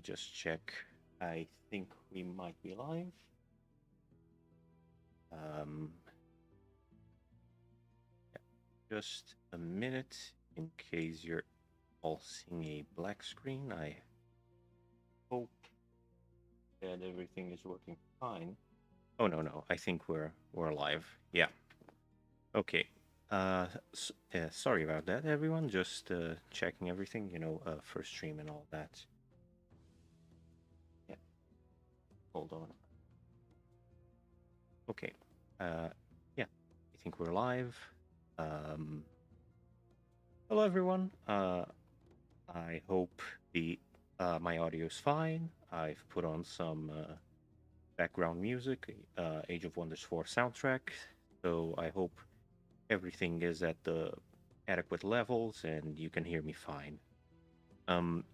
just check. I think we might be live. Um, yeah, just a minute in case you're all seeing a black screen. I hope that everything is working fine. Oh no, I think we're live. Yeah. Okay. Sorry about that, everyone. Just checking everything. First stream and all that. Yeah. Hold on. Okay. Uh, yeah. I think we're live. Um, Hello, everyone. I hope the my audio is fine. I've put on some background music, Age of Wonders 4 soundtrack, so I hope everything is at the adequate levels and you can hear me fine.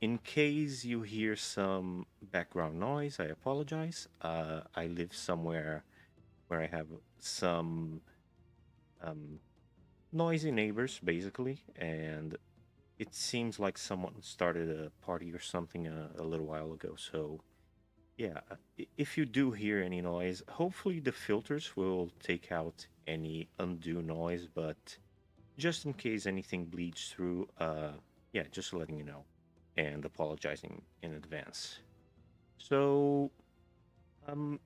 In case you hear some background noise, I apologize. I live somewhere where I have some um, noisy neighbors, basically, and it seems like someone started a party or something a little while ago. So, yeah, if you do hear any noise, hopefully the filters will take out any undue noise, but just in case anything bleeds through, yeah, just letting you know and apologizing in advance. So, um,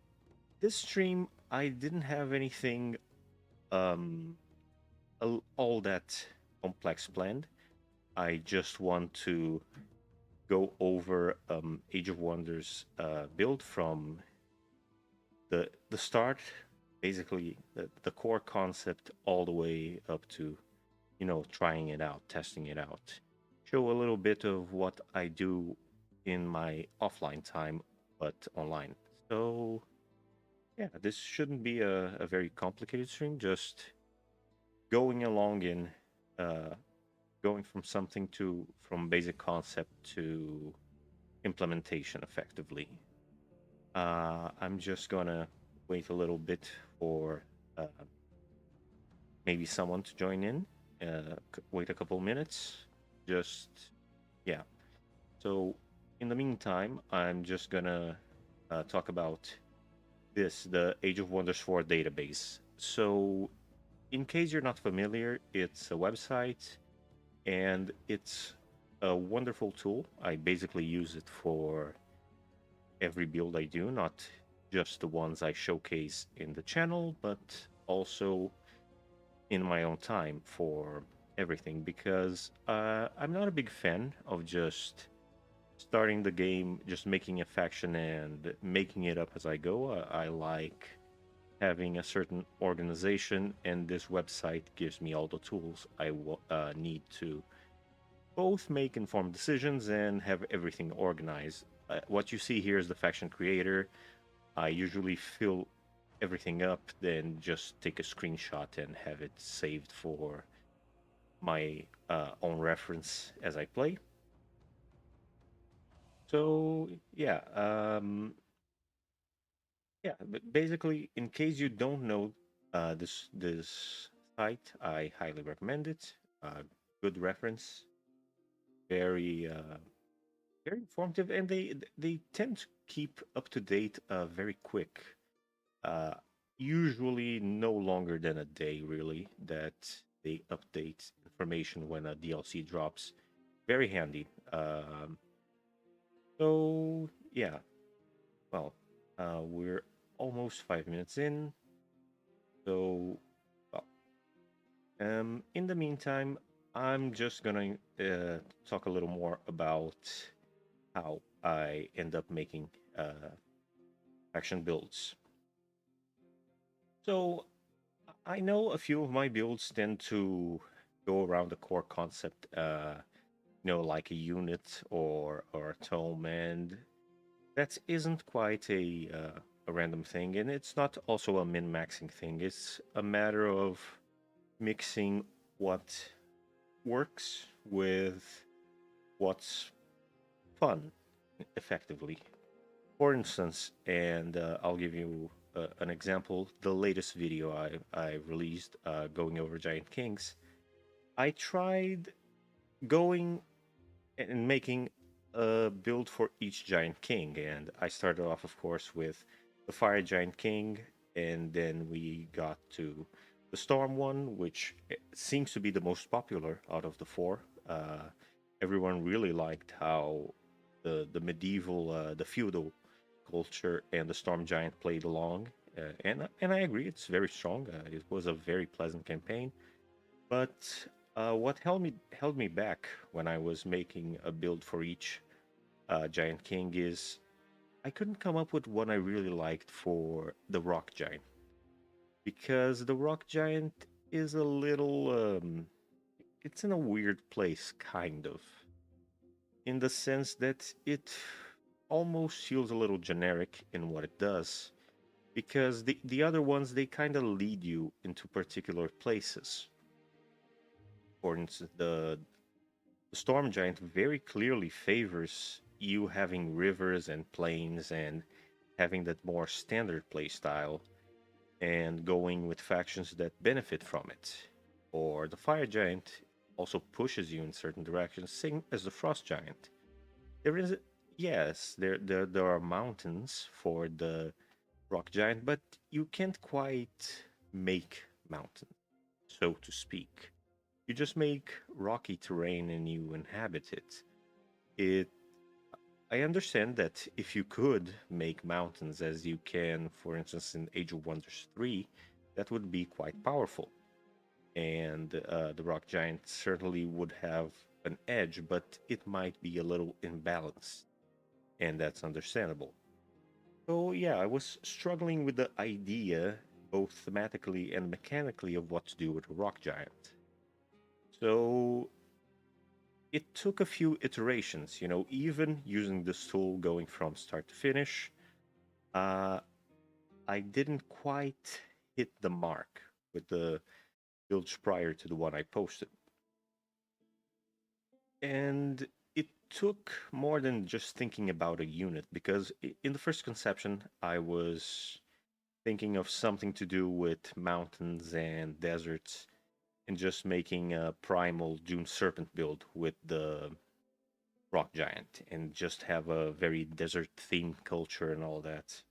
this stream, I didn't have anything um, all that complex planned. I just want to go over Age of Wonders build from the start, basically the core concept all the way up to trying it out, testing it out. Show a little bit of what I do in my offline time, but online. So yeah, this shouldn't be a very complicated stream. Just going along in uh, going from something to from basic concept to implementation effectively. I'm just gonna wait a little bit for uh, maybe someone to join in. Wait a couple minutes. Just yeah. So in the meantime, I'm just gonna talk about the Age of Wonders 4 database. So in case you're not familiar, it's a website and it's a wonderful tool. I basically use it for every build I do, not just the ones I showcase in the channel, but also in my own time for everything because I'm not a big fan of just starting the game, just making a faction and making it up as I go. I like having a certain organization, and this website gives me all the tools I need to both make informed decisions and have everything organized. What you see here is the faction creator. I usually fill everything up, then just take a screenshot and have it saved for my own reference as I play. So yeah. Basically, in case you don't know this site, I highly recommend it. Good reference, very very informative, and they tend to keep up to date very quick. Uh, Usually no longer than a day, really, that they update information when a DLC drops. Very handy. So yeah, well, we're almost 5 minutes in. So, well, in the meantime, I'm just gonna talk a little more about how I end up making faction builds. So I know a few of my builds tend to go around the core concept, like a unit or a tome, and that isn't quite a random thing, and it's not also a min-maxing thing. It's a matter of mixing what works with what's fun, effectively. For instance, and I'll give you an example. The latest video I released, going over Giant Kings, I tried going and making a build for each giant king, and I started off, of course, with the fire giant king, and then we got to the storm one, which seems to be the most popular out of the four. Everyone really liked how the medieval, the feudal culture and the storm giant played along, and I agree, it's very strong. It was a very pleasant campaign. But what held me back when I was making a build for each giant king is I couldn't come up with one I really liked for the rock giant, because the rock giant is a little it's in a weird place, kind of, in the sense that it almost feels a little generic in what it does, because the other ones, they kind of lead you into particular places. For instance, the storm giant very clearly favors you having rivers and plains and having that more standard play style and going with factions that benefit from it. Or the fire giant also pushes you in certain directions, same as the frost giant. There is, yes, there are mountains for the rock giant, but you can't quite make mountains, so to speak. You just make rocky terrain and you inhabit it. It I understand that if you could make mountains as you can, for instance, in Age of Wonders 3, that would be quite powerful. And the rock giant certainly would have an edge, but it might be a little imbalanced, and that's understandable. So, yeah, I was struggling with the idea, both thematically and mechanically, of what to do with a rock giant. So, it took a few iterations, even using this tool going from start to finish. Uh, I didn't quite hit the mark with the builds prior to the one I posted. And it took more than just thinking about a unit, because in the first conception, I was thinking of something to do with mountains and deserts and just making a primal Dune Serpent build with the rock giant and just have a very desert themed culture and all that.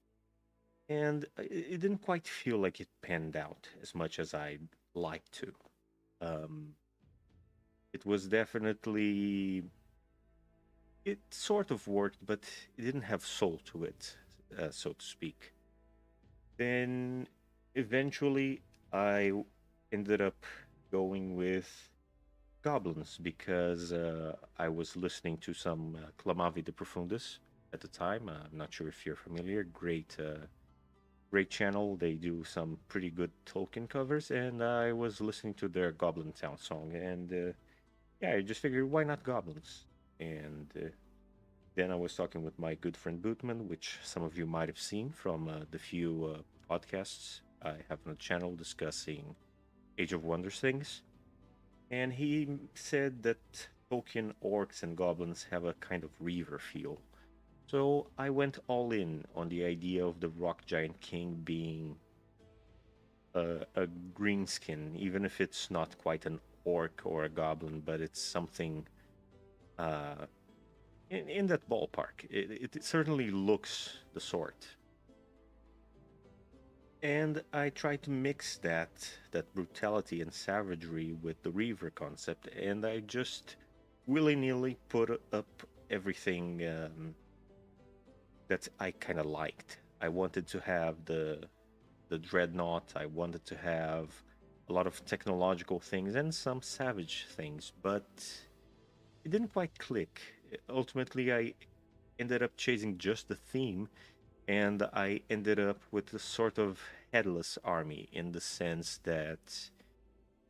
And it didn't quite feel like it panned out as much as I'd like to. Um, it was definitely, it sort of worked, but it didn't have soul to it, so to speak. Then eventually I ended up going with goblins because I was listening to some Clamavi de Profundis at the time. I'm not sure if you're familiar. Great channel. They do some pretty good Tolkien covers, and I was listening to their Goblin Town song, and yeah, I just figured why not goblins? And then I was talking with my good friend Bootman, which some of you might have seen from the few podcasts I have on the channel discussing Age of Wonders things. And he said that Tolkien orcs and goblins have a kind of Reaver feel. So I went all in on the idea of the rock giant king being a greenskin, even if it's not quite an orc or a goblin, but it's something uh, in that ballpark. It certainly looks the sort. And I tried to mix that brutality and savagery with the Reaver concept, and I just willy-nilly put up everything that I kind of liked. I wanted to have the dreadnought. I wanted to have a lot of technological things and some savage things, but it didn't quite click. Ultimately, I ended up chasing just the theme, and I ended up with a sort of headless army in the sense that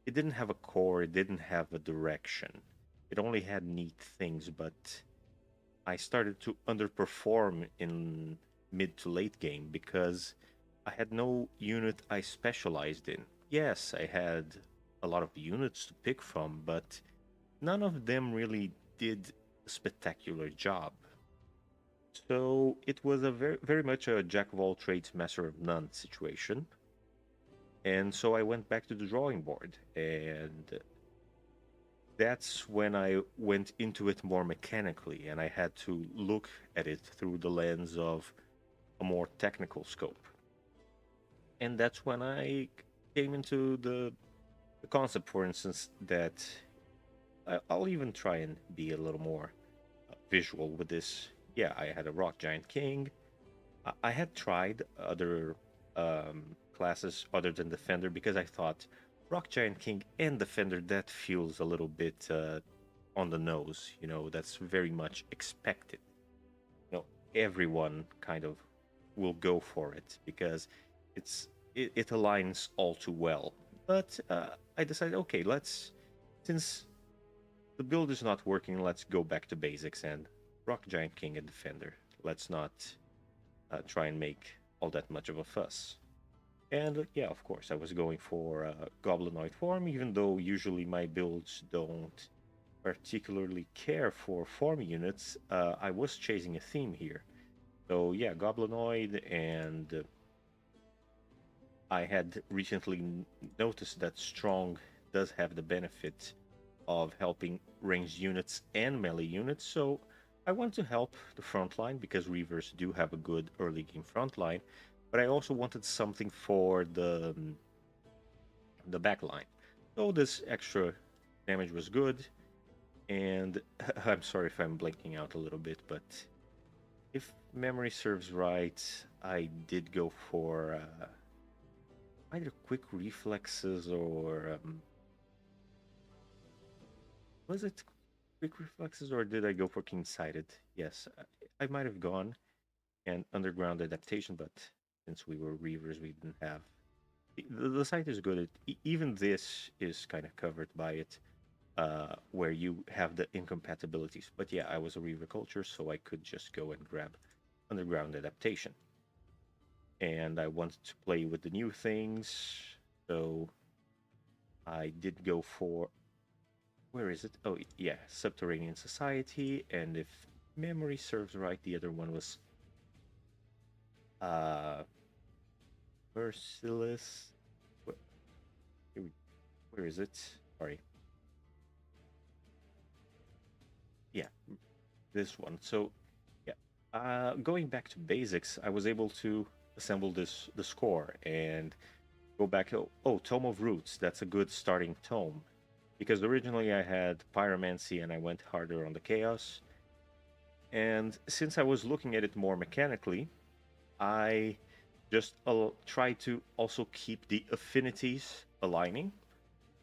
it didn't have a core, it didn't have a direction. It only had neat things, but I started to underperform in mid to late game because I had no unit I specialized in. Yes, I had a lot of units to pick from, but none of them really did a spectacular job. So it was a very much a jack of all trades, master of none situation. And so I went back to the drawing board and that's when I went into it more mechanically, and I had to look at it through the lens of a more technical scope. And that's when I came into the concept, for instance, that I'll even try and be a little more visual with this. Yeah, I had a rock giant king. I had tried other classes other than defender because I thought rock giant king and defender, that feels a little bit on the nose. You know, that's very much expected. You know, everyone kind of will go for it because it aligns all too well. But I decided, okay, let's, since the build is not working, let's go back to basics and rock giant king and defender. Let's not try and make all that much of a fuss. And yeah, of course, I was going for goblinoid form, even though usually my builds don't particularly care for form units. I was chasing a theme here. So yeah, goblinoid, and I had recently noticed that strong does have the benefit of helping ranged units and melee units, so I want to help the front line because Reavers do have a good early game front line, but I also wanted something for the back line. So this extra damage was good, and I'm sorry if I'm blanking out a little bit, but if memory serves right, I did go for either quick reflexes or was it quick reflexes or did I go for keen-sighted? Yes, I might have gone and underground adaptation, but since we were reavers, we didn't have. The site is good. Even this is kind of covered by it, where you have the incompatibilities. But yeah, I was a reaver culture, so I could just go and grab underground adaptation. And I wanted to play with the new things, so I did go for, where is it? Oh, yeah, Subterranean Society. And if memory serves right, the other one was uh, Merciless. Where is it? Sorry. Yeah, this one. So, yeah, going back to basics, I was able to assemble the score and go back. Oh, Tome of Roots. That's a good starting tome because originally I had Pyromancy and I went harder on the Chaos. And since I was looking at it more mechanically, I just try to also keep the affinities aligning.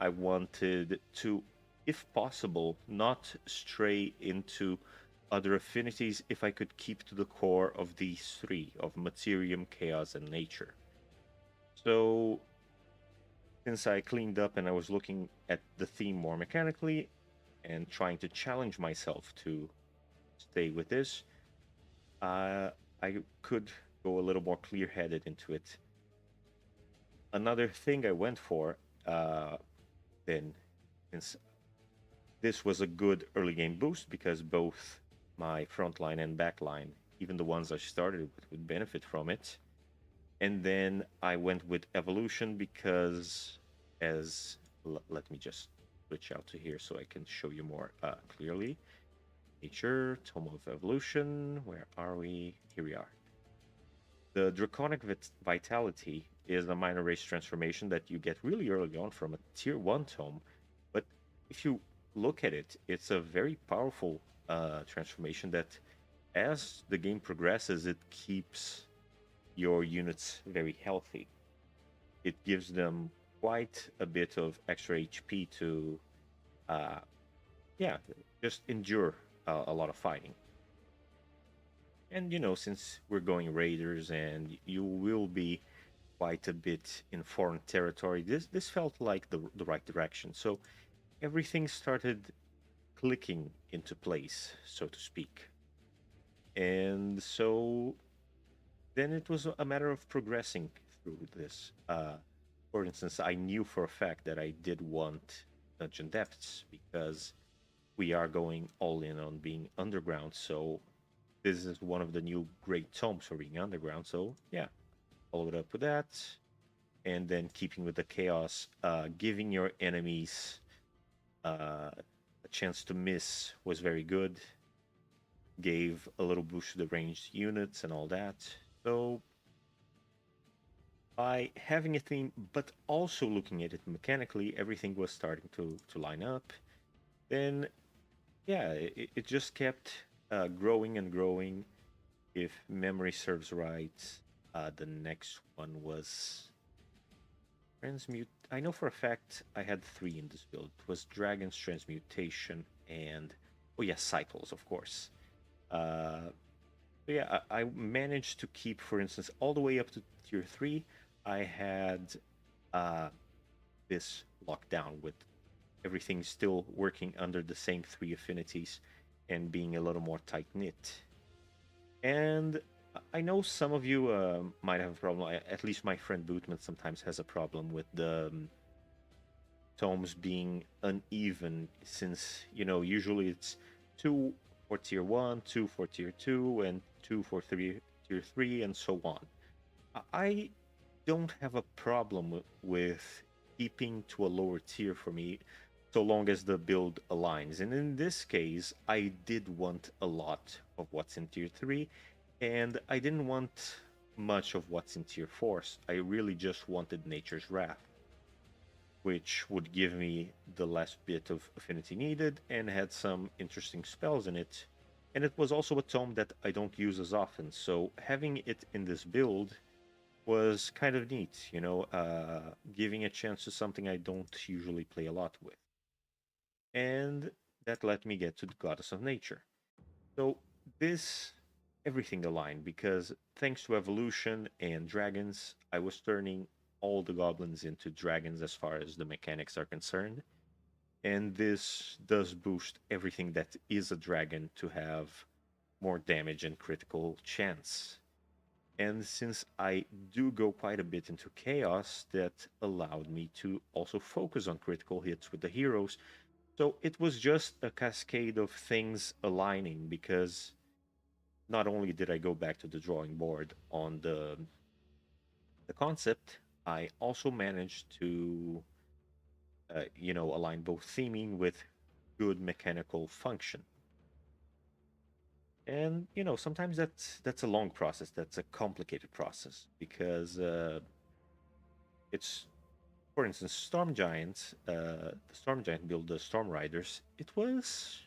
I wanted to, if possible, not stray into other affinities if I could keep to the core of these three of Materium, Chaos, and Nature. So, since I cleaned up and I was looking at the theme more mechanically and trying to challenge myself to stay with this, I could go a little more clear headed into it. Another thing I went for, then, since this was a good early game boost because both my front line and back line, even the ones I started with, would benefit from it. And then I went with evolution because, as let me just switch out to here so I can show you more clearly. Nature, Tome of Evolution, where are we? Here we are. The Draconic Vitality is a minor race transformation that you get really early on from a tier 1 tome, but if you look at it, it's a very powerful transformation that, as the game progresses, it keeps your units very healthy. It gives them quite a bit of extra HP to, uh, yeah, just endure a lot of fighting. And you know, since we're going raiders and you will be quite a bit in foreign territory, this felt like the right direction. So everything started clicking into place, so to speak. And so then it was a matter of progressing through this. For instance, I knew for a fact that I did want dungeon depths because we are going all in on being underground. So this is one of the new great tomes for being underground. So yeah, follow it up with that, and then keeping with the chaos, giving your enemies chance to miss was very good. Gave a little boost to the ranged units and all that. So by having a theme, but also looking at it mechanically, everything was starting to line up. Then, yeah, it just kept growing and growing. If memory serves right, the next one was transmute. I know for a fact I had three in this build. It was Dragon's Transmutation and oh yeah, Cycles, of course. Uh, so yeah, I managed to keep, for instance, all the way up to tier 3. I had uh, this locked down with everything still working under the same three affinities and being a little more tight knit. And I know some of you might have a problem. At least my friend Bootman sometimes has a problem with the tomes being uneven, since usually it's two for tier 1, two for tier 2, and two for tier 3, and so on. I don't have a problem with keeping to a lower tier for me, so long as the build aligns. And in this case, I did want a lot of what's in tier 3, and I didn't want much of what's in tier 4. I really just wanted Nature's Wrath, which would give me the last bit of affinity needed and had some interesting spells in it. And it was also a tome that I don't use as often, so having it in this build was kind of neat, giving a chance to something I don't usually play a lot with. And that let me get to the Goddess of Nature. So this everything aligned because thanks to evolution and dragons, I was turning all the goblins into dragons as far as the mechanics are concerned. And this does boost everything that is a dragon to have more damage and critical chance. And since I do go quite a bit into chaos, that allowed me to also focus on critical hits with the heroes. So it was just a cascade of things aligning because not only did I go back to the drawing board on the concept, I also managed to align both theming with good mechanical function. And sometimes that's a long process. That's a complicated process because it's, for instance, Storm Giants. The Storm Giant build, the Storm Riders. It was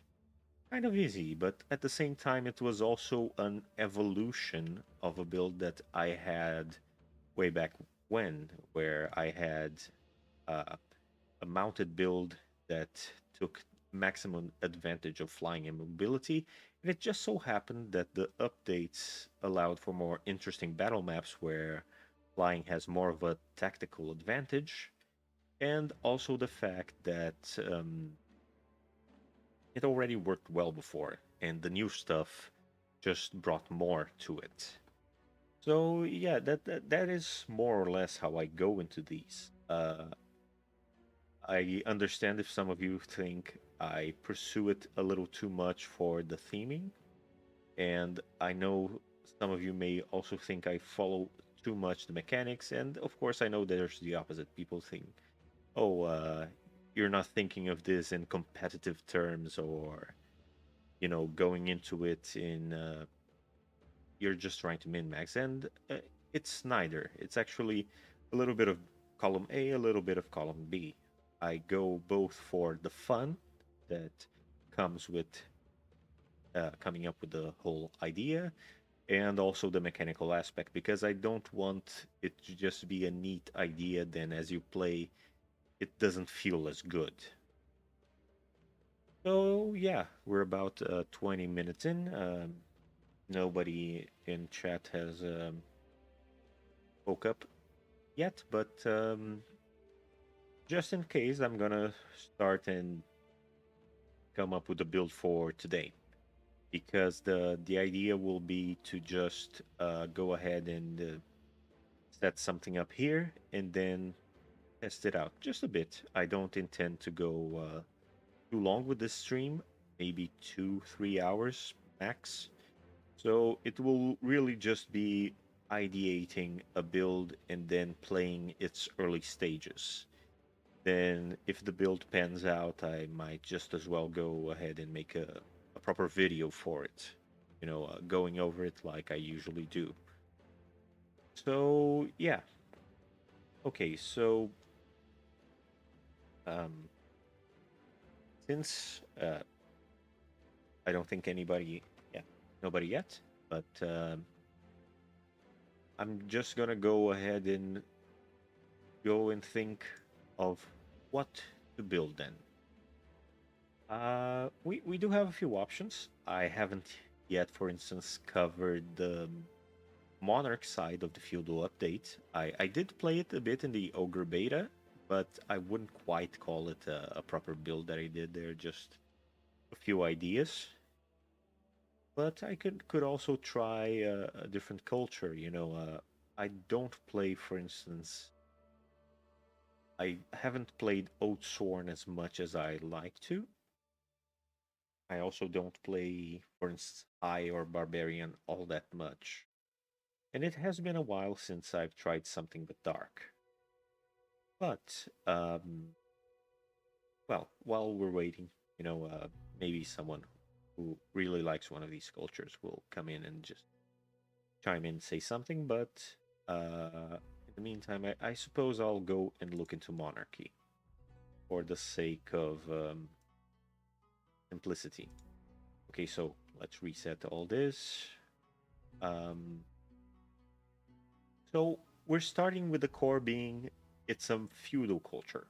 kind of easy, but at the same time, it was also an evolution of a build that I had way back when, where I had uh, a mounted build that took maximum advantage of flying and mobility. And it just so happened that the updates allowed for more interesting battle maps where flying has more of a tactical advantage, and also the fact that it already worked well before, and the new stuff just brought more to it. So yeah, that is more or less how I go into these. I understand if some of you think I pursue it a little too much for the theming, and I know some of you may also think I follow too much the mechanics, and of course I know there's the opposite. People think, oh, you're not thinking of this in competitive terms, or going into it in you're just trying to min max, and it's neither. It's actually a little bit of column A, a little bit of column B. I go both for the fun that comes with coming up with the whole idea, and also the mechanical aspect, because I don't want it to just be a neat idea, then as you play, it doesn't feel as good. So yeah, we're about 20 minutes in. Nobody in chat has woke up yet, but just in case, I'm gonna start and come up with a build for today, because the idea will be to just go ahead and set something up here and then test it out just a bit. I don't intend to go too long with this stream, maybe 2-3 hours max. So it will really just be ideating a build and then playing its early stages. then if the build pans out, I might just as well go ahead and make a proper video for it. Going over it like I usually do. So, yeah. Okay, so um, since I don't think anybody, yeah, nobody yet, but I'm just gonna go ahead and go and think of what to build then. We do have a few options. I haven't yet, for instance, covered the Monarch side of the feudal update. I did play it a bit in the Ogre beta, but I wouldn't quite call it a proper build that I did there. Just a few ideas. But I could also try a different culture. I don't play, for instance, I haven't played Oathsworn as much as I like to. I also don't play, for instance, High or Barbarian all that much. And it has been a while since I've tried something but Dark. But, well, while we're waiting, maybe someone who really likes one of these cultures will come in and just chime in and say something. But in the meantime, I suppose I'll go and look into monarchy for the sake of simplicity. Okay, so let's reset all this. Um, so we're starting with the core being it's a feudal culture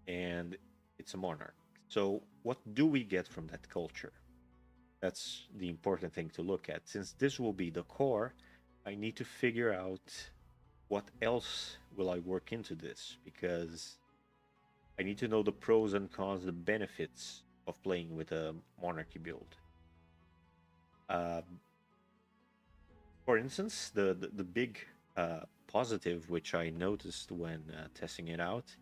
and it's a monarch. So what do we get from that culture? That's the important thing to look at. Since this will be the core, I need to figure out what else will I work into this because I need to know the pros and cons, the benefits of playing with a monarchy build. Um, for instance, the big positive which I noticed when testing it out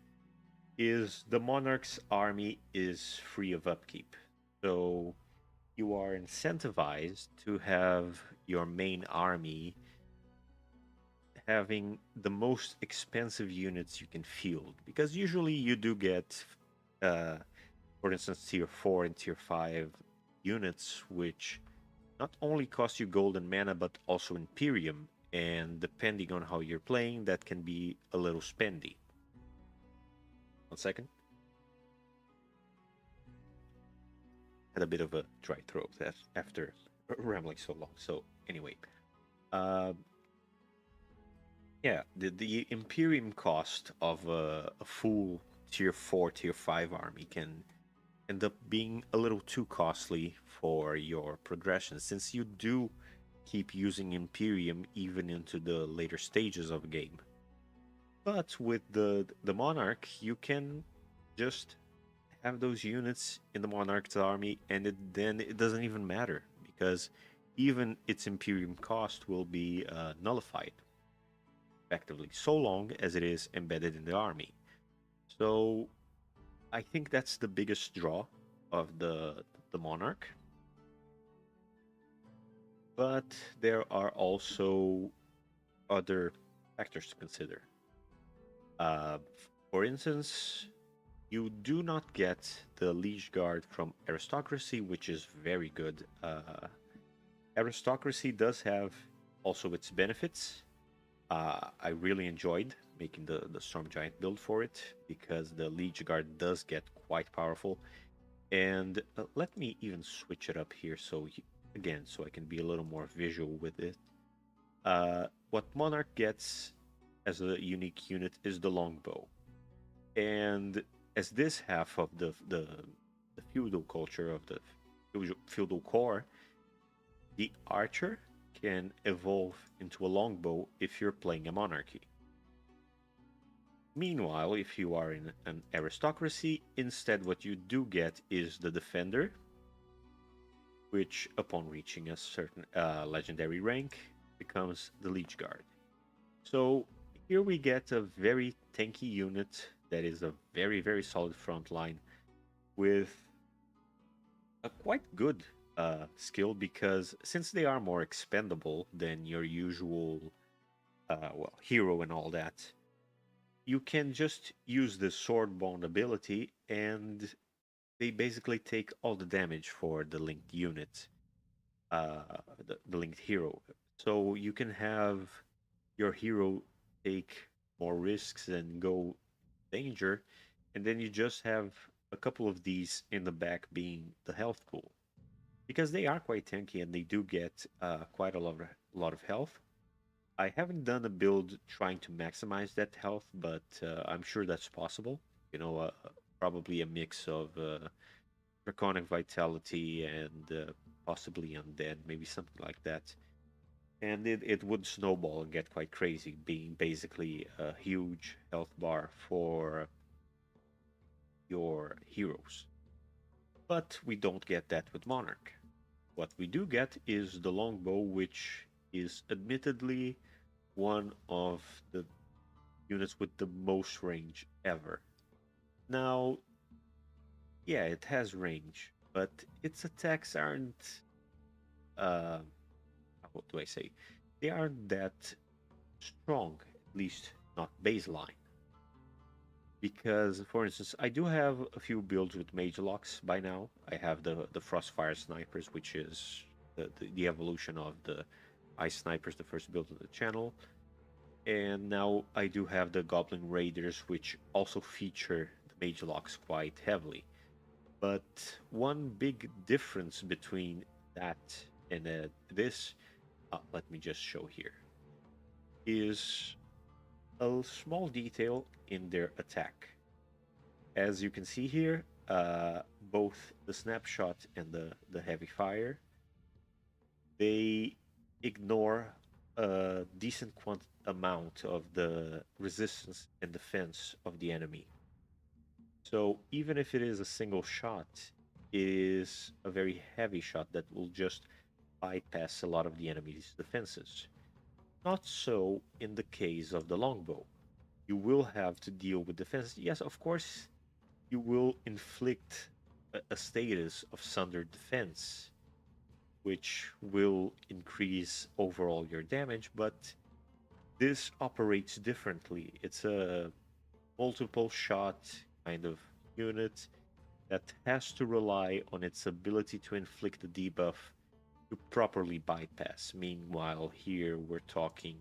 is the monarch's army is free of upkeep. So you are incentivized to have your main army having the most expensive units you can field because usually you do get for instance tier 4 and tier 5 units which not only cost you gold and mana but also Imperium, and depending on how you're playing that can be a little spendy. One second. Had a bit of a dry throat after rambling so long. So anyway, uh, yeah, the Imperium cost of a full tier 4, tier 5 army can end up being a little too costly for your progression since you do keep using Imperium even into the later stages of a game. But with the Monarch, you can just have those units in the Monarch's army, and then it doesn't even matter because even its Imperium cost will be nullified effectively, so long as it is embedded in the army. So I think that's the biggest draw of the Monarch. But there are also other factors to consider. Uh, for instance, you do not get the Liege Guard from Aristocracy, which is very good. Aristocracy does have also its benefits. I really enjoyed making the Storm Giant build for it because the Liege Guard does get quite powerful. And let me even switch it up here again, so I can be a little more visual with it. What Monarch gets as a unique unit is the longbow. And as this half of the feudal culture of the feudal core, the archer can evolve into a longbow if you're playing a monarchy. Meanwhile, if you are in an aristocracy, instead what you do get is the defender, which upon reaching a certain legendary rank becomes the Liege Guard. So here we get a very tanky unit that is a very, very solid front line with a quite good skill because since they are more expendable than your usual hero and all that, you can just use the sword bond ability, and they basically take all the damage for the linked unit, uh, the linked hero. So you can have your hero take more risks and go danger, and then you just have a couple of these in the back being the health pool because they are quite tanky and they do get quite a lot of health. I haven't done a build trying to maximize that health, but I'm sure that's possible. You know, probably a mix of draconic vitality and possibly undead, maybe something like that. And it would snowball and get quite crazy, being basically a huge health bar for your heroes. But we don't get that with Monarch. What we do get is the longbow, which is admittedly one of the units with the most range ever. Now, yeah, it has range, but its attacks aren't, uh, what do I say? They aren't that strong, at least not baseline. Because, for instance, I do have a few builds with mage locks by now. I have the Frostfire snipers, which is the evolution of the ice snipers, the first build of the channel. And now I do have the Goblin Raiders, which also feature the mage locks quite heavily. But one big difference between that and this, let me just show here, is a small detail in their attack. As you can see here, both the snapshot and the heavy fire, they ignore a decent amount of the resistance and defense of the enemy. So even if it is a single shot, it is a very heavy shot that will just bypass a lot of the enemy's defenses. Not so in the case of the longbow. You will have to deal with defense. Yes, of course, you will inflict a status of sundered defense, which will increase overall your damage, but this operates differently. It's a multiple shot kind of unit that has to rely on its ability to inflict the debuff to properly bypass. Meanwhile, here we're talking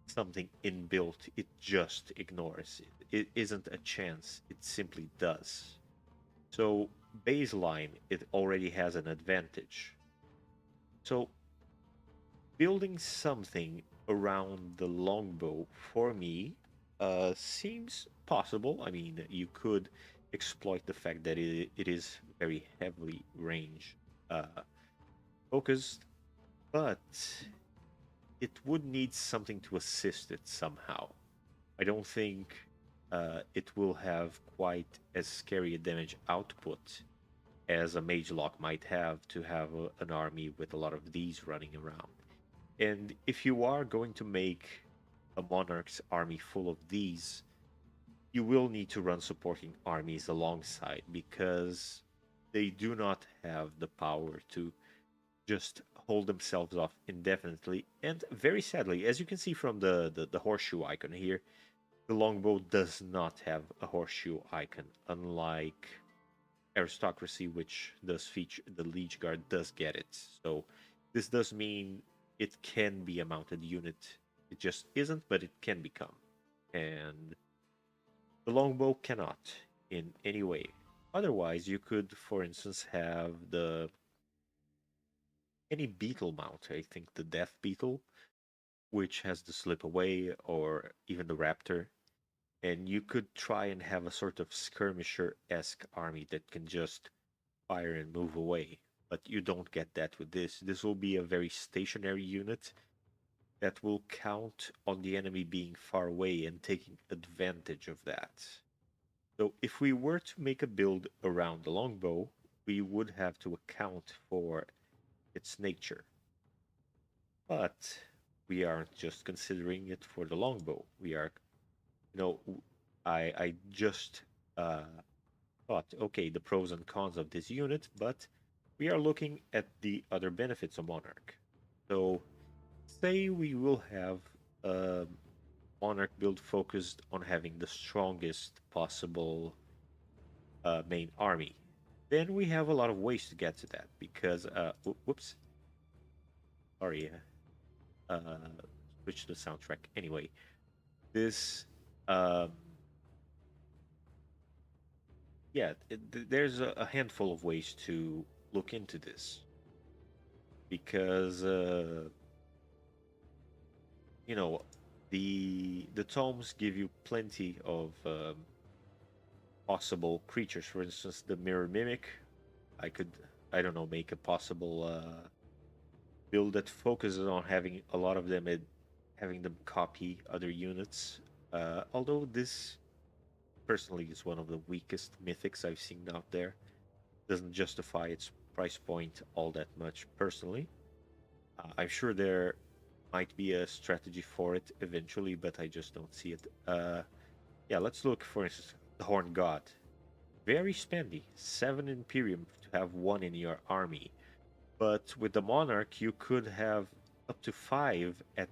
something inbuilt, it just ignores. It isn't a chance, it simply does. So, baseline, it already has an advantage. So, building something around the longbow for me seems possible. I mean, you could exploit the fact that it is very heavily range uh, focused, but it would need something to assist it somehow. I don't think it will have quite as scary a damage output as a mage lock might have to have an army with a lot of these running around. And if you are going to make a monarch's army full of these, you will need to run supporting armies alongside because they do not have the power to just hold themselves off indefinitely. And very sadly, as you can see from the horseshoe icon here, the longbow does not have a horseshoe icon, unlike aristocracy, which does feature the liege guard does get it. So this does mean it can be a mounted unit. It just isn't, but it can become. And the longbow cannot in any way. Otherwise, you could, for instance, have the any beetle mount. I think the death beetle, which has the slip away, or even the raptor. And you could try and have a sort of skirmisher-esque army that can just fire and move away. But you don't get that with this. This will be a very stationary unit that will count on the enemy being far away and taking advantage of that. So if we were to make a build around the longbow, we would have to account for its nature. But we aren't just considering it for the longbow. We are, you know, I just thought, okay, the pros and cons of this unit, but we are looking at the other benefits of Monarch. So, say we will have a Monarch build focused on having the strongest possible main army. Then we have a lot of ways to get to that because, whoops, sorry, switch the soundtrack. Anyway, this, um, yeah, there's a handful of ways to look into this because, you know, the tomes give you plenty of possible creatures. For instance, the mirror mimic. I could, I don't know, make a possible build that focuses on having a lot of them and having them copy other units. Although this personally is one of the weakest mythics I've seen out there, doesn't justify its price point all that much personally. I'm sure there might be a strategy for it eventually, but I just don't see it. Yeah, let's look for instance the Horned God. Very spendy, 7 Imperium to have one in your army. But with the Monarch, you could have up to 5 at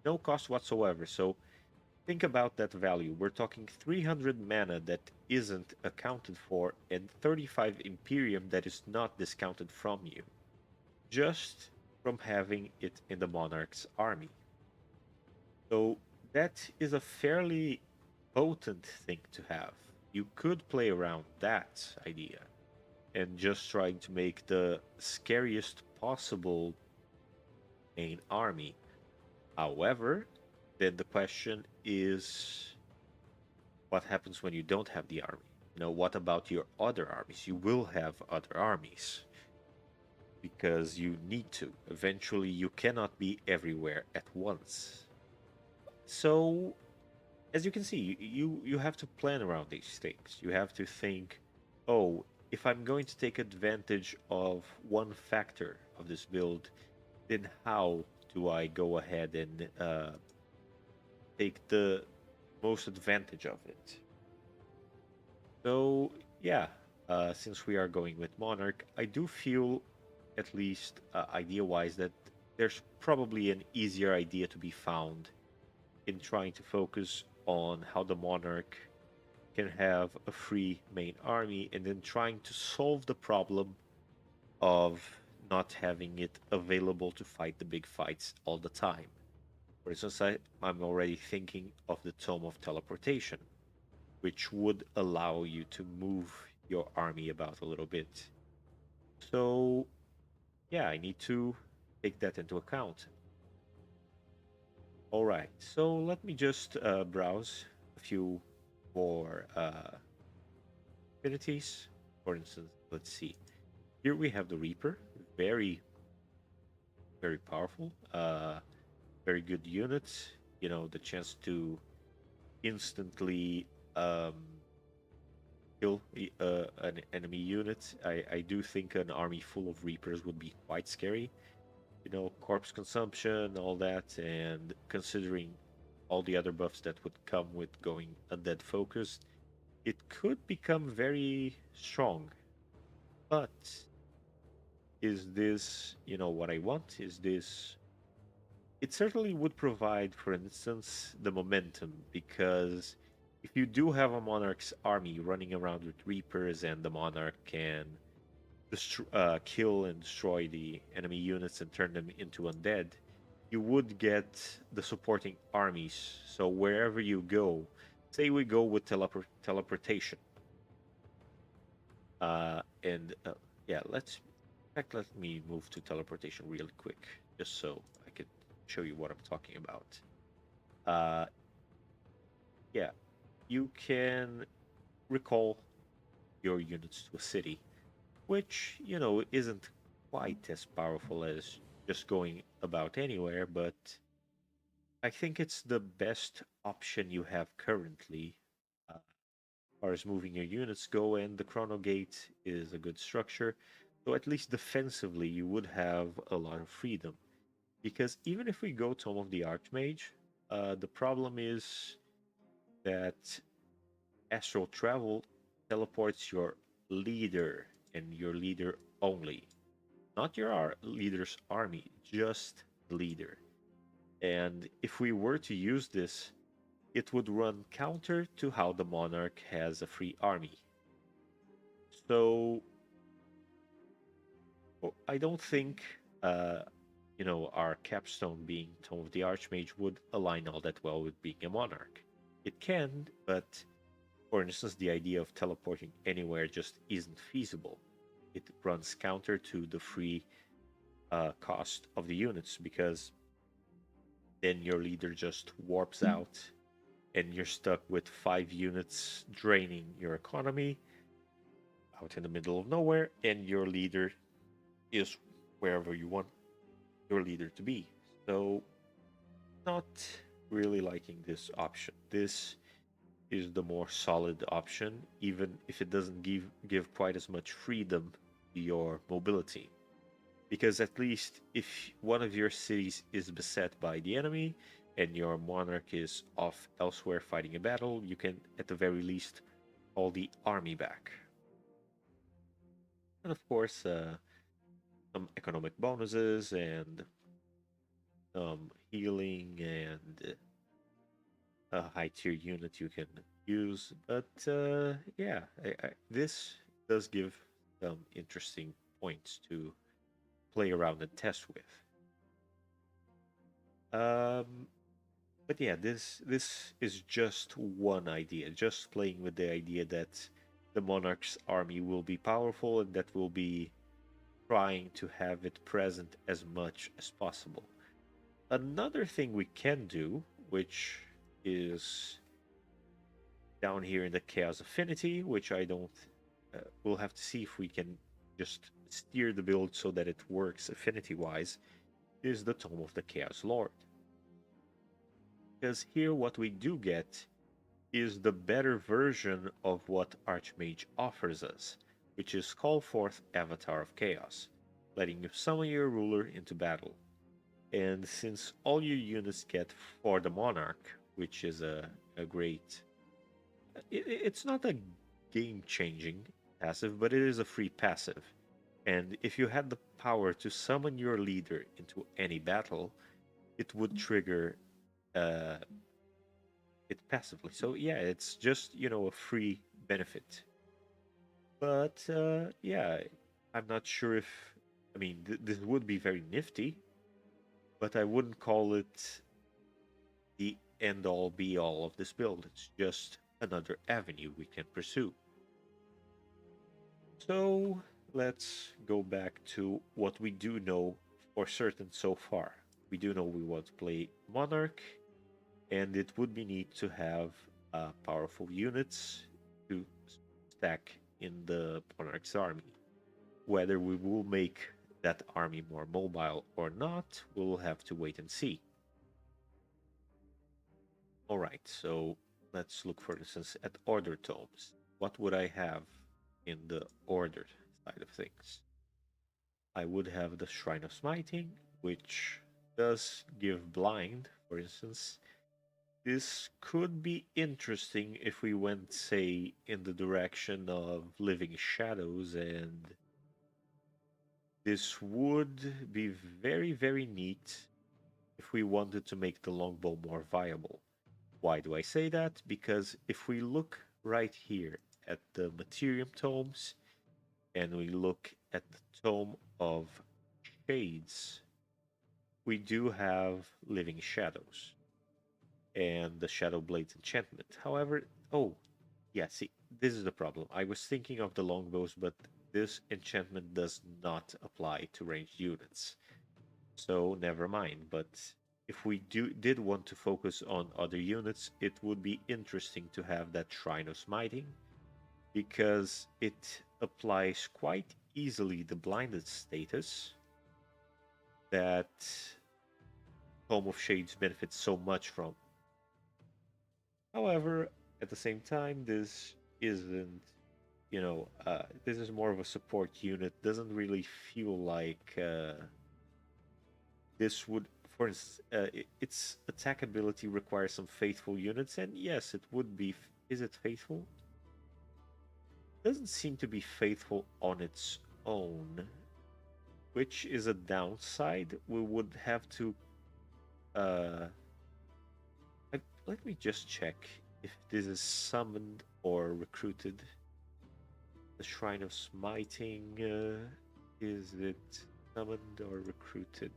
no cost whatsoever. So think about that value. We're talking 300 mana that isn't accounted for and 35 Imperium that is not discounted from you. Just from having it in the Monarch's army. So that is a fairly potent thing to have. You could play around that idea and just trying to make the scariest possible main army. However, then the question is what happens when you don't have the army? You know, what about your other armies? You will have other armies because you need to. Eventually, you cannot be everywhere at once. So, as you can see, you have to plan around these things. You have to think, oh, if I'm going to take advantage of one factor of this build, then how do I go ahead and take the most advantage of it? So, yeah, since we are going with Monarch, I do feel, at least idea-wise, that there's probably an easier idea to be found in trying to focus on how the Monarch can have a free main army and then trying to solve the problem of not having it available to fight the big fights all the time. For instance, I'm already thinking of the Tome of Teleportation, which would allow you to move your army about a little bit. So, yeah, I need to take that into account. All right, so let me just browse a few more affinities. For instance, let's see. Here we have the Reaper, very, very powerful, very good unit. You know, the chance to instantly um, kill an enemy unit. I do think an army full of Reapers would be quite scary. You know, corpse consumption, all that, and considering all the other buffs that would come with going undead focused, it could become very strong. But is this, you know, what I want? Is this. It certainly would provide, for instance, the momentum, because if you do have a Monarch's army running around with Reapers and the Monarch can kill and destroy the enemy units and turn them into undead, you would get the supporting armies. So wherever you go, say we go with teleportation, and yeah, in fact, let me move to teleportation really quick, just so I could show you what I'm talking about. Uh, yeah, you can recall your units to a city, which, you know, isn't quite as powerful as just going about anywhere, but I think it's the best option you have currently. As far as moving your units go, and the Chrono Gate is a good structure. So at least defensively, you would have a lot of freedom. Because even if we go Tome of the Archmage, the problem is that astral travel teleports your leader and your leader only. Not your leader's army, just the leader. And if we were to use this it would run counter to how the monarch has a free army. So I don't think, uh, our capstone being Tome of the Archmage would align all that well with being a monarch. It can, but for instance, the idea of teleporting anywhere just isn't feasible. It runs counter to the free cost of the units because then your leader just warps out and you're stuck with 5 units draining your economy out in the middle of nowhere, and your leader is wherever you want your leader to be. So, not really liking this option. This is the more solid option, even if it doesn't give quite as much freedom to your mobility. Because at least if one of your cities is beset by the enemy and your monarch is off elsewhere fighting a battle, you can at the very least call the army back. And of course, some economic bonuses and some healing and a high tier unit you can use. But yeah, this does give some interesting points to play around and test with. Um, but yeah, this is just one idea, just playing with the idea that the monarch's army will be powerful and that will be trying to have it present as much as possible. Another thing we can do, which is down here in the Chaos Affinity, which I don't. We'll have to see if we can just steer the build so that it works affinity wise, is the Tome of the Chaos Lord. Because here, what we do get is the better version of what Archmage offers us, which is Call Forth Avatar of Chaos, letting you summon your ruler into battle. And since all your units get for the Monarch, which is a great. It's not a game changing passive, but it is a free passive. And if you had the power to summon your leader into any battle, it would trigger uh, it passively. So yeah, it's just a free benefit. But yeah, I'm not sure if I mean this would be very nifty, but I wouldn't call it the end all be all of this build. It's just another avenue we can pursue. So let's go back to what we do know for certain so far. We do know we want to play Monarch, and it would be neat to have powerful units to stack in the Monarch's army. Whether we will make that army more mobile or not, we'll have to wait and see. Alright, so let's look for instance at order tomes. What would I have in the ordered side of things? I would have the Shrine of Smiting, which does give blind, for instance. This could be interesting if we went, say, in the direction of Living Shadows, and this would be very, very neat if we wanted to make the longbow more viable. Why do I say that? Because if we look right here at the Materium tomes and we look at the Tome of Shades, we do have Living Shadows and the Shadow Blades enchantment. However, oh, yeah, see, this is the problem. I was thinking of the longbows, but this enchantment does not apply to ranged units. So never mind, but if we did want to focus on other units, it would be interesting to have that Shrine of Smiting, because it applies quite easily the blinded status that Home of Shades benefits so much from. However, at the same time, this isn't, this is more of a support unit. Doesn't really feel like this would, for instance, its attack ability requires some faithful units, and yes, it would be. Is it faithful? Doesn't seem to be faithful on its own, which is a downside. We would have to. Uh, let me just check if this is summoned or recruited. The Shrine of Smiting, is it summoned or recruited?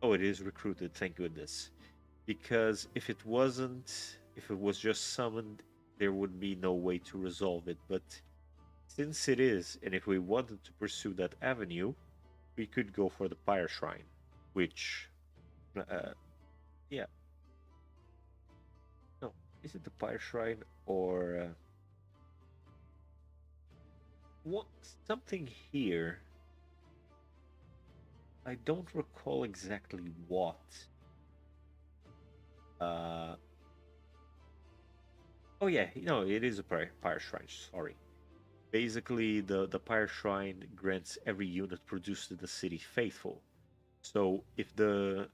Oh, it is recruited, thank goodness. Because if it wasn't, if it was just summoned, there would be no way to resolve it. But since it is, and if we wanted to pursue that avenue, we could go for the Pyre Shrine, which, uh, yeah, no, is it the Pyre Shrine or what? Something here. I don't recall exactly what. Uh, oh yeah, no, it is a Pyre Shrine. Sorry. Basically, the Pyre Shrine grants every unit produced in the city faithful. So if the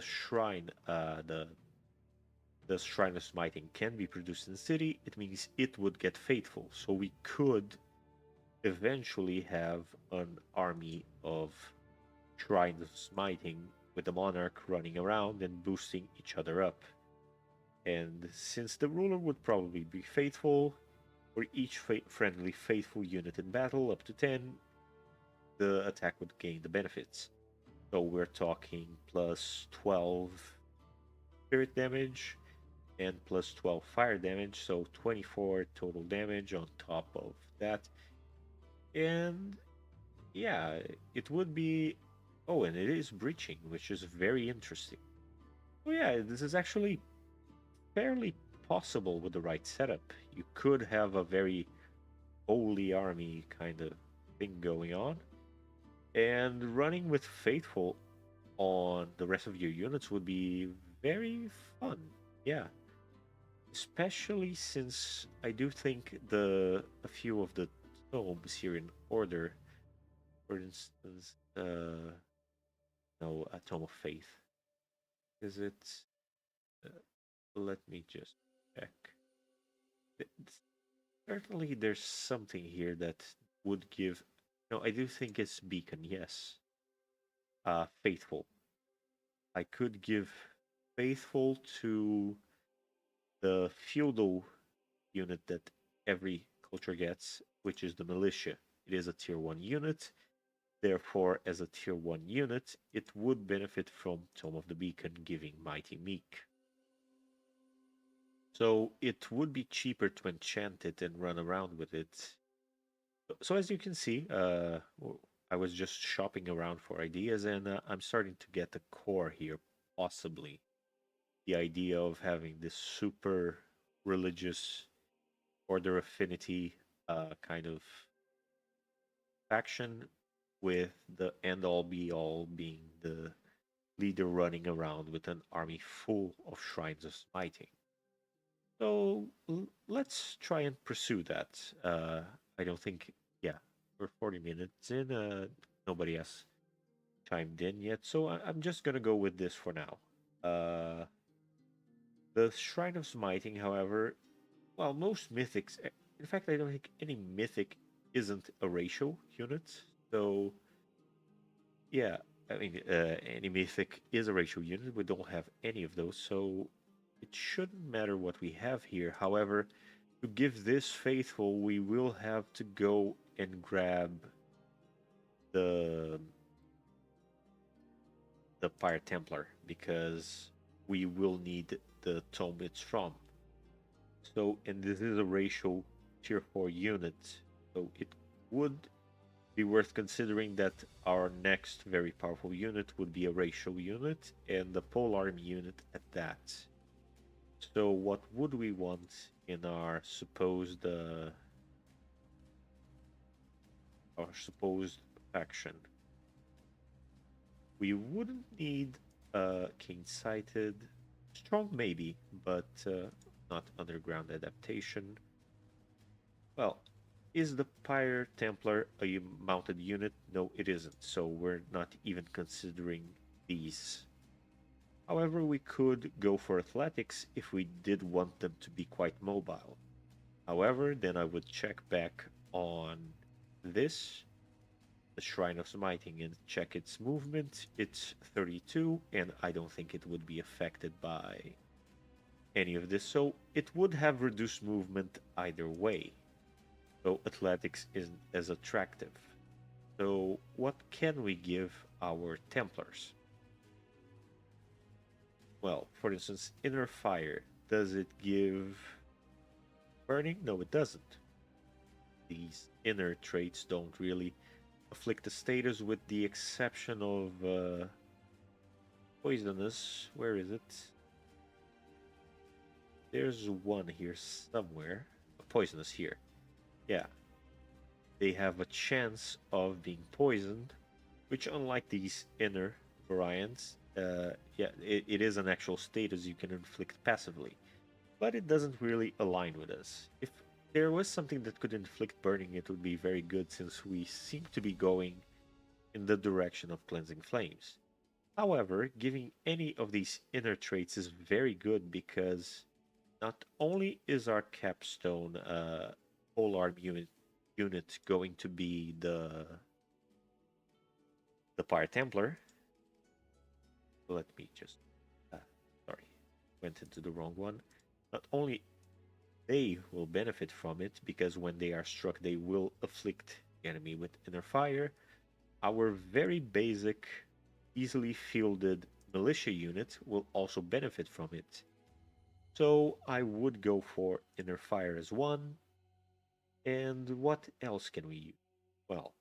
shrine, the Shrine of Smiting can be produced in the city, it means it would get faithful. So we could eventually have an army of Shrines of Smiting with the monarch running around and boosting each other up. And since the ruler would probably be faithful, for each friendly faithful unit in battle up to 10, the attack would gain the benefits. So we're talking plus 12 spirit damage and plus 12 fire damage, so 24 total damage on top of that. And yeah, it would be. Oh, and it is breaching, which is very interesting. Oh, yeah, this is actually fairly possible with the right setup. You could have a very holy army kind of thing going on. And running with Faithful on the rest of your units would be very fun. Yeah. Especially since I do think a few of the tomes here in order, for instance, no, a Tome of Faith. Is it? Uh, Let me just check. Certainly, there's something here that would give. No, I do think it's Beacon. Yes, Faithful. I could give Faithful to the feudal unit that every culture gets, which is the militia. It is a tier 1 unit. Therefore, as a tier 1 unit, it would benefit from Tome of the Beacon giving Mighty Meek. So it would be cheaper to enchant it and run around with it. So as you can see, I was just shopping around for ideas, and I'm starting to get the core here, possibly. The idea of having this super religious order affinity kind of faction with the end all be all being the leader running around with an army full of shrines of smiting. So let's try and pursue that. I don't think, yeah, we're 40 minutes in. Nobody has chimed in yet, so I'm just gonna go with this for now. The Shrine of Smiting, however, well, most mythics, in fact, I don't think any mythic isn't a racial unit. So, yeah, I mean, any mythic is a racial unit. We don't have any of those, so it shouldn't matter what we have here. However, to give this faithful, we will have to go and grab the the Fire Templar because we will need the tome it's from. So, and this is a racial tier 4 unit, so it would be worth considering that our next very powerful unit would be a racial unit and the pole army unit at that. So what would we want in our supposed faction? We wouldn't need king-sighted, strong maybe, but not underground adaptation. Well, is the Pyre Templar a mounted unit? No, it isn't, so we're not even considering these. However, we could go for athletics if we did want them to be quite mobile. However, then I would check back on this. the Shrine of Smiting and check its movement, it's 32, and I don't think it would be affected by any of this. So it would have reduced movement either way. So athletics isn't as attractive. So what can we give our Templars? Well, for instance, Inner Fire. Does it give burning? No, it doesn't. These inner traits don't really afflict the status with the exception of poisonous. Where is it? There's one here somewhere. Poisonous here. Yeah. They have a chance of being poisoned, which unlike these inner variants, yeah, it is an actual status you can inflict passively. But it doesn't really align with us. If there was something that could inflict burning, it would be very good since we seem to be going in the direction of cleansing flames. However, giving any of these inner traits is very good because not only is our capstone whole arm unit going to be the Fire Templar. Let me just sorry, went into the wrong one. Not only they will benefit from it because when they are struck, they will afflict the enemy with inner fire. Our very basic, easily fielded militia unit will also benefit from it. So I would go for inner fire as one. And what else can we use? Well,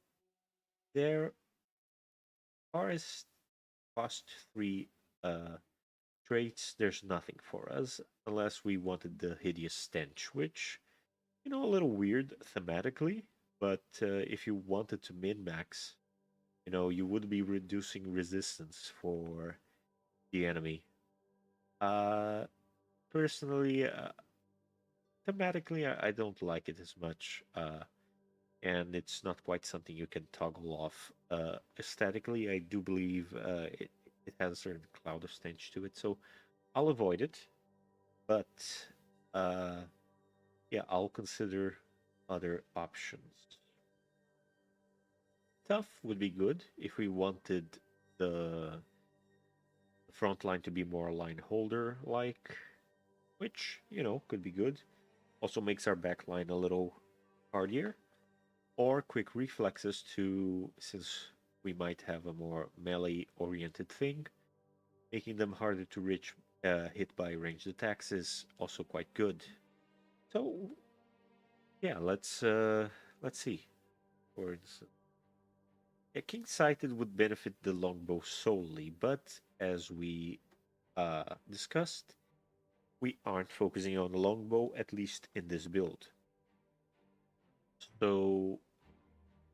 there are as cost 3 uh, traits. There's nothing for us unless we wanted the hideous stench, which a little weird thematically. But if you wanted to min max, you would be reducing resistance for the enemy. Uh, Personally, thematically, I don't like it as much, and it's not quite something you can toggle off. Aesthetically, I do believe it has a certain cloud of stench to it, so I'll avoid it. But uh, yeah, I'll consider other options. Tough would be good if we wanted the front line to be more line holder like, which, could be good. Also makes our back line a little hardier. Or quick reflexes to, since we might have a more melee oriented thing, making them harder to reach hit by ranged attacks is also quite good. So yeah, let's see. For instance, yeah, King Sighted would benefit the longbow solely, but as we discussed, we aren't focusing on the longbow, at least in this build. So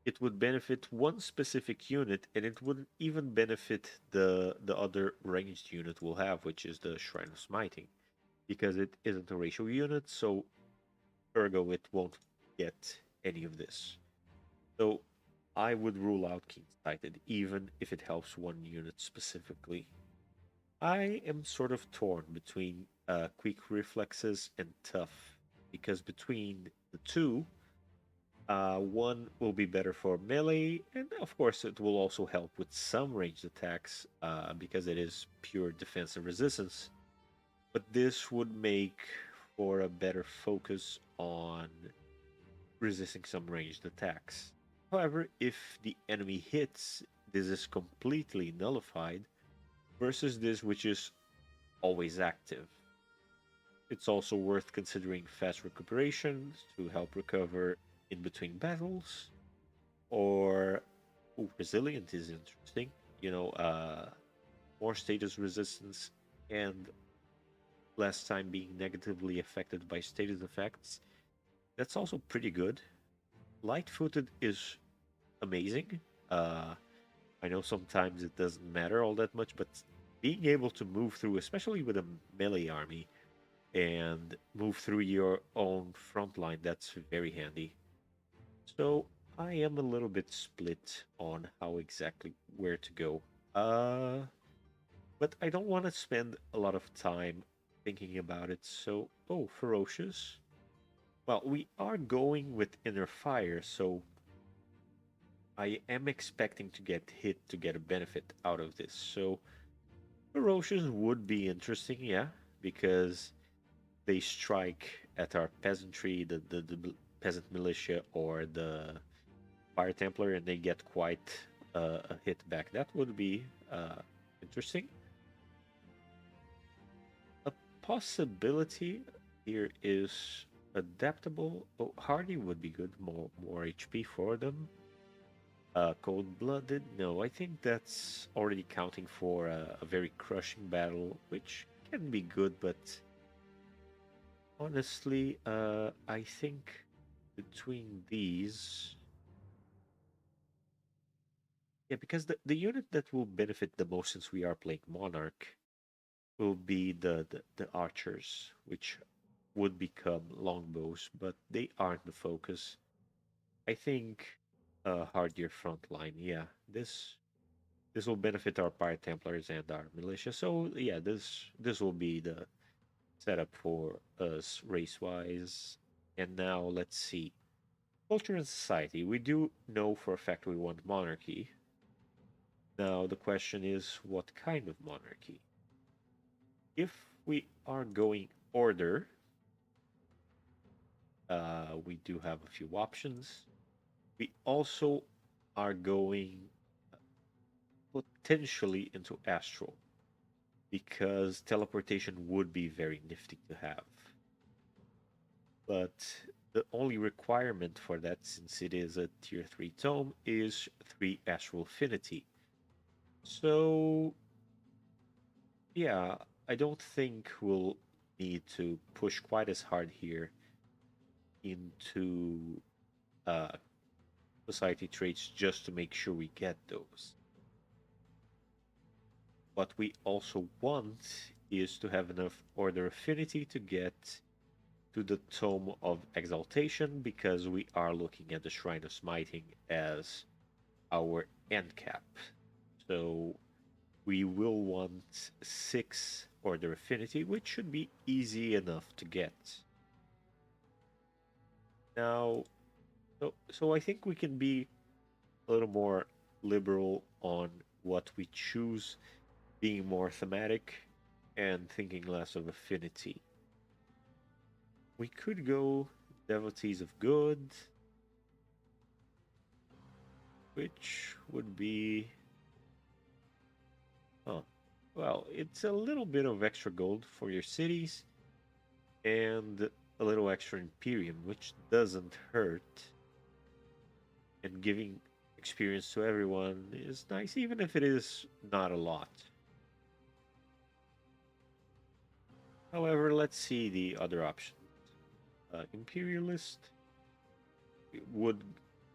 it would benefit one specific unit, and it wouldn't even benefit the other ranged unit we'll have, which is the Shrine of Smiting, because it isn't a racial unit, so ergo it won't get any of this. So I would rule out Keen-Sighted, even if it helps one unit specifically. I am sort of torn between quick reflexes and tough, because between the two, one will be better for melee, and of course it will also help with some ranged attacks because it is pure defense and resistance. But this would make for a better focus on resisting some ranged attacks. However, if the enemy hits, this is completely nullified versus this, which is always active. It's also worth considering fast recuperation to help recover in between battles, or resilient is interesting. More status resistance and less time being negatively affected by status effects. That's also pretty good. Light-footed is amazing. I know sometimes it doesn't matter all that much, but being able to move through, especially with a melee army, and move through your own front line, that's very handy. So I am a little bit split on how exactly where to go. But I don't want to spend a lot of time thinking about it. So, ferocious. Well, we are going with inner fire, so I am expecting to get hit to get a benefit out of this. So ferocious would be interesting, yeah, because they strike at our peasantry, the peasant militia, or the fire templar, and they get quite a hit back. That would be interesting. A possibility here is adaptable. Oh, hardy would be good. More HP for them. Cold-blooded? No, I think that's already counting for a very crushing battle, which can be good, but honestly, I think between these, yeah, because the unit that will benefit the most since we are playing Monarch will be the archers, which would become longbows, but they aren't the focus. I think hardier frontline, yeah, this will benefit our Pirate Templars and our militia. So yeah, this will be the setup for us race-wise. And now let's see. Culture and society. We do know for a fact we want monarchy. Now the question is, what kind of monarchy? If we are going order, we do have a few options. We also are going potentially into astral, because teleportation would be very nifty to have. But the only requirement for that, since it is a tier 3 tome, is 3 astral affinity. So, yeah, I don't think we'll need to push quite as hard here into uh, society traits just to make sure we get those. What we also want is to have enough order affinity to get to the Tome of Exaltation, because we are looking at the Shrine of Smiting as our end cap. So we will want 6 Order Affinity, which should be easy enough to get. Now, so I think we can be a little more liberal on what we choose, being more thematic and thinking less of affinity. We could go Devotees of Good, which would be... Oh, well, it's a little bit of extra gold for your cities and a little extra Imperium, which doesn't hurt. And giving experience to everyone is nice, even if it is not a lot. However, let's see the other options. Imperialist would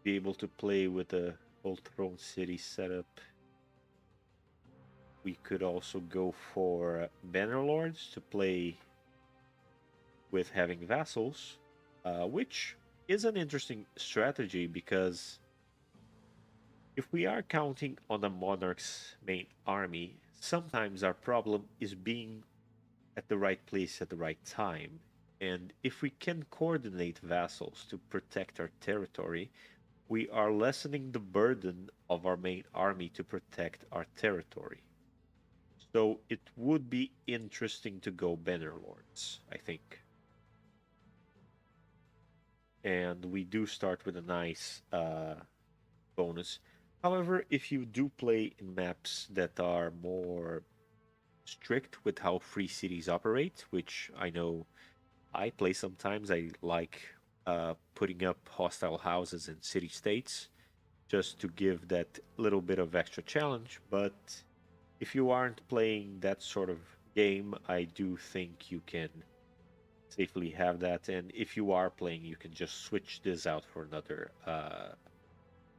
be able to play with a whole Throne City setup. We could also go for Bannerlords to play with having vassals, which is an interesting strategy, because if we are counting on the monarch's main army, sometimes our problem is being at the right place at the right time. And if we can coordinate vassals to protect our territory, we are lessening the burden of our main army to protect our territory. So it would be interesting to go Bannerlords, I think. And we do start with a nice bonus. However, if you do play in maps that are more strict with how free cities operate, which I know I play sometimes, I like putting up hostile houses in city states just to give that little bit of extra challenge. But if you aren't playing that sort of game, I do think you can safely have that. And if you are playing, you can just switch this out for another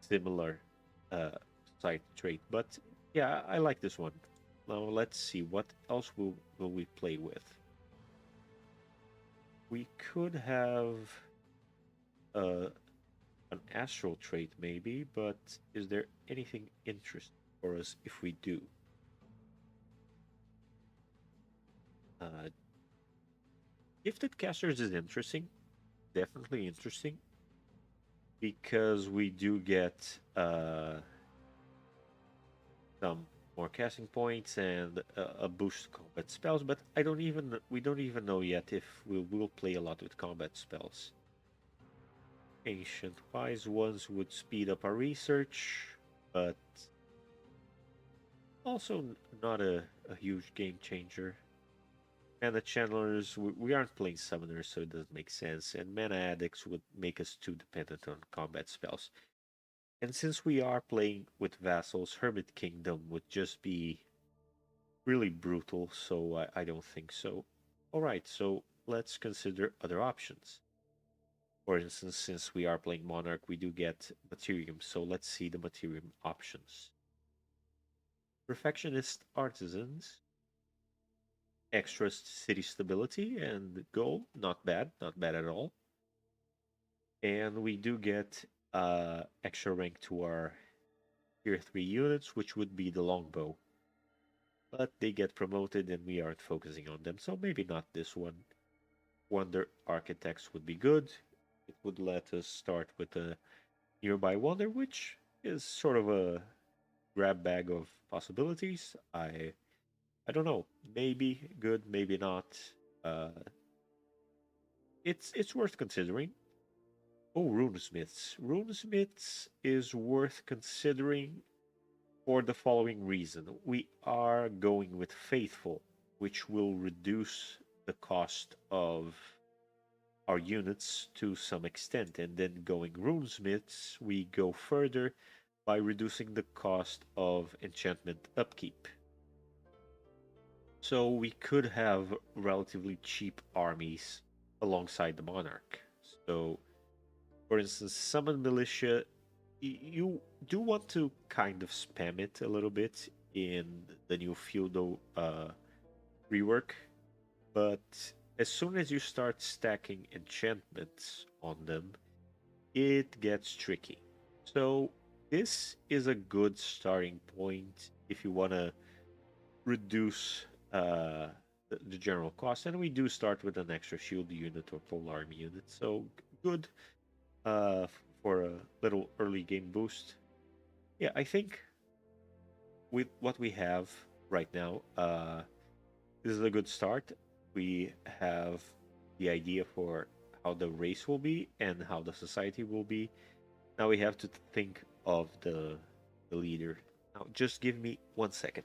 similar uh, side trait. But yeah, I like this one. Now let's see, what else will we play with? We could have uh, an astral trait maybe, but is there anything interesting for us if we do? Uh, Gifted casters is interesting, definitely interesting. because we do get some more casting points and a boost to combat spells, but we don't even know yet if we will play a lot with combat spells. Ancient Wise Ones would speed up our research, but also not a huge game changer. Mana Channelers, we aren't playing Summoners, so it doesn't make sense, and Mana Addicts would make us too dependent on combat spells. And since we are playing with Vassals, Hermit Kingdom would just be really brutal, so I don't think so. Alright, so let's consider other options. For instance, since we are playing Monarch, we do get Materium, so let's see the Materium options. Perfectionist Artisans, extra city stability and gold, not bad at all. And we do get extra rank to our tier 3 units, which would be the longbow. But they get promoted and we aren't focusing on them, so maybe not this one. Wonder Architects would be good. It would let us start with a nearby wonder, which is sort of a grab bag of possibilities. I don't know. Maybe good, maybe not. Uh, it's worth considering. Oh, runesmiths. Runesmiths is worth considering for the following reason. We are going with faithful, which will reduce the cost of our units to some extent, and then going runesmiths, we go further by reducing the cost of enchantment upkeep. So we could have relatively cheap armies alongside the monarch. So, for instance, summon militia, you do want to kind of spam it a little bit in the new feudal rework, but as soon as you start stacking enchantments on them, it gets tricky. So this is a good starting point if you want to reduce the general cost. And we do start with an extra shield unit or pole army unit, so good for a little early game boost. Yeah, I think with what we have right now, this is a good start. We have the idea for how the race will be and how the society will be. Now we have to think of the leader. Now, just give me 1 second.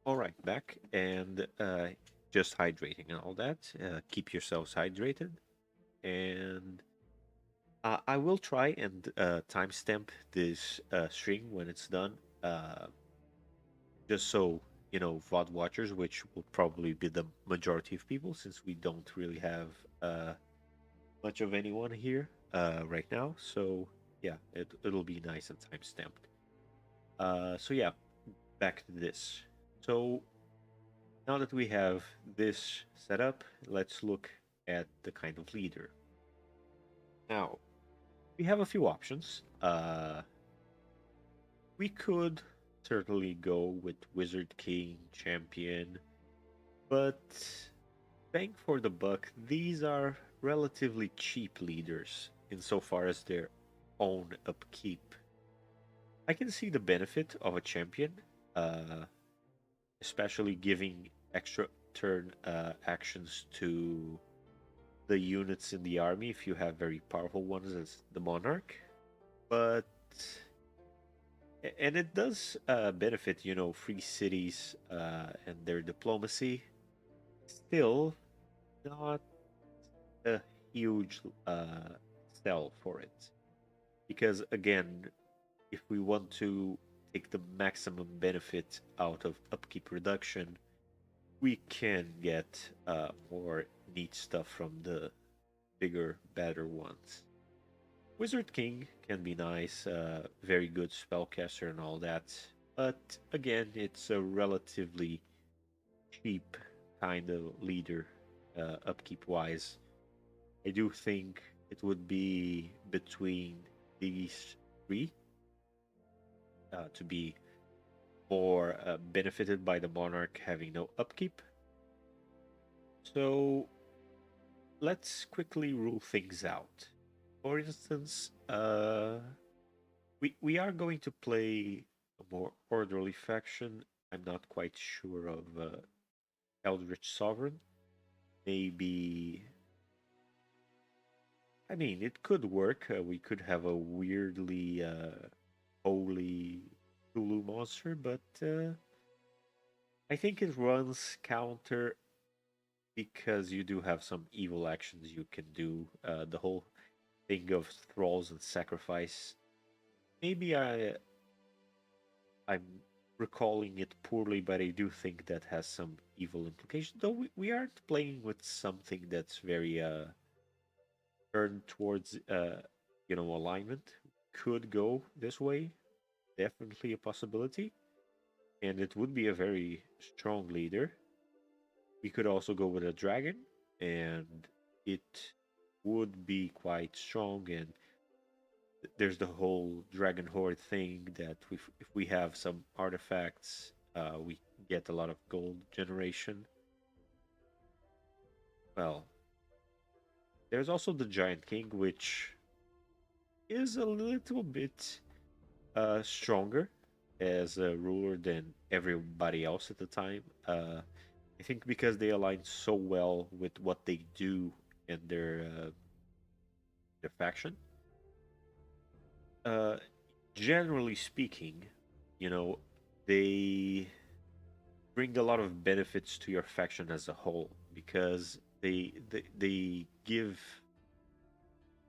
All right, back and just hydrating and all that. Keep yourselves hydrated, and I will try and timestamp this stream when it's done, just so you know, VOD watchers, which will probably be the majority of people, since we don't really have much of anyone here right now. So yeah, it'll be nice and time stamped. So yeah, back to this. So now that we have this set up, let's look at the kind of leader. Now we have a few options. We could certainly go with Wizard King, Champion, but bang for the buck, these are relatively cheap leaders insofar as their own upkeep. I can see the benefit of a champion, uh, especially giving extra turn actions to the units in the army if you have very powerful ones as the monarch. But and it does benefit, you know, free cities and their diplomacy. Still, not a huge sell for it. Because again, if we want to take the maximum benefit out of upkeep reduction, we can get more neat stuff from the bigger, better ones. Wizard King can be nice, very good spellcaster and all that, but again, it's a relatively cheap kind of leader, upkeep wise. I do think it would be between these three to be more benefited by the monarch having no upkeep. So let's quickly rule things out. For instance, we are going to play a more orderly faction. I'm not quite sure of Eldritch Sovereign. Maybe, I mean, it could work. We could have a weirdly holy Hulu monster, but I think it runs counter because you do have some evil actions you can do. The whole thing of thralls and sacrifice. Maybe I'm recalling it poorly, but I do think that has some evil implications. Though we aren't playing with something that's very turned towards alignment. Could go this way. Definitely a possibility. And it would be a very strong leader. We could also go with a dragon, and it would be quite strong. And there's the whole dragon horde thing that if we have some artifacts, we get a lot of gold generation. Well, there's also the giant king, which is a little bit stronger as a ruler than everybody else at the time. I think because they align so well with what they do in their faction. Uh, Generally speaking, you know, they bring a lot of benefits to your faction as a whole because they give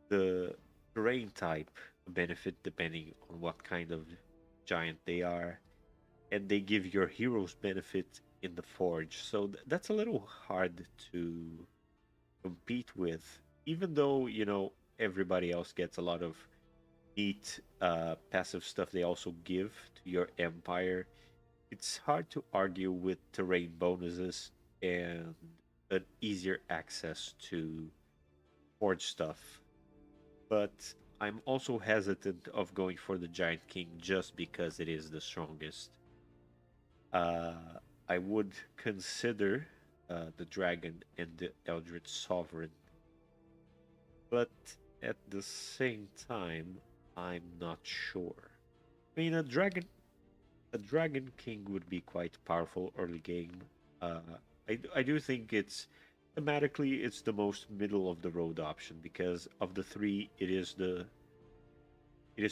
the terrain type a benefit depending on what kind of giant they are, and they give your heroes benefit in the forge. So that's a little hard to compete with, even though everybody else gets a lot of neat passive stuff they also give to your empire. It's hard to argue with terrain bonuses and an easier access to forge stuff. But I'm also hesitant of going for the Giant King just because it is the strongest. Uh, I would consider the Dragon and the Eldritch Sovereign, but at the same time, I'm not sure. I mean, a Dragon King would be quite powerful early game. Uh, I do think thematically it's the most middle of the road option because of the three, it is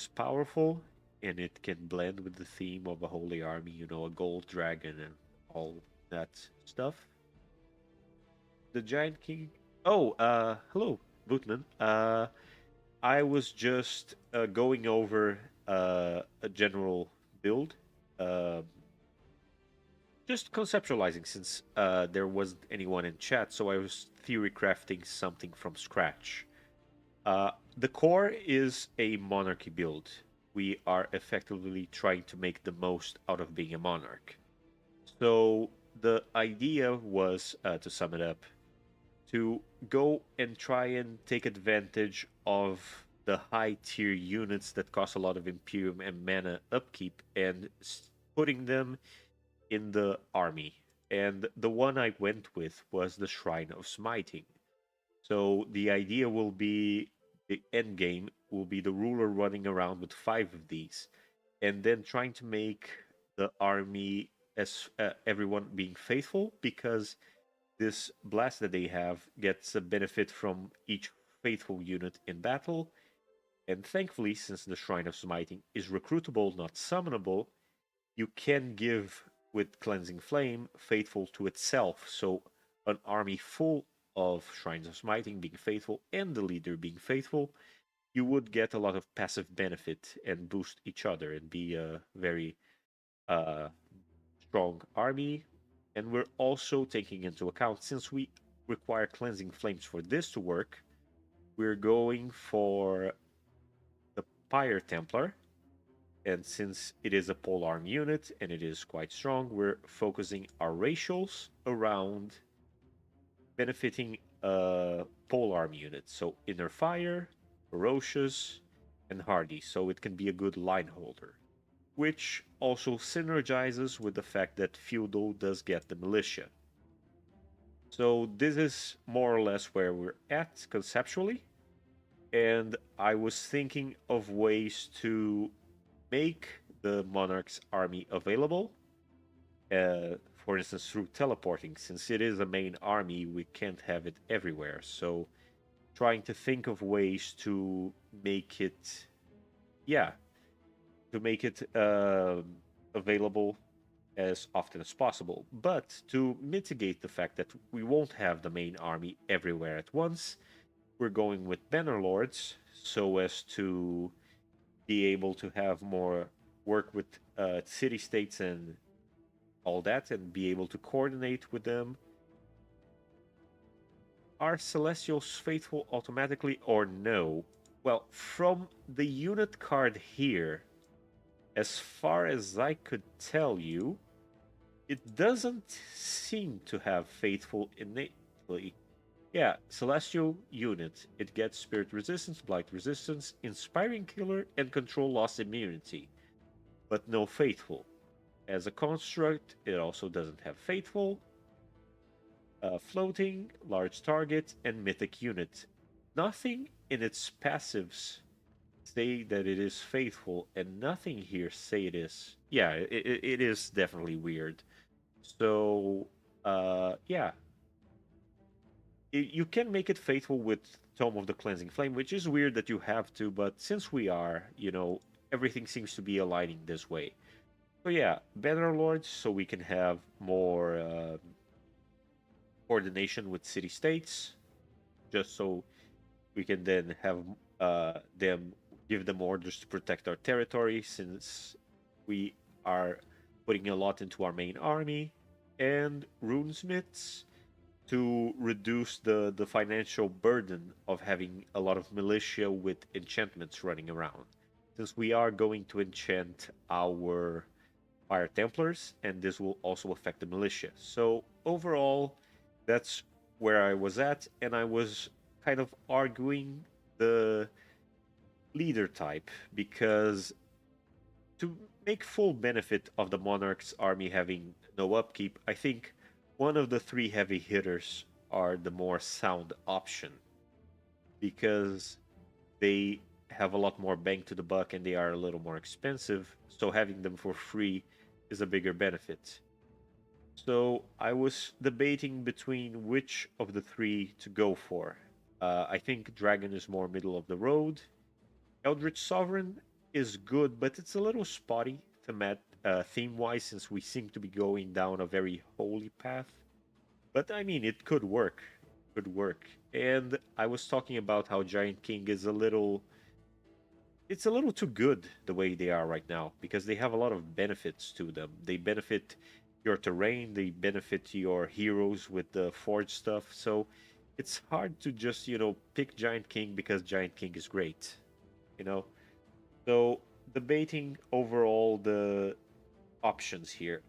powerful and it can blend with the theme of a holy army, a gold dragon and all that stuff. The Giant King. Oh, hello, Bootman. I was just going over a general build. Um just conceptualizing since there wasn't anyone in chat, so I was theory crafting something from scratch. The core is a monarchy build. We are effectively trying to make the most out of being a monarch. So the idea was, to sum it up, to go and try and take advantage of the high tier units that cost a lot of Imperium and mana upkeep and putting them in the army. And the one I went with was the Shrine of Smiting. So the idea will be the end game will be the ruler running around with five of these, and then trying to make the army as everyone being faithful because this blast that they have gets a benefit from each faithful unit in battle. And thankfully, since the Shrine of Smiting is recruitable, not summonable, you can give with Cleansing Flame faithful to itself. So an army full of Shrines of Smiting being faithful and the leader being faithful, you would get a lot of passive benefit and boost each other and be a very uh, strong army. And we're also taking into account, since we require Cleansing Flames for this to work, we're going for the Pyre Templar, and since it is a polearm unit and it is quite strong, we're focusing our racials around benefiting polearm unit. So inner fire, ferocious, and hardy. So it can be a good line holder, which also synergizes with the fact that feudal does get the militia. So this is more or less where we're at conceptually, and I was thinking of ways to make the monarch's army available. For instance, through teleporting, since it is a main army, we can't have it everywhere. So, trying to think of ways to make it, yeah, to make it available as often as possible. But to mitigate the fact that we won't have the main army everywhere at once, we're going with banner lords so as to be able to have more work with city states and all that and be able to coordinate with them. Are Celestials faithful automatically or no? Well, from the unit card here, as far as I could tell you, it doesn't seem to have faithful innately. Yeah, Celestial unit. It gets Spirit Resistance, Blight Resistance, Inspiring Killer, and Control Loss Immunity, but no faithful. As a construct, it also doesn't have faithful, floating, large target, and mythic unit. Nothing in its passives say that it is faithful, and nothing here say it is. Yeah, it is definitely weird. So, yeah, you can make it faithful with Tome of the Cleansing Flame, which is weird that you have to, but since we are, everything seems to be aligning this way. So yeah, Banner Lords, so we can have more coordination with city states, just so we can then have them give them orders to protect our territory, since we are putting a lot into our main army, and runesmiths to reduce the financial burden of having a lot of militia with enchantments running around, since we are going to enchant our Fire Templars, and this will also affect the militia. So overall, that's where I was at, and I was kind of arguing the leader type because to make full benefit of the Monarch's army having no upkeep, I think one of the three heavy hitters are the more sound option because they have a lot more bang to the buck and they are a little more expensive. So having them for free is a bigger benefit. So I was debating between which of the three to go for. I think Dragon is more middle of the road. Eldritch Sovereign is good, but it's a little spotty theme-wise, since we seem to be going down a very holy path. But I mean, it could work. It could work. And I was talking about how Giant King is it's a little too good the way they are right now because they have a lot of benefits to them. They benefit your terrain, they benefit your heroes with the forge stuff. So it's hard to just, pick Giant King because Giant King is great, you know? So debating overall the options here.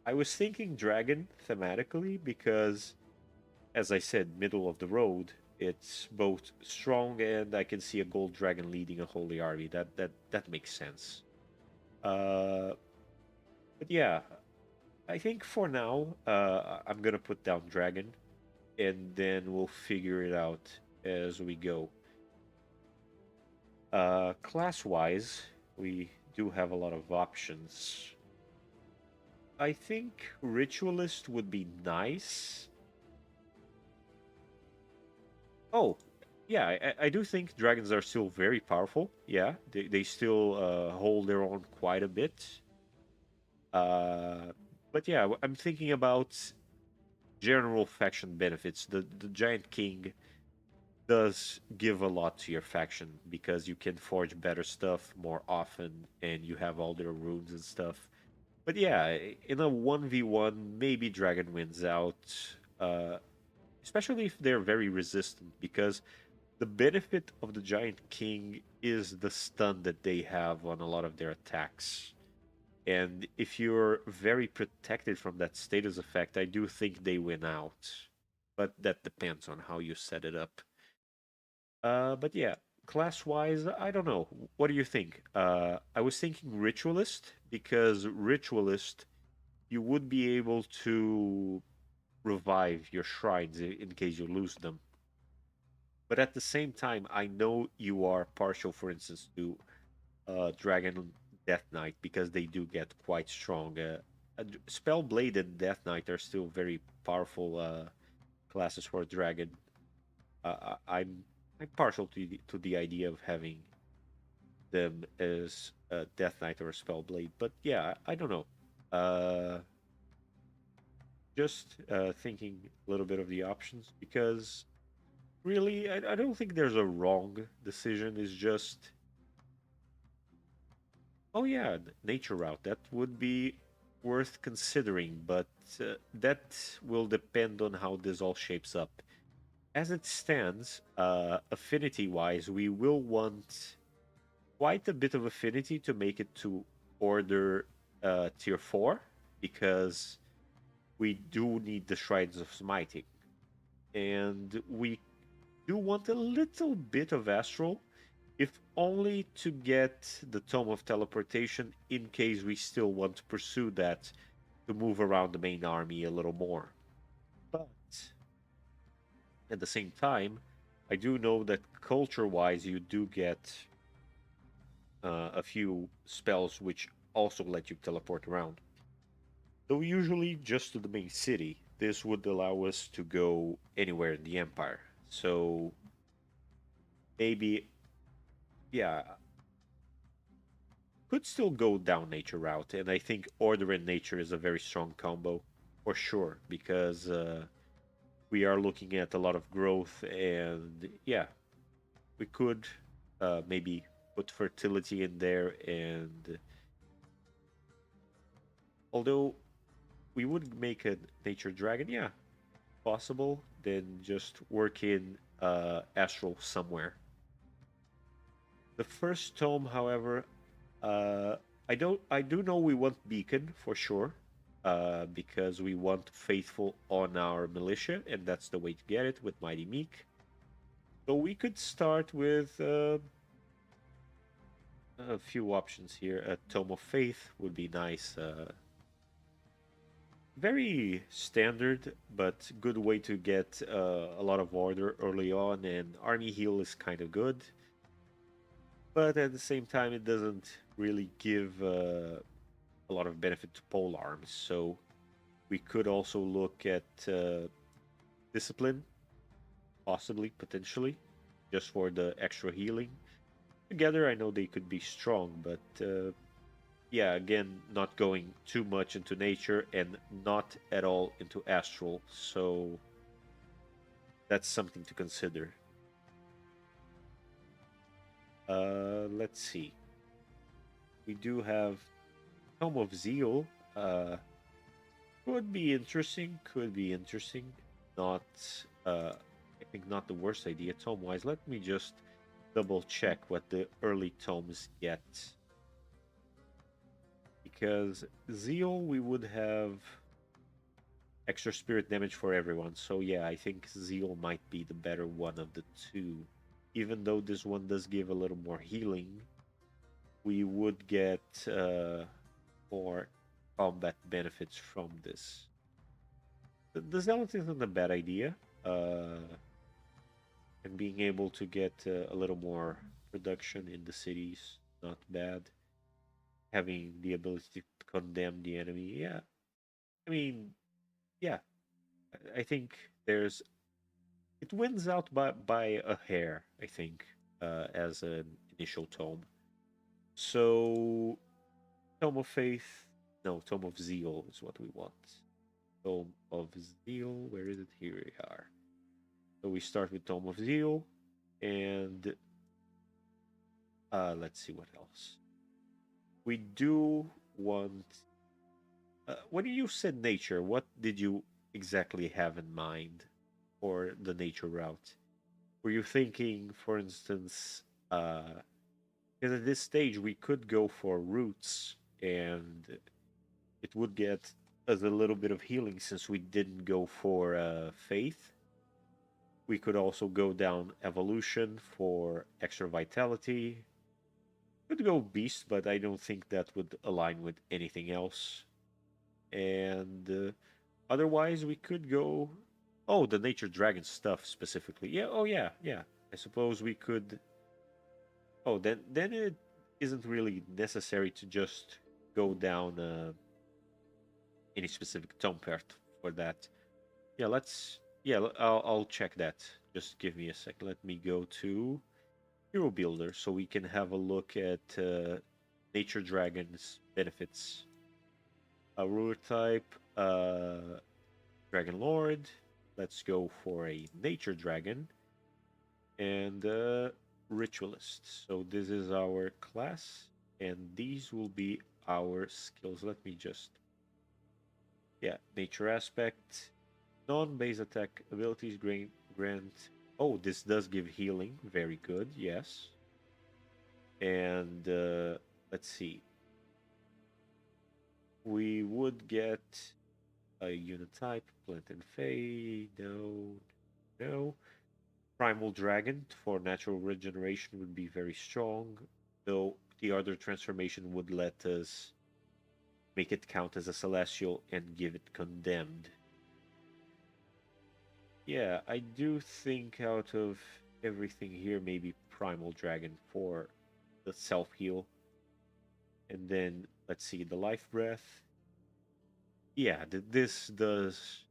I was thinking Dragon thematically because, as I said, middle of the road. It's both strong and I can see a gold dragon leading a holy army. That makes sense. Uh, but yeah, I think for now I'm gonna put down dragon, and then we'll figure it out as we go. Class wise, we do have a lot of options. I think ritualist would be nice. Oh, yeah, I do think dragons are still very powerful. Yeah, they still hold their own quite a bit. Uh, but yeah, I'm thinking about general faction benefits. The Giant King does give a lot to your faction because you can forge better stuff more often and you have all their runes and stuff. But yeah, in a 1v1, maybe Dragon wins out, uh, especially if they're very resistant because the benefit of the Giant King is the stun that they have on a lot of their attacks. And if you're very protected from that status effect, I do think they win out. But that depends on how you set it up. But yeah, class-wise, I don't know. What do you think? I was thinking Ritualist because Ritualist, you would be able to revive your shrines in case you lose them. But at the same time, I know you are partial, for instance, to Dragon Death Knight because they do get quite strong. Spellblade and Death Knight are still very powerful classes for Dragon. I'm partial to the idea of having them as a Death Knight or a Spellblade, but yeah, I don't know. Uh, just thinking a little bit of the options because really, I don't think there's a wrong decision. It's just, oh yeah, nature route. That would be worth considering, but that will depend on how this all shapes up. As it stands, affinity-wise, we will want quite a bit of affinity to make it to order tier 4 because we do need the shrines of smiting, and we do want a little bit of astral, if only to get the tome of teleportation in case we still want to pursue that to move around the main army a little more. But at the same time, I do know that culture wise you do get a few spells which also let you teleport around, though usually just to the main city. This would allow us to go anywhere in the empire, so maybe, yeah, could still go down nature route, and I think order and nature is a very strong combo for sure because we are looking at a lot of growth, and yeah, we could maybe put fertility in there, and although we would make a nature dragon, yeah, possible, then just work in astral somewhere. The first tome, however, uh, I do know we want beacon for sure, because we want faithful on our militia, and that's the way to get it with Mighty Meek. So we could start with a few options here. A Tome of Faith would be nice. Very standard, but good way to get a lot of order early on, and Army Heal is kind of good. But at the same time, it doesn't really give a lot of benefit to pole arms. So we could also look at Discipline, possibly, potentially, just for the extra healing. Together, I know they could be strong, but yeah, again, not going too much into nature and not at all into astral. So that's something to consider. Let's see. We do have Tome of Zeal. Could be interesting. Could be interesting. Not, I think, not the worst idea tome wise. Let me just double check what the early tomes get. Because Zeal, we would have extra spirit damage for everyone. So yeah, I think Zeal might be the better one of the two. Even though this one does give a little more healing, we would get more combat benefits from this. The Zealot isn't a bad idea, and being able to get a little more production in the cities, not bad. Having the ability to condemn the enemy, yeah. I mean, yeah, I think there's it wins out by a hair, I think, as an initial tome. So, Tome of Faith, no, Tome of Zeal is what we want. Tome of Zeal, where is it? Here we are. So we start with Tome of Zeal, and let's see what else. We do want. When you said nature, what did you exactly have in mind for the nature route? Were you thinking, for instance, because at this stage we could go for roots, and it would get us a little bit of healing since we didn't go for faith. We could also go down evolution for extra vitality. Could go beast, but I don't think that would align with anything else. And otherwise, we could go. Oh, the nature dragon stuff specifically. Yeah. Oh, yeah. Yeah. I suppose we could. Oh, then it isn't really necessary to just go down any specific tome part for that. Yeah. Let's. Yeah. I'll check that. Just give me a sec. Let me go to Hero Builder so we can have a look at Nature Dragon's benefits. Ruler type, Dragon Lord. Let's go for a Nature Dragon and Ritualist. So this is our class, and these will be our skills. Let me just, yeah, Nature Aspect, non-base attack abilities grant. Oh, this does give healing. Very good. Yes. And let's see. We would get a unit type, Plant and Fey. No, no. Primal Dragon for natural regeneration would be very strong, though the other transformation would let us make it count as a celestial and give it condemned. Yeah, I do think out of everything here, maybe Primal Dragon for the self heal. And then let's see the life breath. Yeah, this does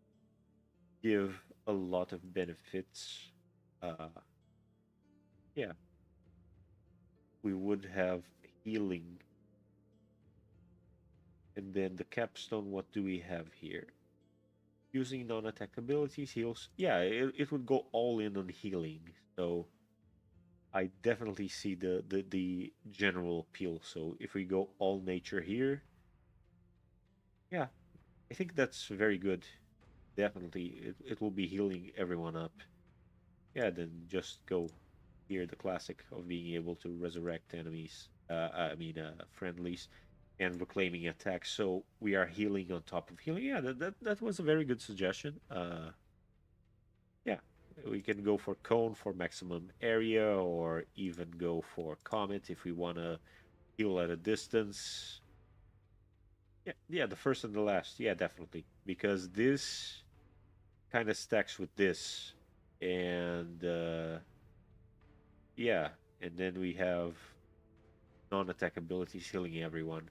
give a lot of benefits. Uh, yeah, we would have healing. And then the capstone, what do we have here? Using non-attack abilities heals. Yeah, it would go all in on healing. So I definitely see the general appeal. So if we go all nature here, yeah, I think that's very good. Definitely, it will be healing everyone up. Yeah, then just go here the classic of being able to resurrect enemies. Friendlies, and reclaiming attacks. So we are healing on top of healing. Yeah, that was a very good suggestion. Yeah, we can go for cone for maximum area, or even go for comet if we want to heal at a distance. Yeah, yeah, the first and the last. Yeah, definitely, because this kind of stacks with this, and yeah, and then we have non-attack abilities healing everyone.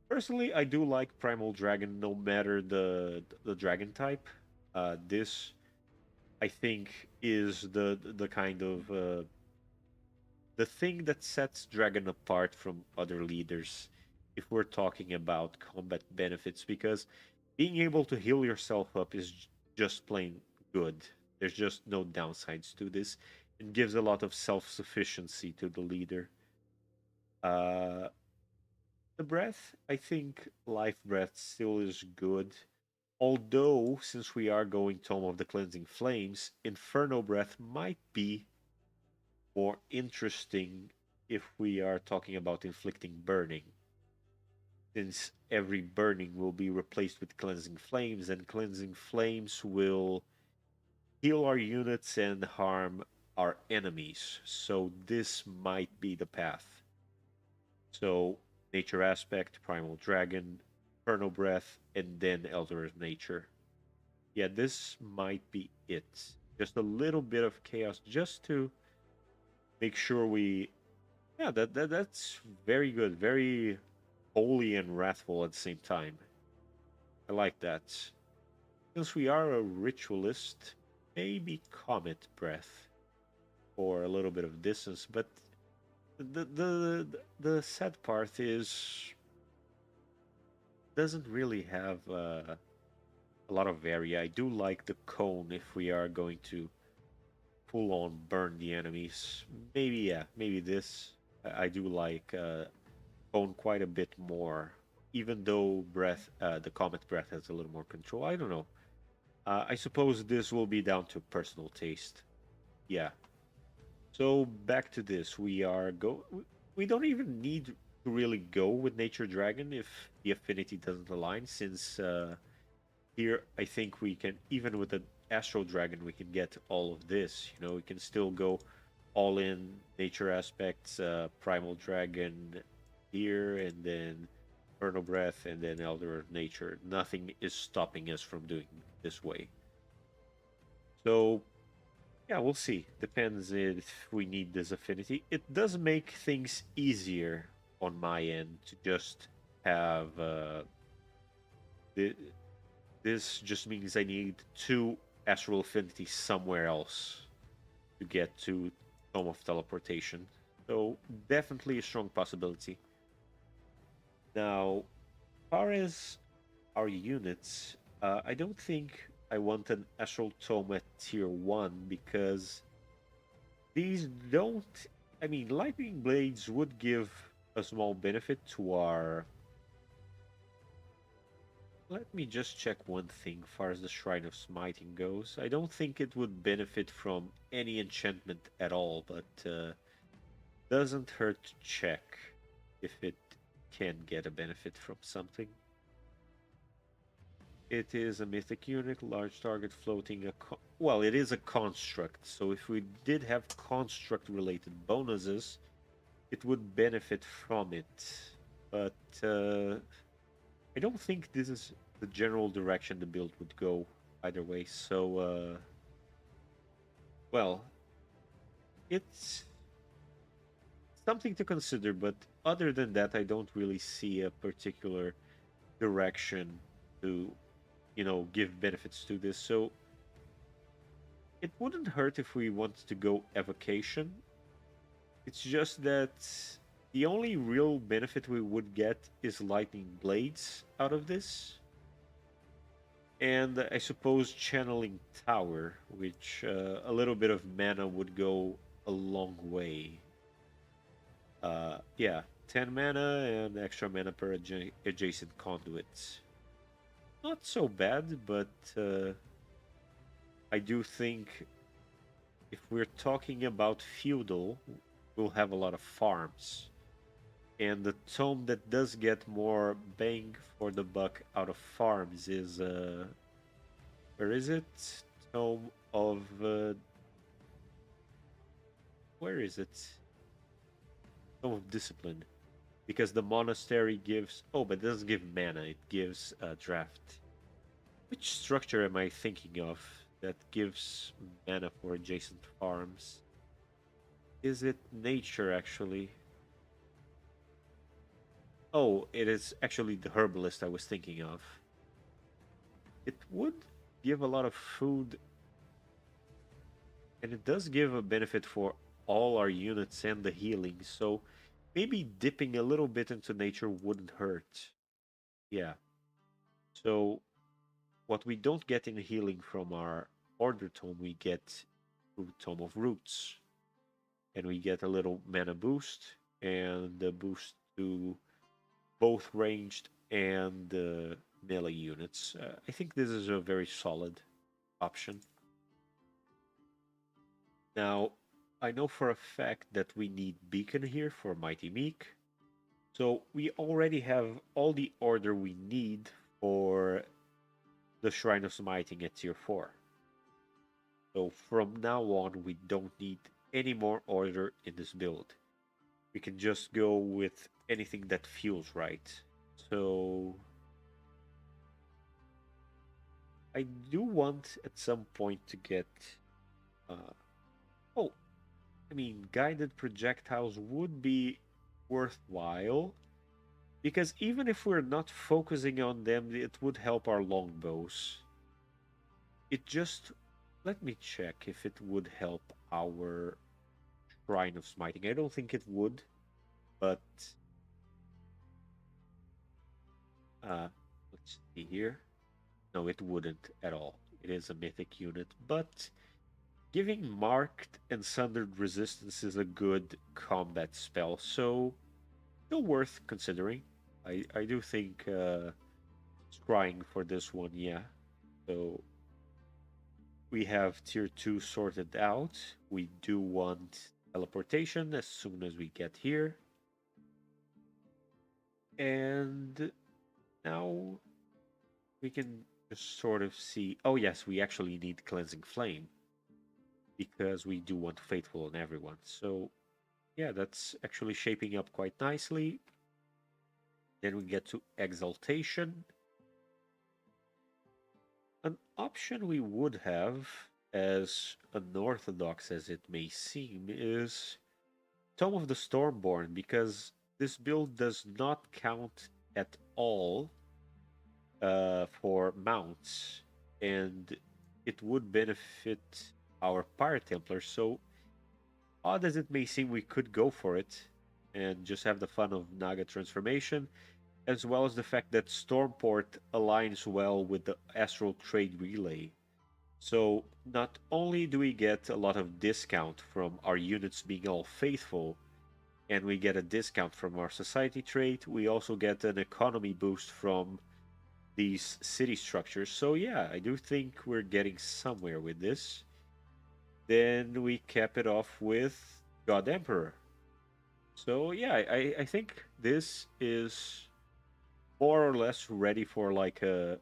Personally, I do like Primal Dragon no matter the dragon type. This I think is the kind of the thing that sets Dragon apart from other leaders if we're talking about combat benefits, because being able to heal yourself up is just plain good. There's just no downsides to this. It gives a lot of self-sufficiency to the leader. Uh, the breath, I think life breath still is good. Although, since we are going Tome of the Cleansing Flames, Inferno Breath might be more interesting if we are talking about inflicting burning. Since every burning will be replaced with Cleansing Flames, and Cleansing Flames will heal our units and harm our enemies. So this might be the path. So Nature Aspect, Primal Dragon, Inferno Breath, and then Elder of Nature. Yeah, this might be it. Just a little bit of chaos just to make sure we. Yeah, that's very good. Very holy and wrathful at the same time. I like that. Since we are a ritualist, maybe Comet Breath for a little bit of distance, but the sad part is doesn't really have a lot of area. I do like the cone if we are going to full on burn the enemies. Maybe, yeah, maybe this. I do like cone quite a bit more, even though breath, the comet breath has a little more control. I don't know. I suppose this will be down to personal taste. Yeah. So back to this. We don't even need to really go with Nature Dragon if the affinity doesn't align, since here I think we can, even with the Astral Dragon, we can get all of this. You know, we can still go all in nature aspects, Primal Dragon here, and then Eternal Breath, and then Elder Nature. Nothing is stopping us from doing this way. So, yeah, we'll see. Depends if we need this affinity. It does make things easier on my end to just have the, this just means I need 2 astral affinities somewhere else to get to Tome of Teleportation. So definitely a strong possibility. Now, as far as our units, I don't think I want an Astral Tome at tier 1 because these don't. I mean, Lightning Blades would give a small benefit to our. Let me just check one thing as far as the Shrine of Smiting goes. I don't think it would benefit from any enchantment at all, but doesn't hurt to check if it can get a benefit from something. It is a mythic unit, large target floating well, it is a construct, so if we did have construct related bonuses, it would benefit from it. But I don't think this is the general direction the build would go either way. So, well, it's something to consider, but other than that, I don't really see a particular direction to, give benefits to this. So it wouldn't hurt if we wanted to go evocation. It's just that the only real benefit we would get is lightning blades out of this. And I suppose channeling tower, which a little bit of mana would go a long way. Yeah, 10 mana and extra mana per adjacent conduit. Not so bad, but I do think if we're talking about feudal, we'll have a lot of farms. And the tome that does get more bang for the buck out of farms is where is it? Tome of where is it? Tome of Discipline. Because the monastery gives but it doesn't give mana, it gives draft. Which structure am I thinking of that gives mana for adjacent farms? Is it nature actually? Oh, it is actually the herbalist I was thinking of. It would give a lot of food, and it does give a benefit for all our units and the healing, so maybe dipping a little bit into nature wouldn't hurt. Yeah. So, what we don't get in healing from our Order Tome, we get through Tome of Roots. And we get a little mana boost, and a boost to both ranged and melee units. I think this is a very solid option. Now, I know for a fact that we need Beacon here for Mighty Meek. So we already have all the order we need for the Shrine of Smiting at tier 4. So from now on, we don't need any more order in this build. We can just go with anything that feels right. So I do want at some point to get guided projectiles would be worthwhile, because even if we're not focusing on them, it would help our longbows. It just, let me check if it would help our Shrine of Smiting. I don't think it would, but let's see here. No, it wouldn't at all. It is a mythic unit, but giving marked and sundered resistance is a good combat spell, so still worth considering. I do think scrying for this one, yeah. So we have tier 2 sorted out. We do want teleportation as soon as we get here. And now we can just sort of see. Oh yes, we actually need cleansing flame because we do want faithful on everyone. So yeah, that's actually shaping up quite nicely. Then we get to exaltation. An option we would have, as unorthodox as it may seem, is Tome of the Stormborn, because this build does not count at all for mounts, and it would benefit our Pyre Templars. So, odd as it may seem, we could go for it and just have the fun of Naga transformation, as well as the fact that Stormport aligns well with the Astral Trade Relay. So, not only do we get a lot of discount from our units being all faithful, and we get a discount from our society trait, we also get an economy boost from these city structures. So yeah, I do think we're getting somewhere with this. Then we cap it off with God Emperor. So yeah, I think this is more or less ready for like a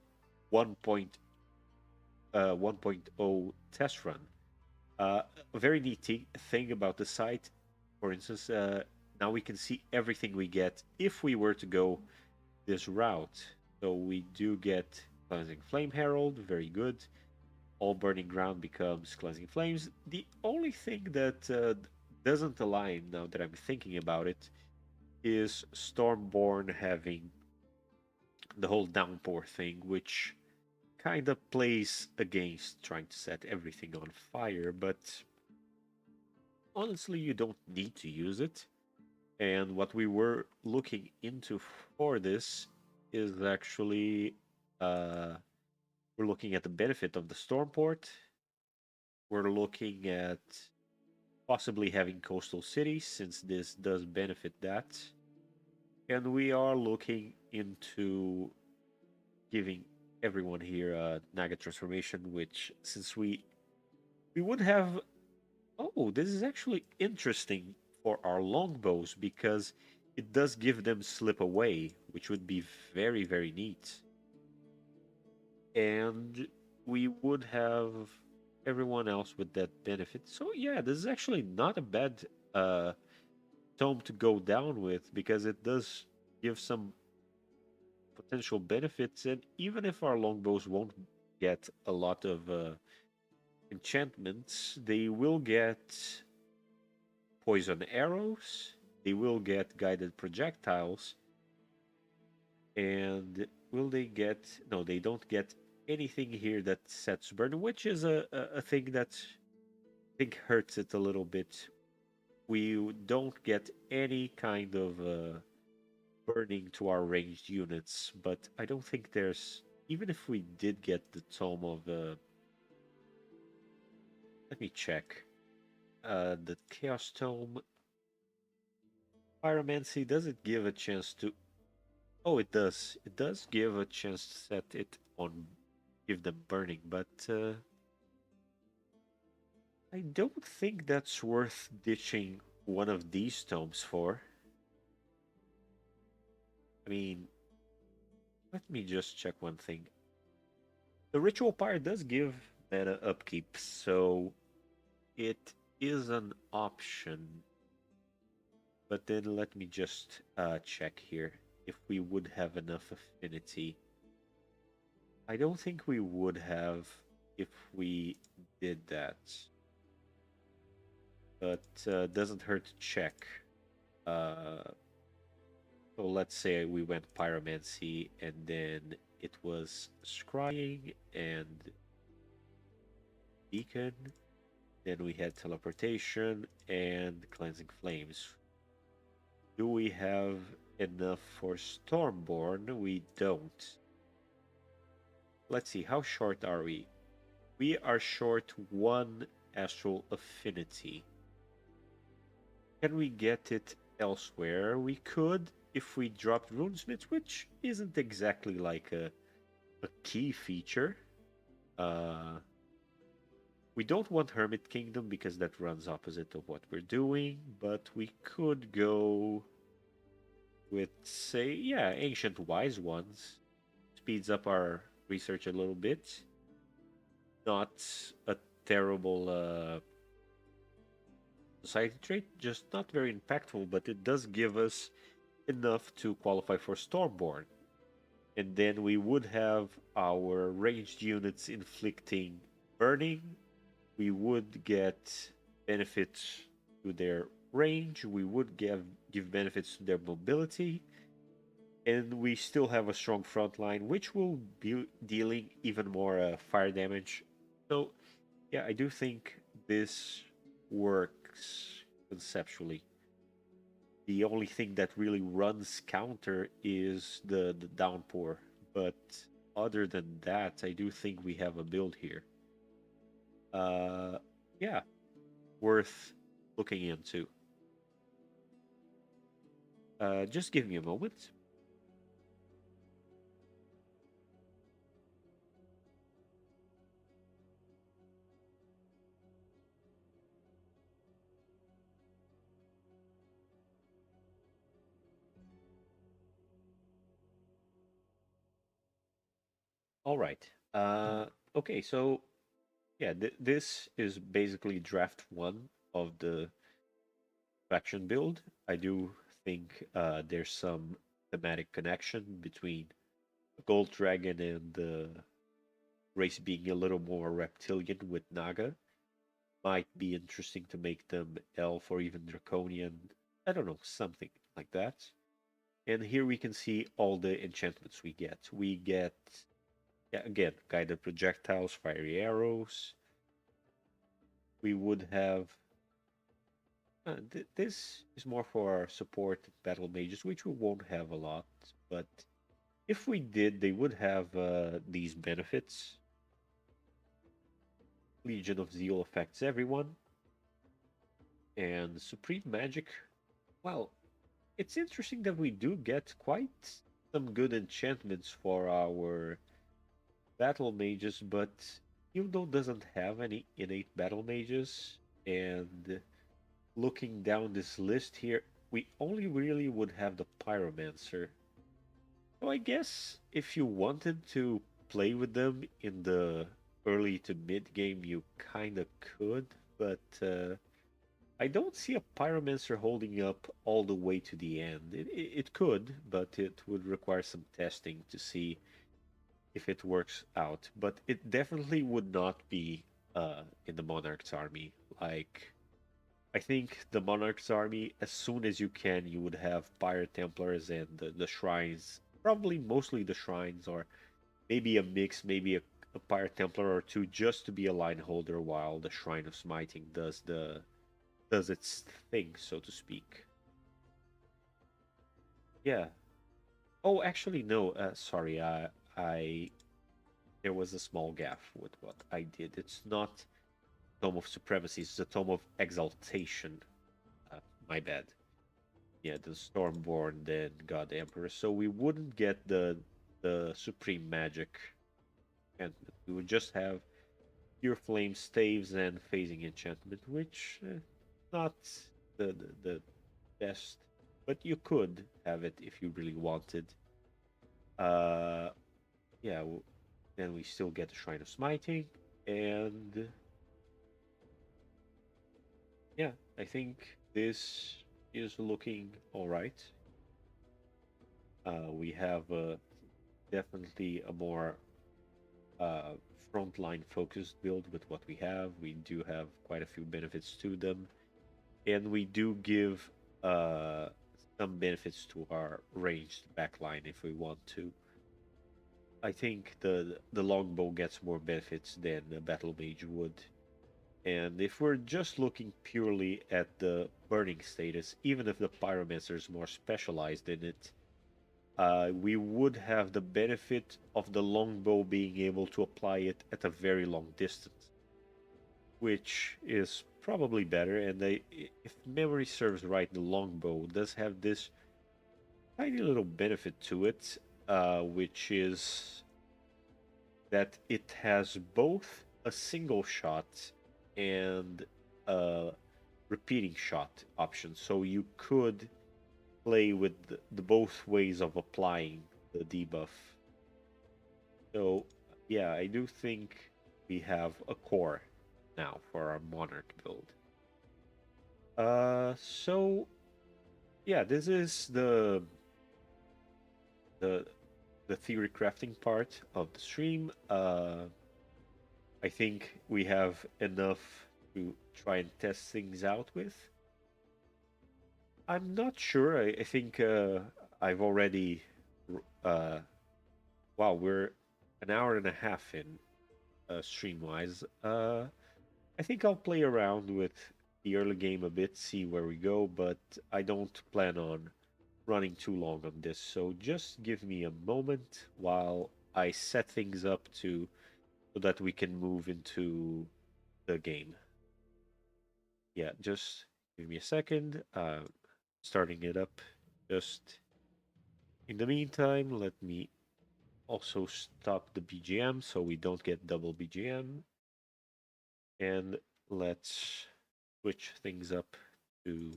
1.0 test run. A very neat thing about the site, for instance, now we can see everything we get if we were to go this route. So we do get Cleansing Flame Herald, very good. All Burning Ground becomes Cleansing Flames. The only thing that doesn't align, now that I'm thinking about it, is Stormborn having the whole downpour thing, which kind of plays against trying to set everything on fire, but honestly, you don't need to use it. And what we were looking into for this is actually uh, we're looking at the benefit of the Stormport. We're looking at possibly having coastal cities, since this does benefit that. And we are looking into giving everyone here a Naga transformation, which since we would have. Oh, this is actually interesting for our longbows because it does give them slip away, which would be very, very neat. And we would have everyone else with that benefit. So yeah, this is actually not a bad uh, tome to go down with because it does give some potential benefits. And even if our longbows won't get a lot of enchantments, they will get poison arrows, they will get guided projectiles, and will they get. No, they don't get anything here that sets burn, which is a thing that I think hurts it a little bit. We don't get any kind of burning to our ranged units, but I don't think there's. Even if we did get the Tome of. Let me check. The Chaos Tome. Pyromancy, does it give a chance to. Oh, it does. It does give a chance to set it on. Give them burning, but I don't think that's worth ditching one of these tomes for. I mean, let me just check one thing. The Ritual Pyre does give mana upkeep, so it is an option. But then let me just check here if we would have enough affinity. I don't think we would have if we did that. But doesn't hurt to check. So let's say we went Pyromancy and then it was Scrying and Beacon. Then we had Teleportation and Cleansing Flames. Do we have enough for Stormborn? We don't. Let's see, how short are we? We are short 1 Astral Affinity. Can we get it elsewhere? We could if we dropped Runesmith, which isn't exactly like a key feature. We don't want Hermit Kingdom because that runs opposite of what we're doing, but we could go with, say, yeah, Ancient Wise Ones. Speeds up our research a little bit. Not a terrible society trait, just not very impactful, but it does give us enough to qualify for Stormborn. And then we would have our ranged units inflicting burning. We would get benefits to their range. We would give benefits to their mobility. And we still have a strong front line, which will be dealing even more fire damage. So, yeah, I do think this works conceptually. The only thing that really runs counter is the downpour. But other than that, I do think we have a build here. Uh, yeah, worth looking into. Just give me a moment. All right. Okay, so yeah, this is basically draft one of the faction build. I do think there's some thematic connection between the Gold Dragon and the race being a little more reptilian with Naga. Might be interesting to make them elf or even draconian. I don't know, something like that. And here we can see all the enchantments we get. We get, yeah, again, guided projectiles, fiery arrows. We would have. This is more for our support battle mages, which we won't have a lot. But if we did, they would have these benefits. Legion of Zeal affects everyone. And Supreme Magic, well, it's interesting that we do get quite some good enchantments for our battle mages, but Hildo doesn't have any innate battle mages. And looking down this list here, we only really would have the Pyromancer. So I guess if you wanted to play with them in the early to mid game, you kinda could, but I don't see a Pyromancer holding up all the way to the end. It could, but it would require some testing to see if it works out. But it definitely would not be in the Monarch's army. Like, I think the Monarch's army, as soon as you can, you would have Pyre Templars and the shrines. Probably mostly the shrines, or maybe a mix, maybe a Pyre Templar or two, just to be a line holder while the Shrine of Smiting does its thing, so to speak. Yeah. Oh, actually, no. Sorry. I there was a small gaffe with what I did. It's not Tome of Supremacy. It's the Tome of Exaltation. My bad. Yeah, the Stormborn, then God Emperor. So we wouldn't get the Supreme Magic, and we would just have Pure Flame staves and phasing enchantment, which not the best, but you could have it if you really wanted. Uh, yeah, then we still get the Shrine of Smiting, and yeah, I think this is looking all right. We have definitely a more uh, frontline focused build with what we have. We do have quite a few benefits to them, and we do give uh, some benefits to our ranged backline if we want to. I think the longbow gets more benefits than a battle mage would. And if we're just looking purely at the burning status, even if the pyromancer is more specialized in it, we would have the benefit of the longbow being able to apply it at a very long distance, which is probably better. And if memory serves right, the longbow does have this tiny little benefit to it, which is that it has both a single shot and a repeating shot option. So you could play with the both ways of applying the debuff. So yeah, I do think we have a core now for our Monarch build. So yeah, this is the the theory crafting part of the stream. I think we have enough to try and test things out with. I'm not sure. I think I've already. Uh, wow, we're an hour and a half in stream wise. I think I'll play around with the early game a bit, see where we go, but I don't plan on running too long on this. So just give me a moment while I set things up to so that we can move into the game. Yeah, just give me a second. Starting it up. Just in the meantime, let me also stop the BGM so we don't get double BGM. And let's switch things up to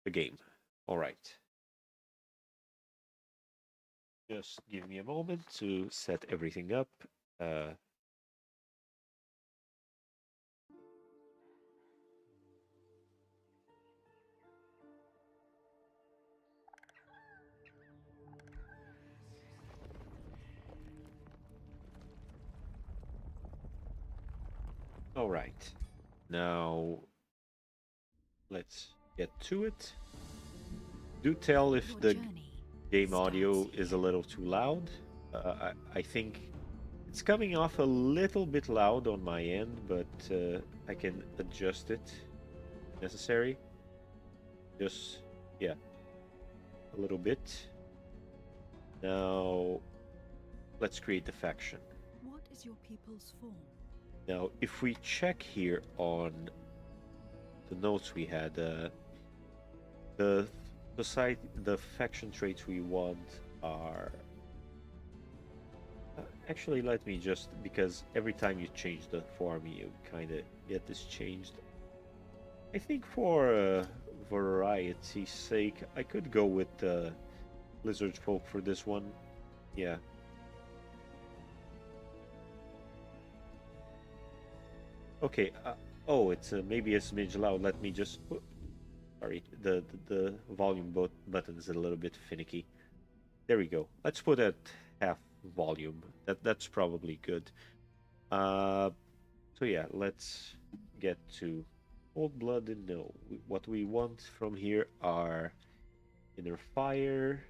the game. All right. Just give me a moment to set everything up. Uh, all right. Now let's get to it. Do tell if the game audio is a little too loud. I think it's coming off a little bit loud on my end, but I can adjust it if necessary. Just, yeah, a little bit. Now, let's create the faction. What is your people's form? Now, if we check here on the notes we had, the the faction traits we want are actually, let me just, because every time you change the form, you kind of get this changed. I think for variety's sake, I could go with Lizard Folk for this one. Yeah. Okay. Oh, it's maybe a smidge loud. Let me just. Sorry, the volume button is a little bit finicky. There we go. Let's put at half volume. That's probably good. So yeah, let's get to Cold Blooded. No, what we want from here are Inner Fire,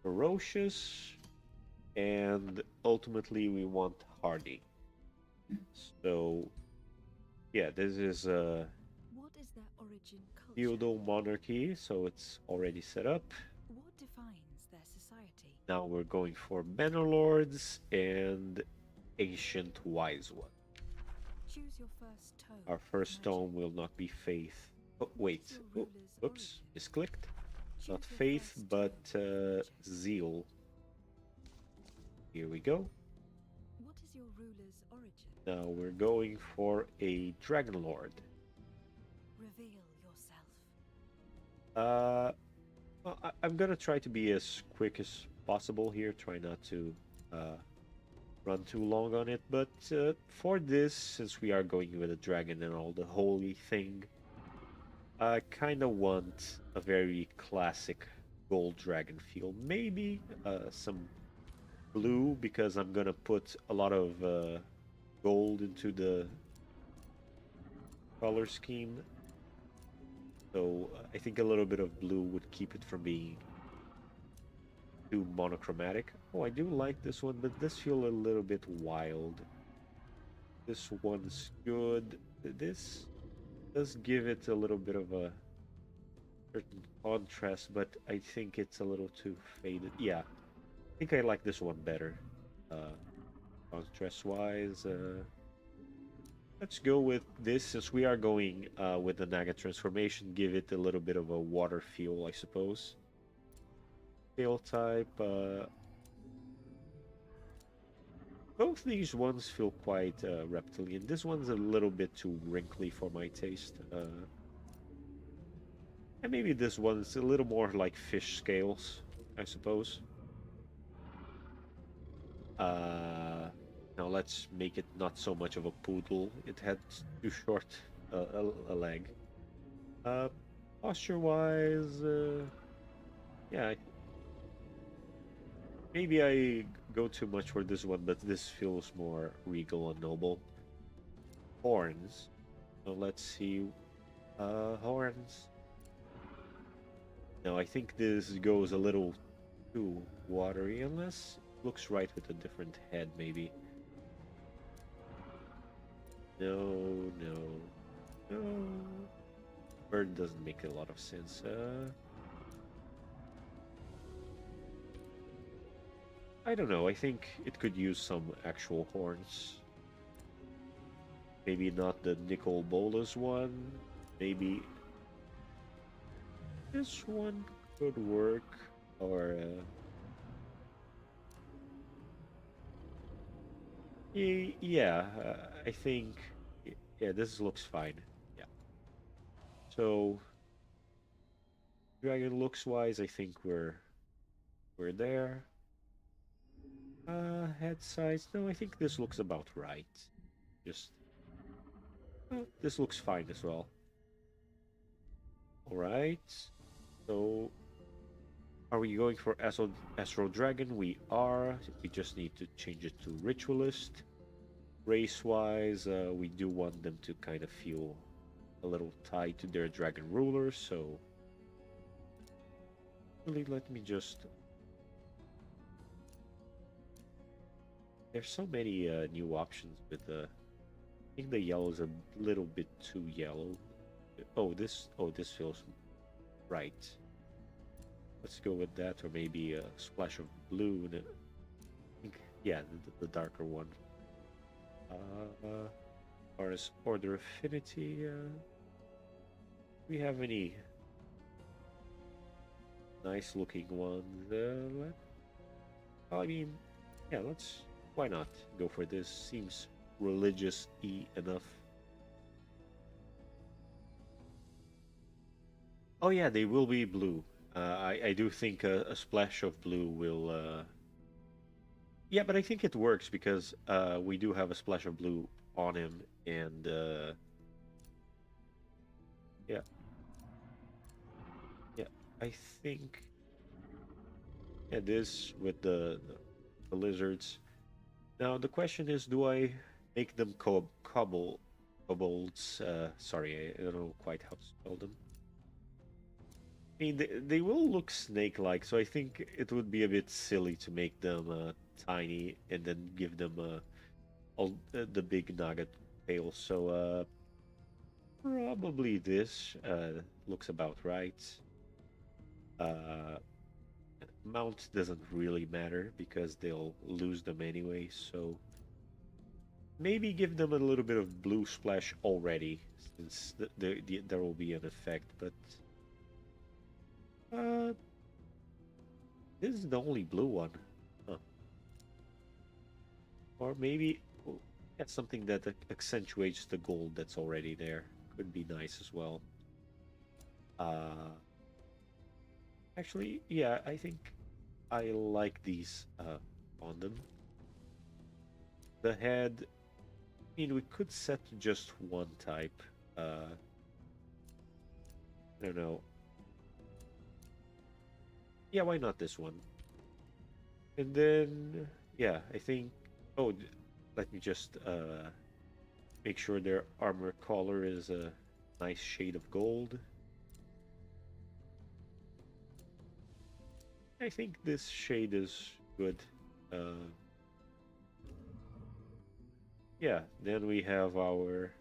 Ferocious, and ultimately we want Hardy. So yeah, this is a What is their origin culture? feudal monarchy, so it's already set up. What defines their society? Now we're going for Manor Lords and Ancient Wise One. Choose your first tone. Our first tone will not be Faith. Oh, wait. Oh, oops, misclicked. Not Faith, but Zeal. Here we go. What is your ruler's origin? Now we're going for a Dragon Lord. Reveal yourself. Well, I'm gonna try to be as quick as possible here. Try not to run too long on it. But for this, since we are going with a dragon and all the holy thing, I kind of want a very classic gold dragon feel. Maybe some blue because I'm gonna put a lot of gold into the color scheme. So I think a little bit of blue would keep it from being too monochromatic. Oh, I do like this one, but this feels a little bit wild. This one's good. This does give it a little bit of a certain contrast, but I think it's a little too faded. Yeah, I think I like this one better. Contrast-wise, let's go with this since we are going with the Naga transformation. Give it a little bit of a water feel, I suppose. Tail type. Both these ones feel quite reptilian. This one's a little bit too wrinkly for my taste. And maybe this one's a little more like fish scales, I suppose. Now let's make it not so much of a poodle. It had too short a leg. Uh, Posture-wise, yeah, maybe I go too much for this one, but this feels more regal and noble. Horns. So let's see. Horns. No, I think this goes a little too watery, unless it looks right with a different head, maybe. No, no, no. Bird doesn't make a lot of sense. I don't know. I think it could use some actual horns. Maybe not the nickel bolus one. Maybe this one could work. Or yeah, I think yeah, this looks fine. Yeah. So dragon looks wise, I think we're there. Head size. No, I think this looks about right. Just this looks fine as well. All right. So are we going for Astro Dragon? We are. We just need to change it to Ritualist. Race-wise, we do want them to kind of feel a little tied to their Dragon Ruler, so... Really, let me just... There's so many new options with the... I think the yellow is a little bit too yellow. Oh, this feels right. Let's go with that, or maybe a splash of blue. I think, yeah, the darker one. Or as Order Affinity. We have any nice looking ones? I mean, yeah, let's. Why not go for this? Seems religious-y enough. Oh yeah, they will be blue. I do think a splash of blue will. Yeah, but I think it works because we do have a splash of blue on him, and yeah, yeah. I think yeah, this with the lizards. Now the question is, do I make them kobolds? Sorry, I don't know quite how to spell them. I mean, they will look snake-like, so I think it would be a bit silly to make them tiny and then give them all the big nugget tail. So probably this looks about right. Uh, Mount doesn't really matter because they'll lose them anyway. So maybe give them a little bit of blue splash already, since there will be an effect. But uh, this is the only blue one. Huh. Or maybe yeah, something that accentuates the gold that's already there. Could be nice as well. Uh, Actually, yeah, I think I like these on them. The head, I mean, we could set just one type. I don't know. Yeah, why not this one? And then, yeah, I think. Oh, let me just make sure their armor color is a nice shade of gold. I think this shade is good. Uh, yeah, then we have our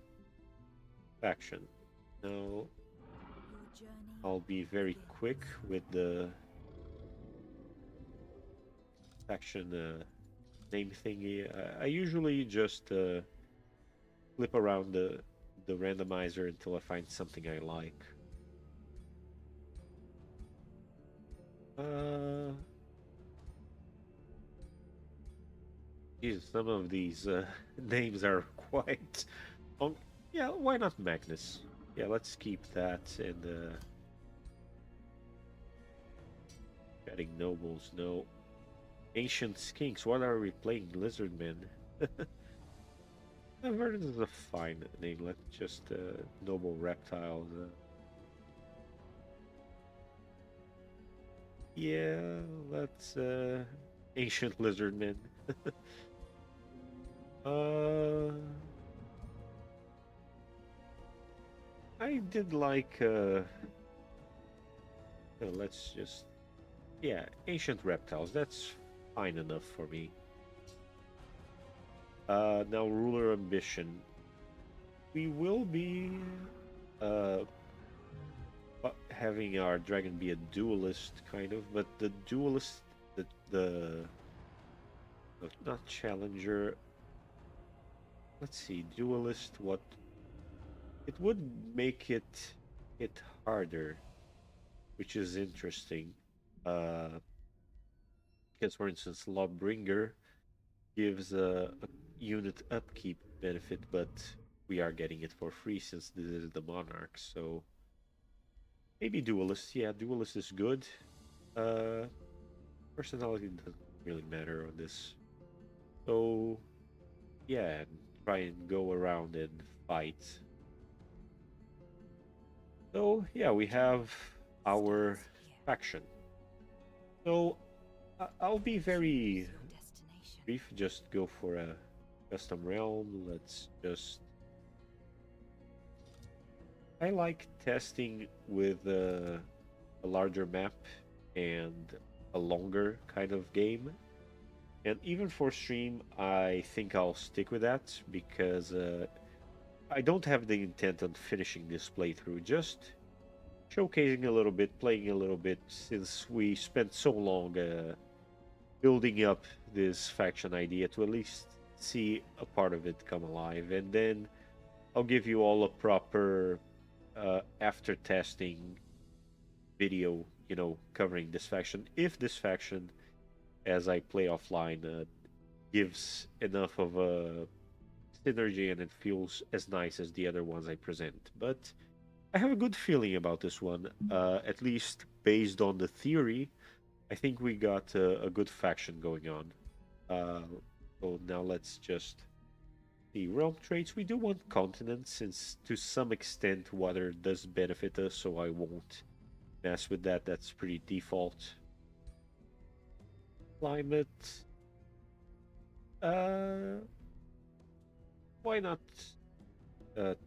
faction. Now, Your journey I'll be very begins. quick with the faction name thingy. I usually just flip around the randomizer until I find something I like. Uh, Geez, some of these names are quite. Oh, yeah, why not Magnus? Yeah, let's keep that. And Shedding Nobles, no. Ancient Kings. What are we playing? Lizardmen. Verdant is a fine name. Let's just noble reptiles. Yeah, let's ancient lizardmen. uh, I did like. Let's just yeah, ancient reptiles. That's fine enough for me. Now ruler ambition. We will be uh having our dragon be a duelist kind of, but the duelist, the no, not challenger. Let's see, duelist. What it would make it hit harder, which is interesting. Uh, because for instance, Lawbringer gives a unit upkeep benefit, but we are getting it for free since this is the monarch. So maybe duelist. Yeah, duelist is good. Uh, Personality doesn't really matter on this. So yeah, and try and go around and fight. So yeah, we have our Starts here. faction. So I'll be very Choose your destination. brief. Just go for a custom realm. Let's just. I like testing with a larger map and a longer kind of game. And even for stream, I think I'll stick with that because I don't have the intent on finishing this playthrough. Just showcasing a little bit, playing a little bit, since we spent so long building up this faction idea to at least see a part of it come alive. And then I'll give you all a proper after testing video, covering this faction. If this faction, as I play offline, gives enough of a synergy and it feels as nice as the other ones I present. But I have a good feeling about this one, at least based on the theory. I think we got a good faction going on. Uh, so now let's just see realm traits. We do want continents, since to some extent water does benefit us, so I won't mess with that. That's pretty default. Climate. Uh, why not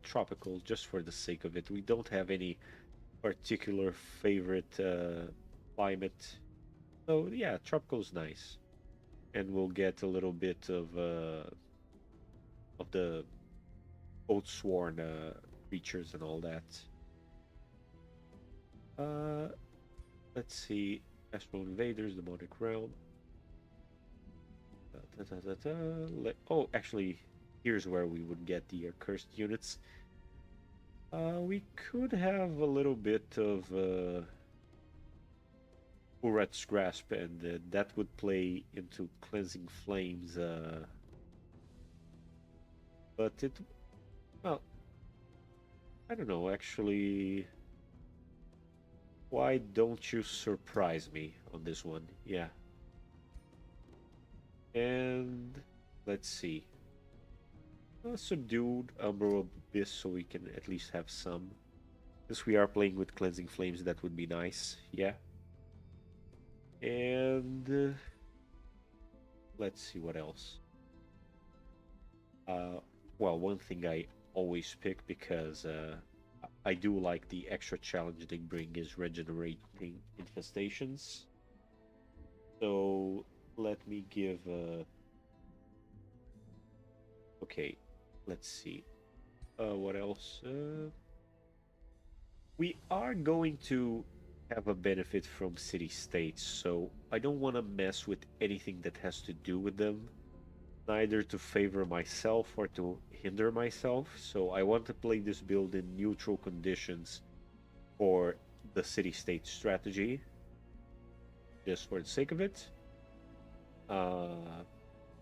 tropical, just for the sake of it? We don't have any particular favorite climate. So yeah, tropical's nice, and we'll get a little bit of the oath-sworn creatures and all that. Uh, let's see, Astral Invaders, Demonic Realm. Oh, actually, here's where we would get the cursed units. We could have a little bit of Urat's Grasp, and that would play into Cleansing Flames. But it, well, I don't know. Actually, why don't you surprise me on this one? Yeah. And let's see. Subdued Umbral Abyss, so we can at least have some. Since we are playing with Cleansing Flames, that would be nice. Yeah. And let's see what else. Well, one thing I always pick, because I do like the extra challenge they bring, is regenerating infestations. So let me give okay, let's see. What else? We are going to have a benefit from city states, so I don't want to mess with anything that has to do with them, neither to favor myself or to hinder myself. So I want to play this build in neutral conditions for the city state strategy, just for the sake of it.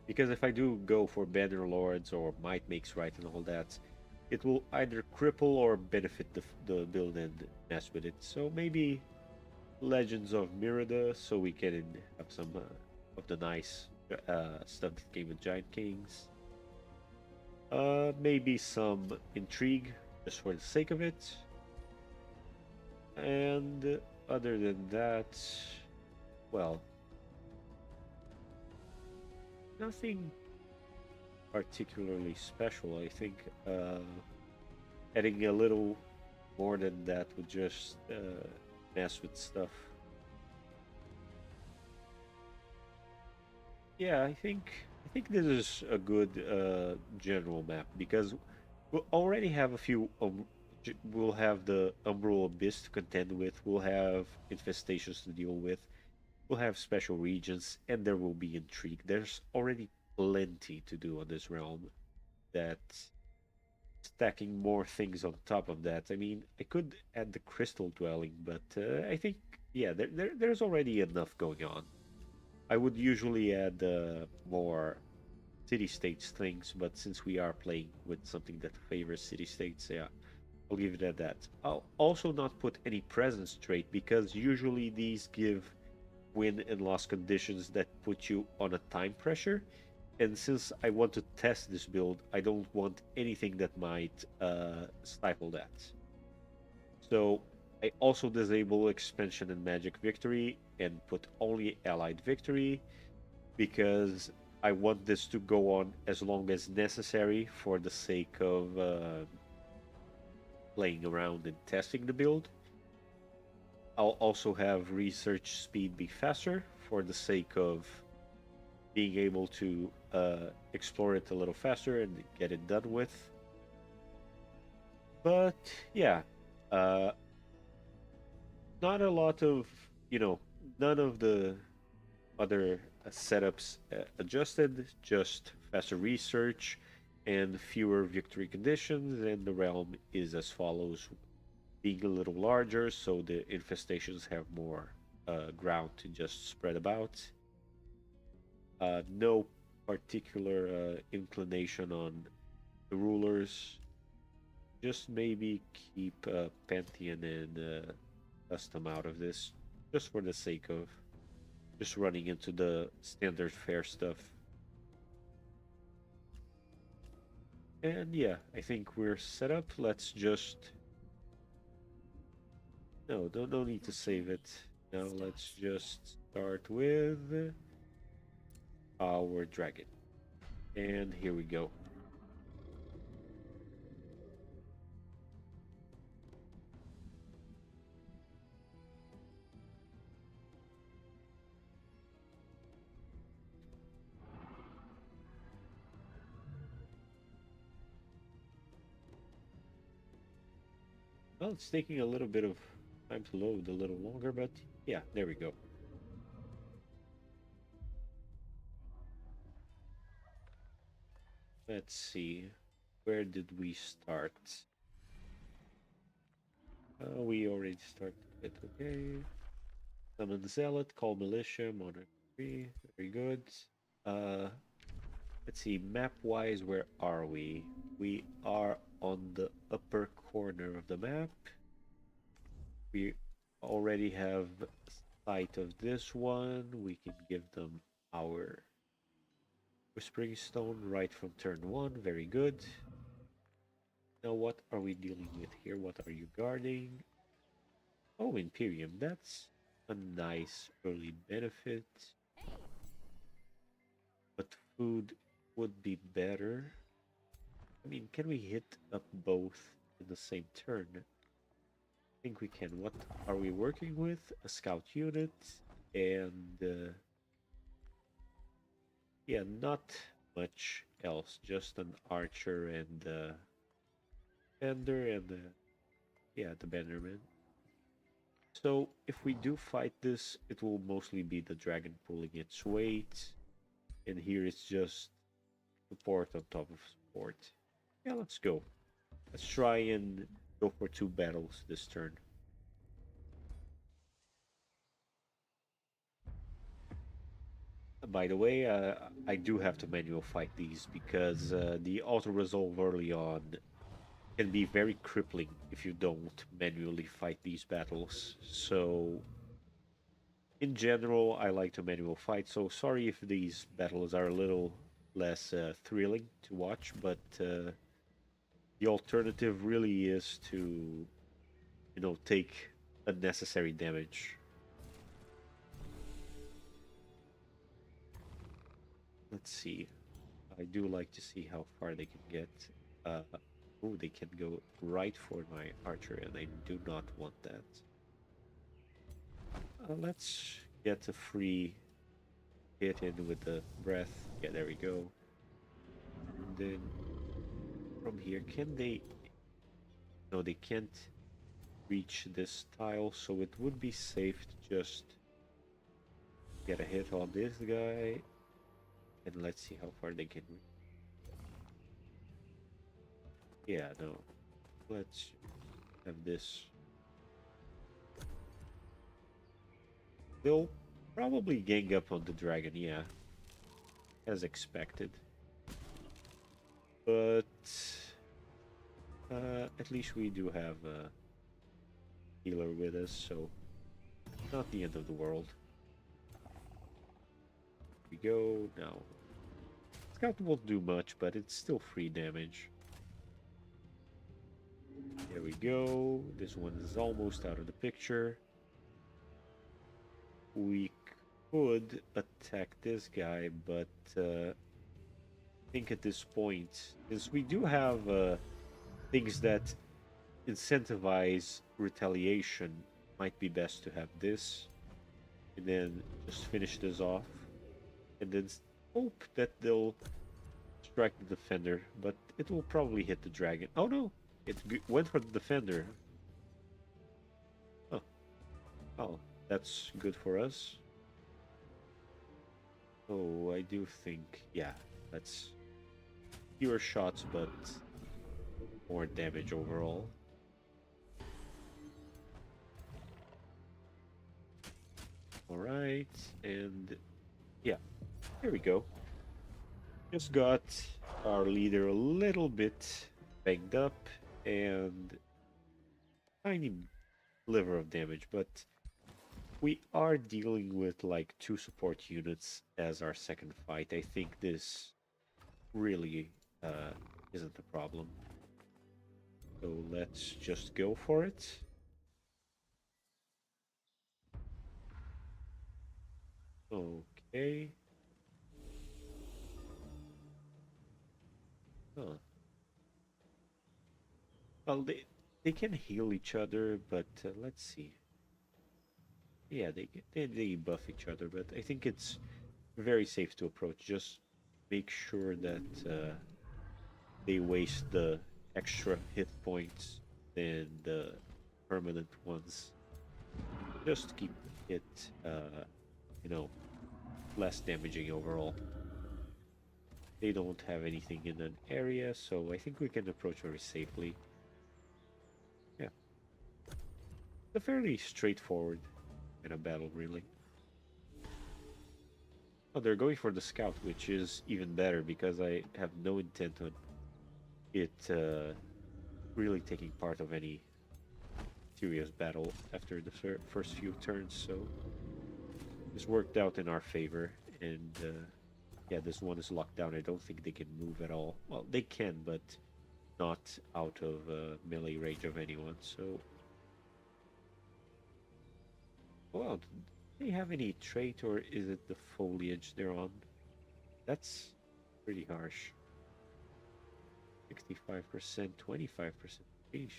Because if I do go for Banner Lords or Might Makes Right and all that, it will either cripple or benefit the build and mess with it. So maybe Legends of Mirada, so we can have some of the nice stuff that came with Giant Kings. Maybe some intrigue just for the sake of it. And other than that, well, nothing particularly special. I think adding a little more than that would just mess with stuff. Yeah, I think this is a good general map because we'll already have a few. We'll have the Umbral Abyss to contend with. We'll have infestations to deal with. We'll have special regions, and there will be intrigue. There's already plenty to do on this realm. That stacking more things on top of that. I mean, I could add the crystal dwelling, but I think yeah, there's already enough going on. I would usually add more city states things, but since we are playing with something that favors city states, yeah, I'll leave it at that. I'll also not put any presence trait because usually these give win and loss conditions that put you on a time pressure. And since I want to test this build, I don't want anything that might stifle that. So I also disable expansion and magic victory and put only allied victory because I want this to go on as long as necessary for the sake of playing around and testing the build. I'll also have research speed be faster for the sake of being able to explore it a little faster and get it done with. But yeah, uh, not a lot of, you know, none of the other setups adjusted, just faster research and fewer victory conditions. And the realm is as follows, being a little larger, so the infestations have more ground to just spread about. No particular inclination on the rulers. Just maybe keep Pantheon and Custom out of this, just for the sake of just running into the standard fare stuff. And yeah, I think we're set up. Let's just no need to save it. Now let's just start with our dragon. And here we go. Well, it's taking a little bit of time to load, a little longer, but yeah, there we go. Let's see. Where did we start? We already started it. Okay. Summon Zealot, call Militia, Monarch 3. Very good. Uh, let's see. Map-wise, where are we? We are on the upper corner of the map. We already have sight of this one. We can give them our Whispering Stone right from turn 1. Very good. Now what are we dealing with here? What are you guarding? Oh, Imperium. That's a nice early benefit. But food would be better. I mean, can we hit up both in the same turn? I think we can. What are we working with? A scout unit and yeah, not much else. Just an archer and bender and yeah, the bannerman. So if we do fight this, it will mostly be the dragon pulling its weight, and here it's just support on top of support. Yeah, let's go. Let's try and go for 2 battles this turn. By the way, I do have to manual fight these because the auto resolve early on can be very crippling if you don't manually fight these battles. So in general, I like to manual fight, so sorry if these battles are a little less thrilling to watch, but the alternative really is to, take unnecessary damage. Let's see. I do like to see how far they can get. Uh, oh, they can go right for my archer, and I do not want that. Let's get a free hit in with the breath. Yeah, there we go. And then from here, can they... No, they can't reach this tile, so it would be safe to just get a hit on this guy. And let's see how far they can reach. Yeah, no. Let's have this. They'll probably gang up on the dragon, yeah. As expected. But at least we do have a healer with us, so not the end of the world. Here we go now. Scout won't do much, but it's still free damage. There we go. This one is almost out of the picture. We could attack this guy, but I think at this point, since we do have things that incentivize retaliation, might be best to have this, and then just finish this off, and then hope that they'll strike the defender, but it will probably hit the dragon. Oh no, it went for the defender. Oh, oh, that's good for us. Oh, I do think, yeah, that's fewer shots, but more damage overall. Alright, and yeah, here we go. Just got our leader a little bit banged up and tiny sliver of damage, but we are dealing with like 2 support units as our second fight. I think this really isn't a problem. So let's just go for it. Okay. Huh. Well, they can heal each other, but let's see. Yeah, they buff each other, but I think it's very safe to approach. Just make sure that they waste the extra hit points than the permanent ones. Just keep it, you know, less damaging overall. They don't have anything in an area, so I think we can approach very safely. Yeah. It's a fairly straightforward kind of battle, really. Oh, they're going for the scout, which is even better because I have no intent on it really taking part of any serious battle after the first few turns, so this worked out in our favor, and yeah, this one is locked down. I don't think they can move at all. Well, they can, but not out of melee range of anyone, so... Well, do they have any trait, or is it the foliage they're on? That's pretty harsh. 65%, 25%. Sheesh.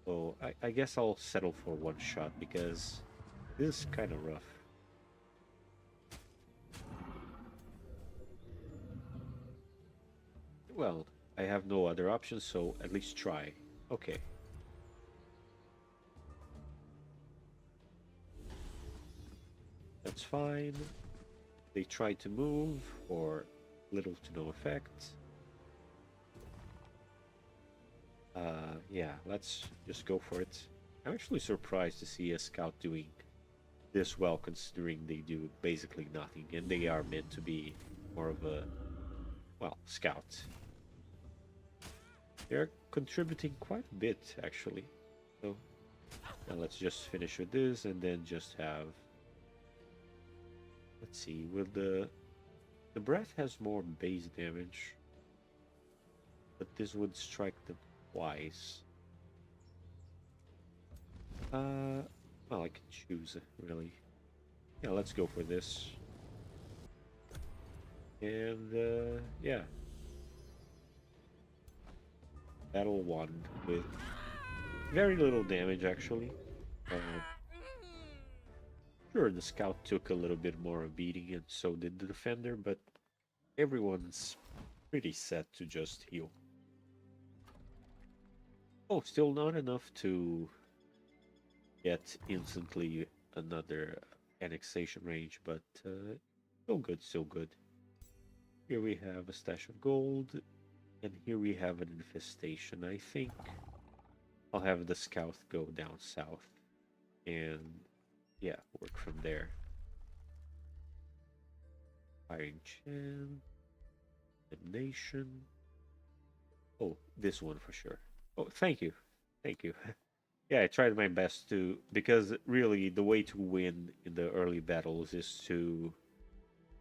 So I guess I'll settle for one shot because this is kind of rough. Well, I have no other options, so at least try. Okay. That's fine. They tried to move for little to no effect. Yeah, let's just go for it. I'm actually surprised to see a scout doing this well, considering they do basically nothing, and they are meant to be more of a, well, scout. They're contributing quite a bit, actually. So, Now let's just finish with this and then just have... Let's see, with the breath has more base damage, but this would strike them twice. Well, I can choose, really. Yeah, let's go for this. And, yeah. Battle 1 with very little damage, actually. Sure, the scout took a little bit more of beating, and so did the defender, but everyone's pretty set to just heal. Oh, still not enough to get instantly another annexation range, but still good, still good. Here we have a stash of gold, and here we have an infestation. I think I'll have the scout go down south, and yeah, work from there. Firing Chan, Damnation. Oh, this one for sure. Oh, thank you. Thank you. Yeah, I tried my best to, because really the way to win in the early battles is to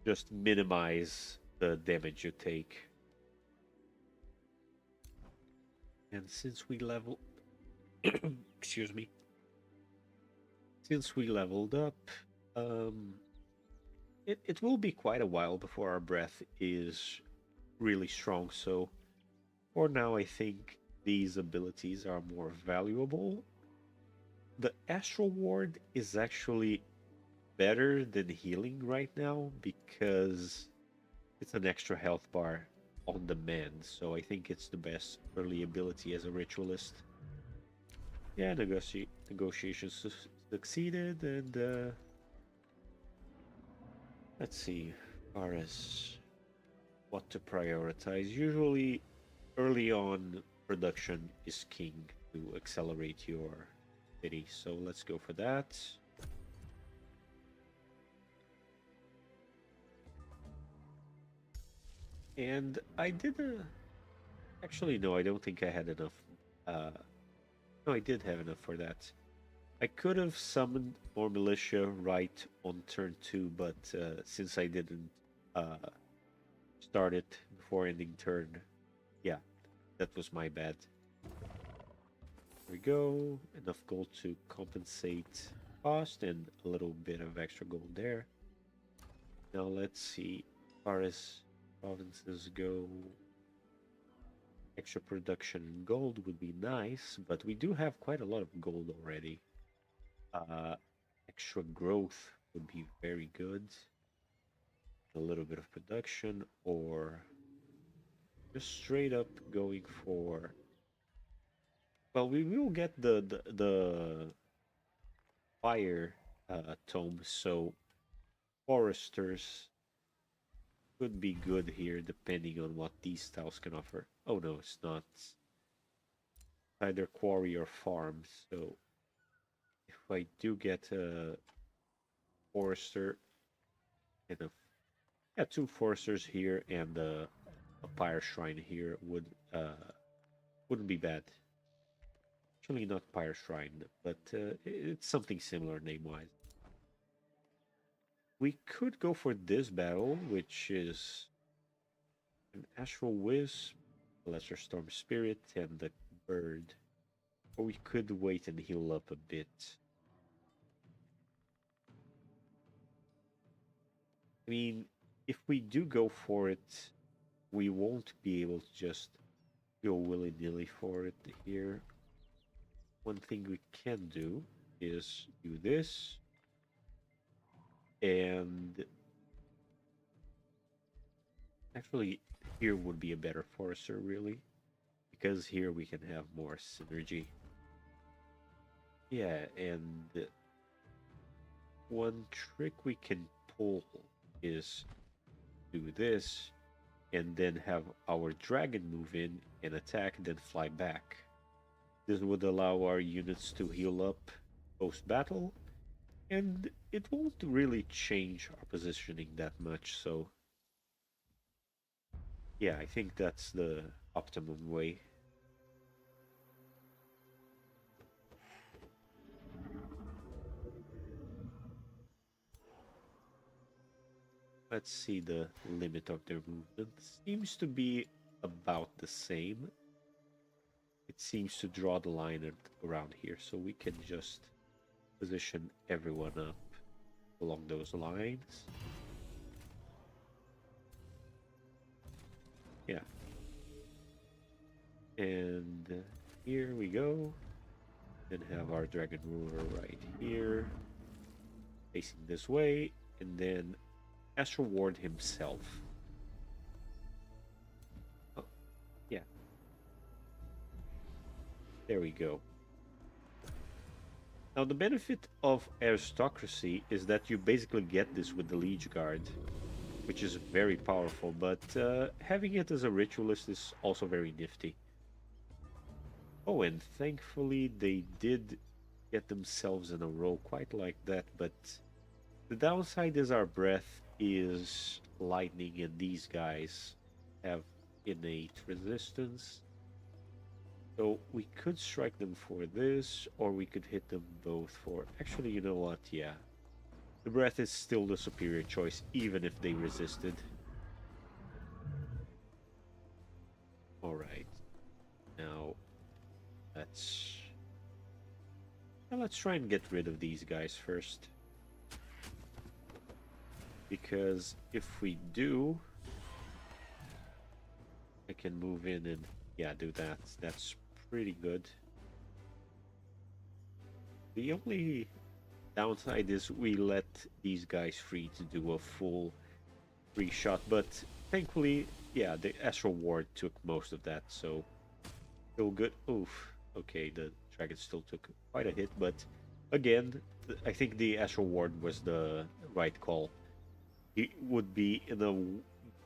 just minimize the damage you take. And since we level... Excuse me. Since we leveled up, it will be quite a while before our breath is really strong, so for now I think these abilities are more valuable. The Astral Ward is actually better than healing right now because it's an extra health bar on demand, so I think it's the best early ability as a ritualist. Yeah, negotiations succeeded, and let's see, as far as what to prioritize. Usually, early on, production is king to accelerate your city, so let's go for that. And I did actually, no, I don't think I had enough. No, I did have enough for that. I could have summoned more militia right on turn 2, but since I didn't start it before ending turn, yeah, that was my bad. There we go. Enough gold to compensate cost and a little bit of extra gold there. Now let's see. As far as provinces go, extra production in gold would be nice, but we do have quite a lot of gold already. Extra growth would be very good. A little bit of production, or just straight up going for... Well, we will get the fire tome, so foresters could be good here depending on what these styles can offer. Oh no, it's not. Either quarry or farm, so if I do get a forester and a... Yeah, 2 foresters here and a pyre shrine here wouldn't be bad. Actually, not pyre shrine, but it's something similar name-wise. We could go for this battle, which is an Astral Wisp, a Lesser Storm Spirit, and the bird. Or we could wait and heal up a bit. I mean, if we do go for it, we won't be able to just go willy-nilly for it here. One thing we can do is do this, and actually here would be a better forester, really, because here we can have more synergy. Yeah, and one trick we can pull is do this and then have our dragon move in and attack, then fly back. This would allow our units to heal up post-battle, and it won't really change our positioning that much, so yeah, I think that's the optimum way. Let's see the limit of their movement. Seems to be about the same. It seems to draw the line around here, so we can just position everyone up along those lines. Yeah. And here we go. Then have our dragon ruler right here, facing this way, and then Astral Ward himself. Oh, yeah. There we go. Now, the benefit of aristocracy is that you basically get this with the Liege Guard, which is very powerful, but having it as a ritualist is also very nifty. Oh, and thankfully they did get themselves in a row quite like that, but the downside is our breath is lightning and these guys have innate resistance. So we could strike them for this, or we could hit them both for... Actually, you know what? Yeah. The breath is still the superior choice, even if they resisted. Alright. Now, let's try and get rid of these guys first. Because if we do, I can move in and, yeah, do that. That's pretty good. The only downside is we let these guys free to do a full free shot, but thankfully, yeah, the Astral Ward took most of that, so still good. Oof. Okay, the dragon still took quite a hit, but again, I think the Astral Ward was the right call. He would be in a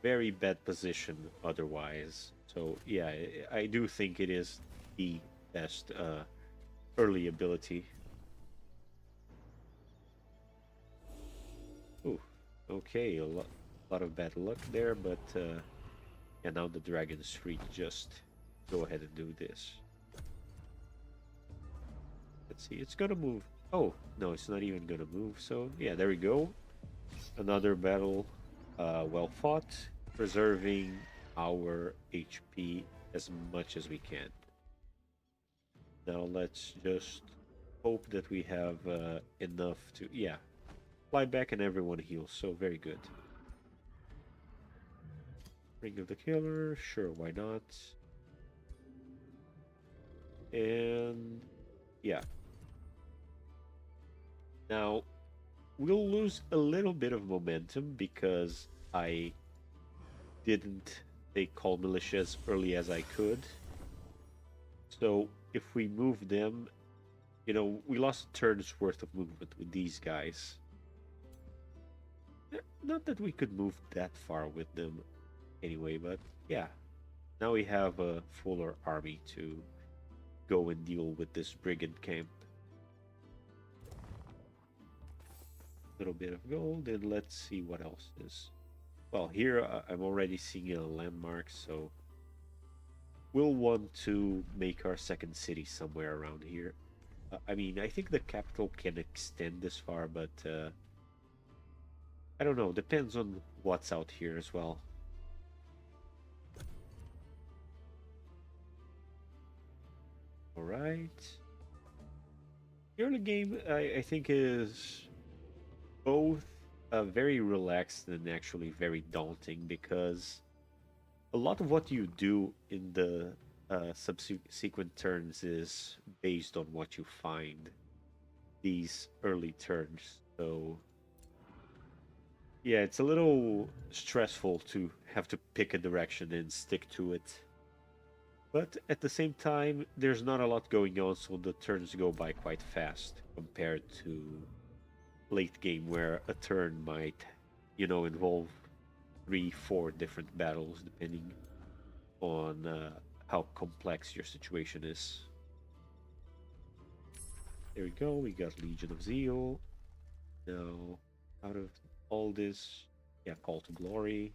very bad position otherwise. So yeah, I do think it is the best early ability. Ooh, okay, a lot of bad luck there, but yeah, now the dragon is free to just go ahead and do this. Let's see, it's gonna move. Oh, no, it's not even gonna move. So yeah, there we go. Another battle well fought, preserving our HP as much as we can. Now let's just hope that we have enough to, yeah, fly back and everyone heals, so very good. Ring of the Killer, sure, why not? And yeah. Now, we'll lose a little bit of momentum because I didn't take Call Militia as early as I could. So if we move them, you know, we lost a turn's worth of movement with these guys. Not that we could move that far with them anyway, but yeah. Now we have a fuller army to go and deal with this brigand camp. Little bit of gold, and let's see what else is. Well, here I'm already seeing a landmark, so we'll want to make our second city somewhere around here. I mean, I think the capital can extend this far, but I don't know. Depends on what's out here as well. All right. The early game, I think, is both very relaxed and actually very daunting because a lot of what you do in the subsequent turns is based on what you find these early turns. So yeah, it's a little stressful to have to pick a direction and stick to it. But at the same time, there's not a lot going on, so the turns go by quite fast compared to late game where a turn might, you know, involve 3-4 different battles depending on how complex your situation is. There we go, we got Legion of Zeal. Now, out of all this, yeah, Call to Glory.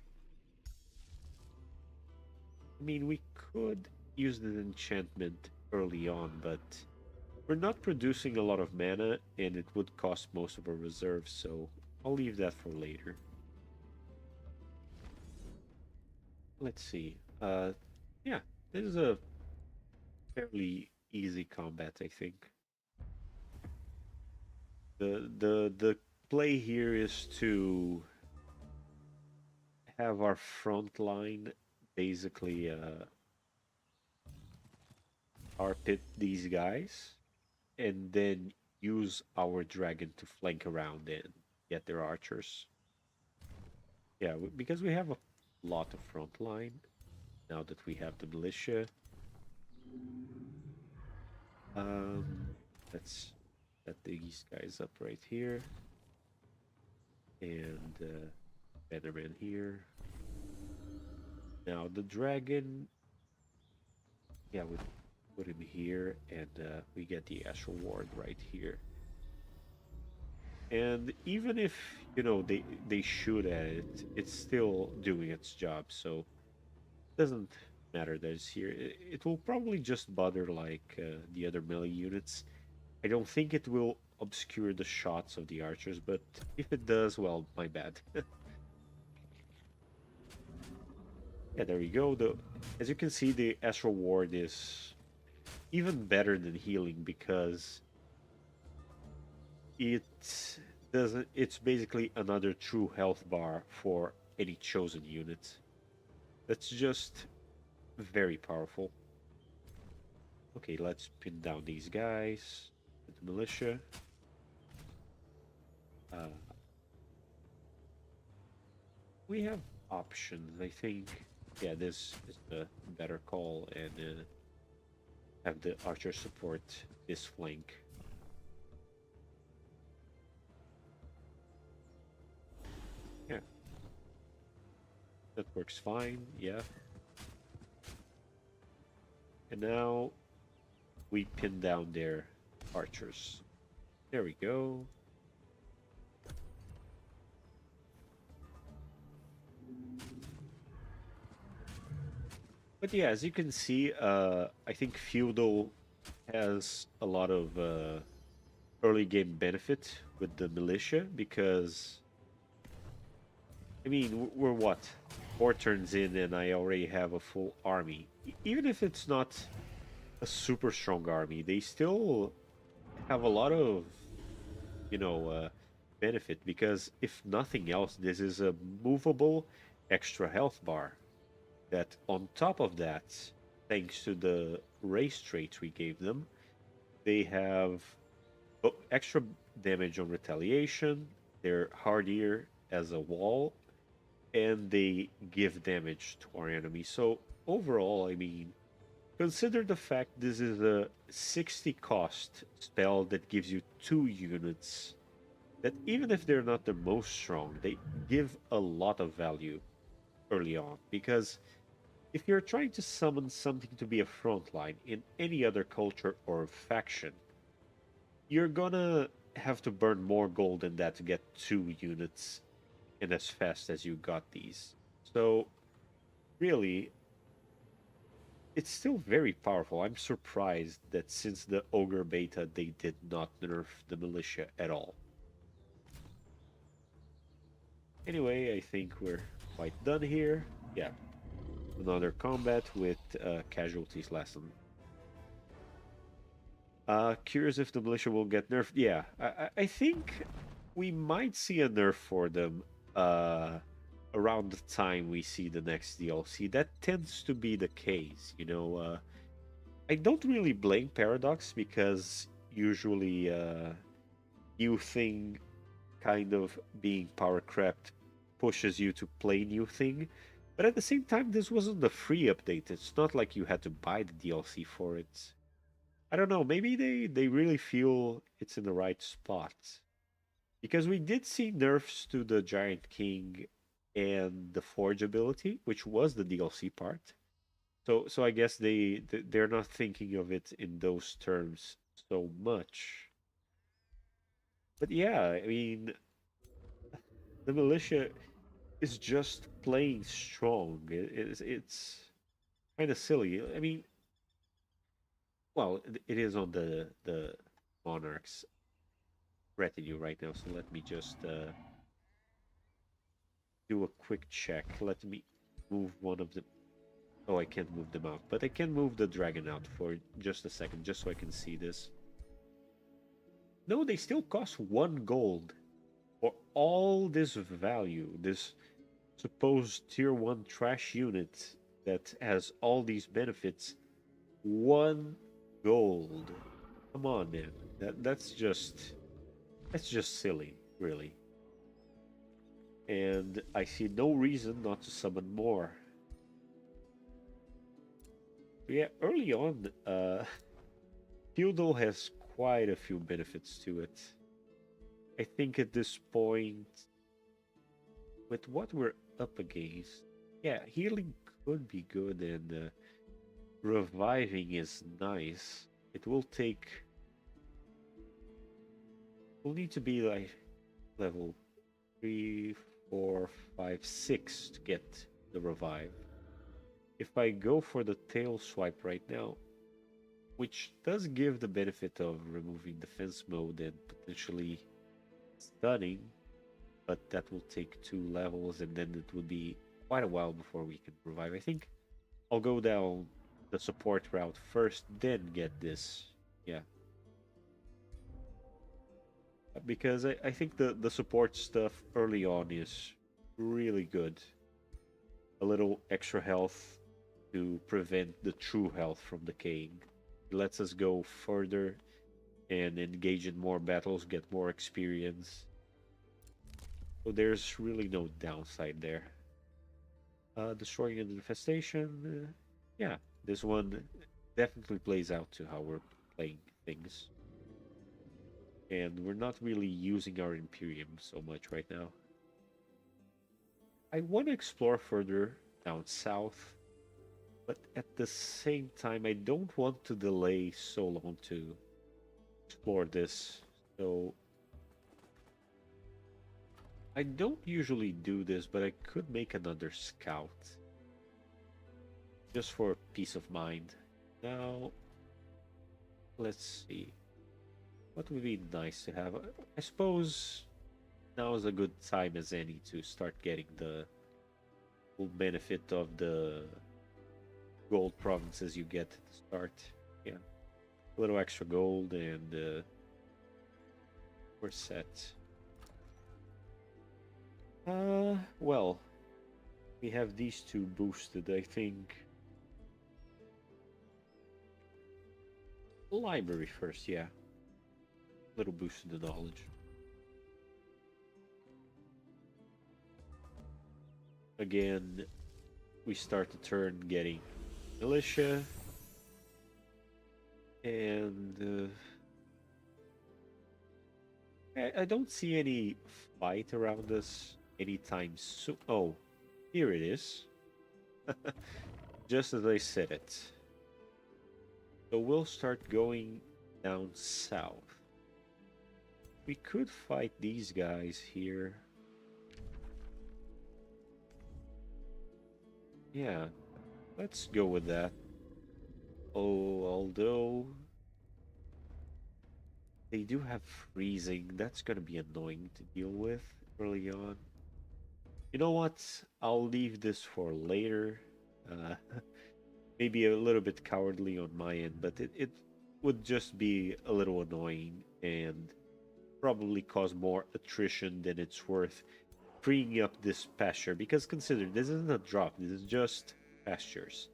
I mean, we could use the enchantment early on, but we're not producing a lot of mana, and it would cost most of our reserves, so I'll leave that for later. let's see. Yeah, this is a fairly easy combat, I think. The play here is to have our front line basically tar pit these guys, and then use our dragon to flank around and get their archers. Yeah, because we have a lot of front line now that we have the militia. Um, let's set these guys up right here, and Bannerman here. Now the dragon, yeah, we put him here, and we get the Astral Ward right here. And even if they shoot at it, it's still doing its job. So it doesn't matter that it's here. It will probably just bother like the other melee units. I don't think it will obscure the shots of the archers, but if it does, well, my bad. Yeah, there we go. As you can see, the Astral Ward is even better than healing because it doesn't. It's basically another true health bar for any chosen unit. That's just very powerful. Okay, let's pin down these guys with the militia. Uh, we have options, I think. Yeah, this is the better call, and have the archer support this flank. Yeah, that works fine. Yeah. And now we pin down their archers. There we go. But yeah, as you can see, I think Feudal has a lot of early game benefit with the militia because, I mean, we're what? 4 turns in and I already have a full army. Even if it's not a super strong army, they still have a lot of, you know, uh, benefit because if nothing else, this is a movable extra health bar that on top of that, thanks to the race traits we gave them, they have extra damage on retaliation, they're hardier as a wall, and they give damage to our enemy. So overall, I mean, consider the fact this is a 60 cost spell that gives you 2 units that even if they're not the most strong, they give a lot of value early on because if you're trying to summon something to be a frontline in any other culture or faction, you're gonna have to burn more gold than that to get 2 units and as fast as you got these. So, really, it's still very powerful. I'm surprised that since the Ogre beta, they did not nerf the militia at all. Anyway, I think we're quite done here. Yeah, another combat with casualties lesson. Curious if the militia will get nerfed. Yeah, I think we might see a nerf for them uh, around the time we see the next DLC. That tends to be the case, you know. I don't really blame Paradox because usually new thing kind of being power crept pushes you to play new thing. But at the same time, this wasn't a free update. It's not like you had to buy the DLC for it. I don't know. Maybe they really feel it's in the right spot because we did see nerfs to the Giant King and the Forge ability, which was the DLC part. So I guess they're not thinking of it in those terms so much. But yeah, I mean, the militia is just playing strong. It's kind of silly. I mean, well, it is on the monarch's retinue right now. So let me just do a quick check. Let me move one of them. Oh, I can't move them out, but I can move the dragon out for just a second, just so I can see this. No, they still cost 1 gold for all this value, this supposed tier 1 trash unit that has all these benefits. 1 gold. Come on, man. That's just silly, really. And I see no reason not to summon more. But yeah, early on, Feudal has quite a few benefits to it. I think at this point, with what we're up against, yeah, healing could be good and reviving is nice. It will take. We'll need to be like level 3, 4, 5, 6 to get the revive. If I go for the tail swipe right now, which does give the benefit of removing defense mode and potentially stunning, but that will take 2 levels and then it would be quite a while before we can revive. I think I'll go down the support route first, then get this. Yeah. Because I think the support stuff early on is really good. A little extra health to prevent the true health from decaying. It lets us go further and engage in more battles, get more experience. So there's really no downside there. Destroying an infestation, yeah, this one definitely plays out to how we're playing things. And we're not really using our Imperium so much right now. I want to explore further down south, but at the same time, I don't want to delay so long to explore this. So I don't usually do this, but I could make another scout. Just for peace of mind. Now, let's see. What would be nice to have? I suppose now is a good time as any to start getting the full benefit of the gold provinces you get at the start. Yeah. A little extra gold and we're set. Well, we have these two boosted, I think. Library first, yeah. Little boost in the knowledge. Again, we start the turn getting militia. And I don't see any fight around us anytime soon. Oh, here it is. Just as I said it. So we'll start going down south. We could fight these guys here. Yeah, let's go with that. Oh, although they do have freezing, that's gonna be annoying to deal with early on. You know what? I'll leave this for later. Uh, maybe a little bit cowardly on my end, but it would just be a little annoying and probably cause more attrition than it's worth freeing up this pasture. Because consider, this isn't a drop, this is just pastures.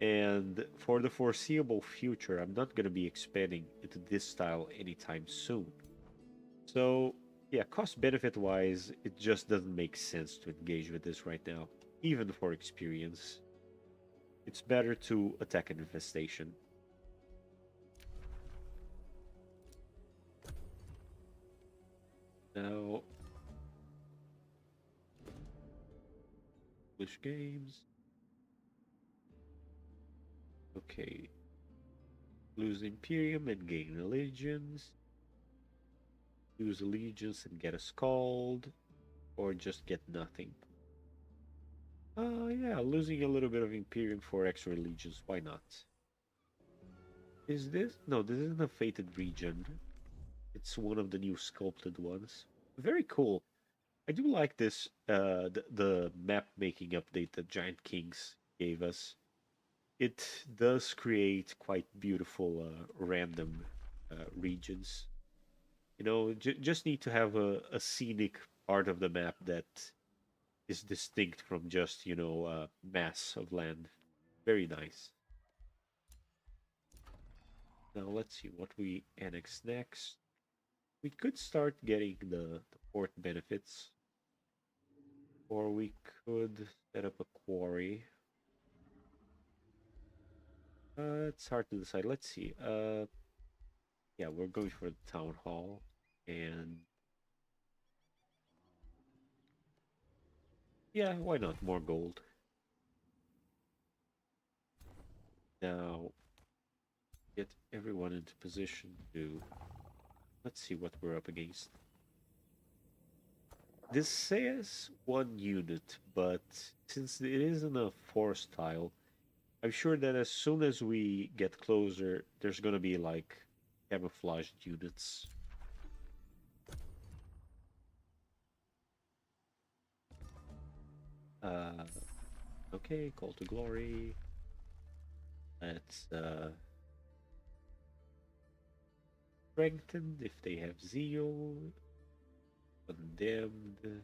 And for the foreseeable future, I'm not going to be expanding into this style anytime soon. So, yeah, cost benefit wise, it just doesn't make sense to engage with this right now, even for experience. It's better to attack an infestation. Now, English games. Okay. Lose Imperium and gain allegiance. Lose allegiance and get a scald. Or just get nothing. Yeah, losing a little bit of Imperium for extra allegiance, why not? Is this? No, this isn't a fated region. It's one of the new sculpted ones. Very cool. I do like this the map making update that Giant Kings gave us. It does create quite beautiful random regions. You know, just need to have a scenic part of the map that is distinct from just, you know, mass of land. Very nice. Now let's see what we annex next. We could start getting the port benefits, or we could set up a quarry. It's hard to decide. Let's see. Yeah, we're going for the town hall, and yeah, why not more gold? Now get everyone into position to. Let's see what we're up against. This says 1 unit, but since it isn't a forest tile, I'm sure that as soon as we get closer, there's gonna be like camouflaged units. Uh, okay, call to glory. Let's strengthened if they have zeal. Condemned.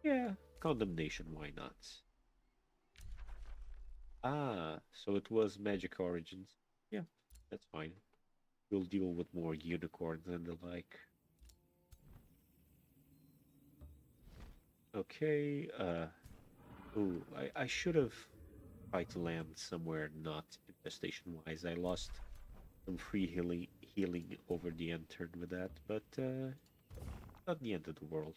Yeah, condemnation, why not? Ah, so it was magic origins. Yeah, that's fine. We'll deal with more unicorns and the like. Okay, ooh, I should have tried to land somewhere not infestation-wise. I lost some free healing over the end turn with that, but not the end of the world.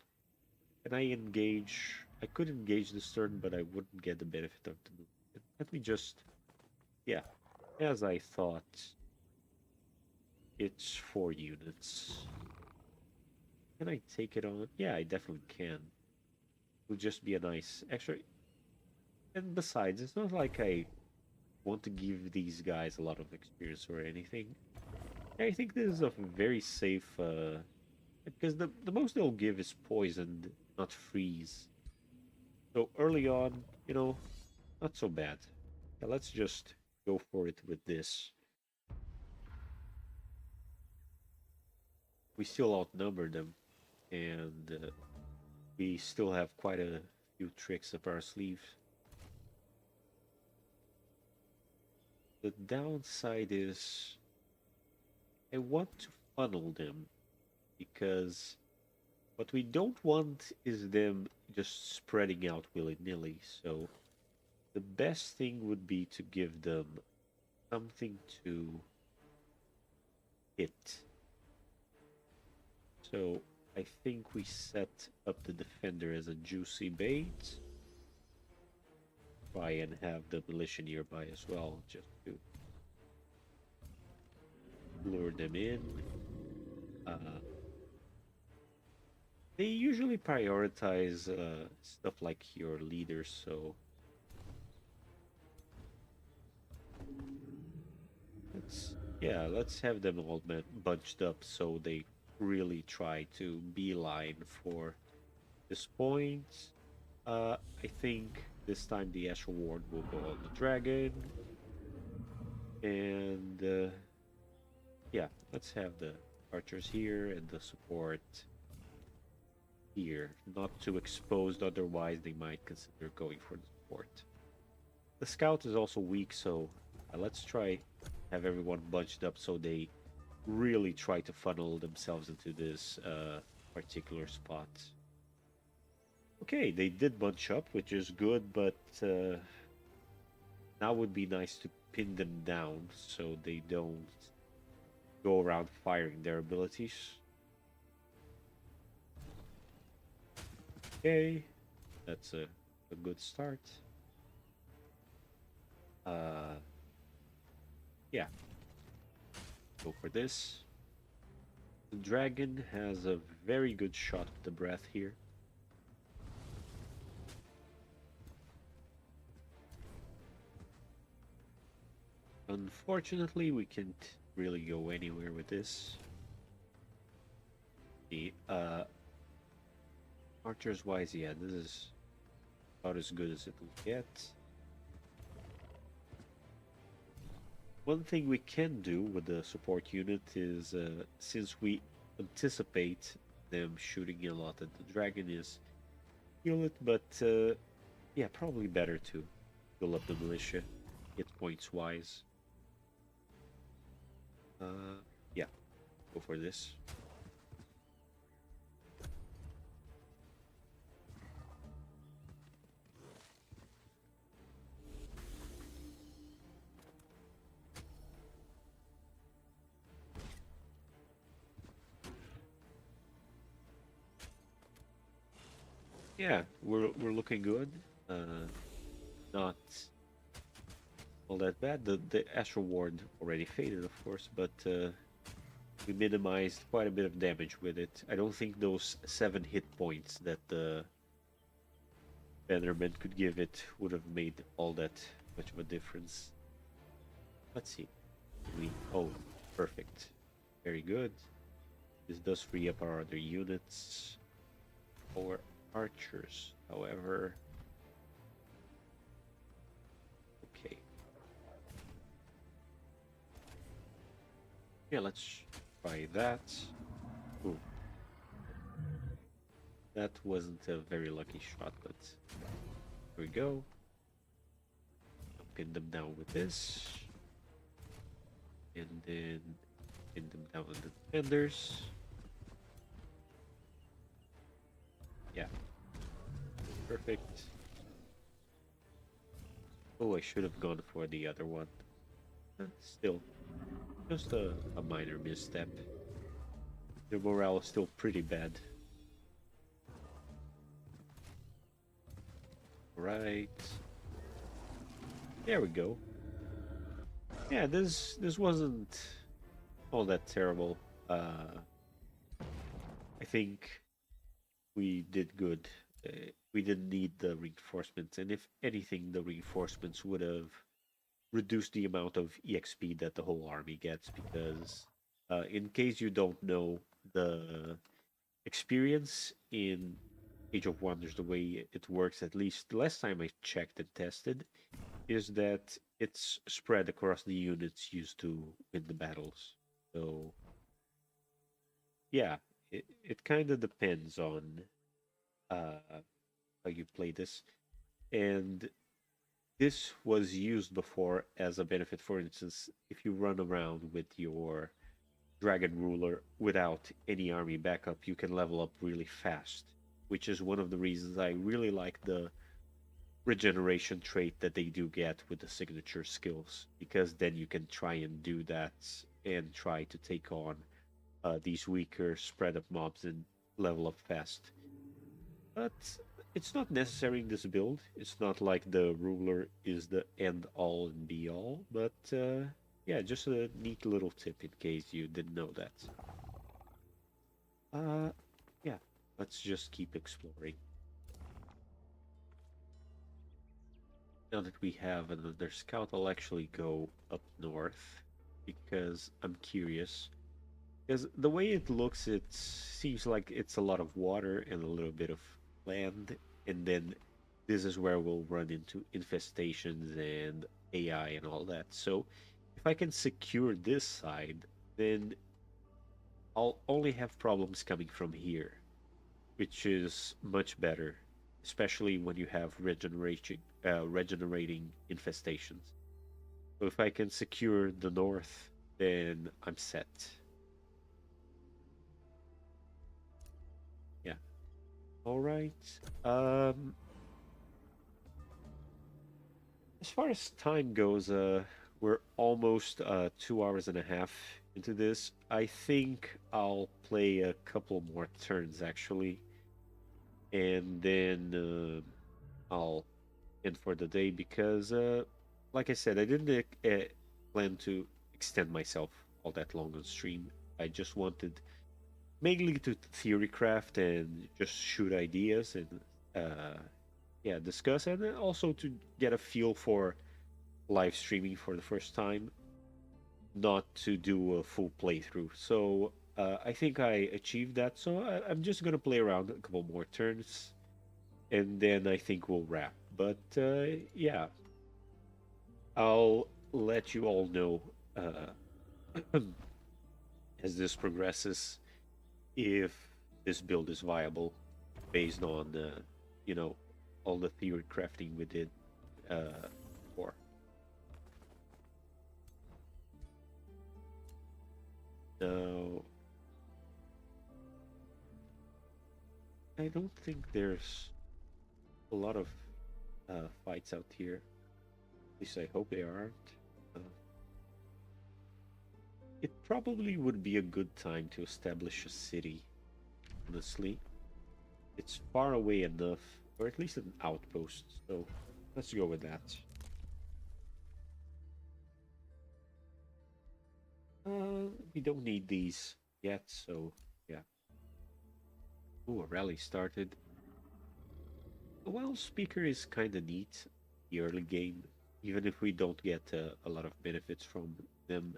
Can I engage? I could engage this turn, but I wouldn't get the benefit of the movement. Let me just, yeah, as I thought, it's 4 units. Can I take it on? Yeah, I definitely can. Would just be a nice extra. And besides, it's not like I want to give these guys a lot of experience or anything. I think this is a very safe, because the most they'll give is poisoned, not freeze. So early on, you know, not so bad. Yeah, let's just go for it with this. We still outnumber them, and we still have quite a few tricks up our sleeve. The downside is I want to funnel them because what we don't want is them just spreading out willy-nilly. So the best thing would be to give them something to hit. So I think we set up the defender as a juicy bait. Try and have the militia nearby as well, just to lure them in. They usually prioritize stuff like your leaders, so let's have them all bunched up so they really try to beeline for this point. I think this time the Ash Award will go on the dragon, and yeah, let's have the archers here and the support here, not too exposed, otherwise they might consider going for the support. The scout is also weak, so let's try have everyone bunched up so they really try to funnel themselves into this particular spot. Okay, they did bunch up, which is good, but now would be nice to pin them down so they don't go around firing their abilities. Okay, that's a good start. Yeah, go for this. The dragon has a very good shot with the breath here. Unfortunately, we can't really go anywhere with this. The Archers wise, yeah, this is about as good as it will get. One thing we can do with the support unit is, since we anticipate them shooting a lot at the dragon, is heal it, but yeah, probably better to heal up the militia, hit points wise. Yeah, go for this. Yeah, we're looking good. Not all that bad. The Astral Ward already faded, of course, but we minimized quite a bit of damage with it. I don't think those 7 hit points that the Bannerman could give it would have made all that much of a difference. Let's see. Oh, perfect. Very good. This does free up our other units. Our archers, however. Okay. Yeah, let's try that. Ooh. That wasn't a very lucky shot, but here we go. I'll pin them down with this. And then pin them down with the defenders. Yeah. Perfect. Oh, I should have gone for the other one. Still, just a minor misstep. Their morale is still pretty bad. Right. There we go. Yeah, this wasn't all that terrible. I think we did good. We didn't need the reinforcements, and if anything, the reinforcements would have reduced the amount of EXP that the whole army gets, because in case you don't know, the experience in Age of Wonders, the way it works, at least the last time I checked and tested, is that it's spread across the units used to win the battles. So, yeah, it kind of depends on uh, how you play this. And this was used before as a benefit. For instance, if you run around with your Dragon Ruler without any army backup, you can level up really fast, which is one of the reasons I really like the regeneration trait that they do get with the signature skills, because then you can try and do that and try to take on these weaker spread up mobs and level up fast. But it's not necessary in this build. It's not like the ruler is the end all and be all, but yeah, just a neat little tip in case you didn't know that. Yeah, let's just keep exploring. Now that we have another scout, I'll actually go up north because I'm curious. Because the way it looks, it seems like it's a lot of water and a little bit of land, and then this is where we'll run into infestations and AI and all that. So if I can secure this side, then I'll only have problems coming from here, which is much better, especially when you have regenerating infestations. So if I can secure the north, then I'm set. Yeah. All right. As far as time goes, we're almost 2 hours and a half into this. I think I'll play a couple more turns actually, and then I'll end for the day because, like I said, I didn't plan to extend myself all that long on stream. I just wanted mainly to theorycraft and just shoot ideas and yeah, discuss, and then also to get a feel for live streaming for the first time, not to do a full playthrough. So I think I achieved that, so I'm just gonna play around a couple more turns, and then I think we'll wrap. But yeah, I'll let you all know as this progresses if this build is viable based on you know all the theory crafting we did before. Now, I don't think there's a lot of fights out here. At least I hope they aren't. Uh, it probably would be a good time to establish a city, honestly. It's far away enough, or at least an outpost, so let's go with that. We don't need these yet, so yeah. Ooh, a rally started. Well, speaker is kind of neat, the early game, even if we don't get a lot of benefits from them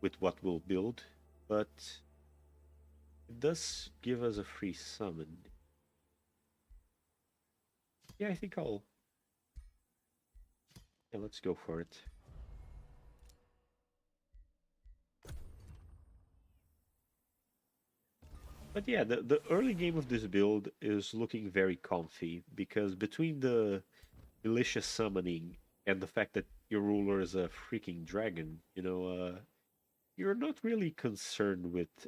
with what we'll build, but it does give us a free summon. Yeah, I think I'll. Yeah, let's go for it. But yeah, the early game of this build is looking very comfy because between the militia summoning and the fact that your ruler is a freaking dragon, you're not really concerned with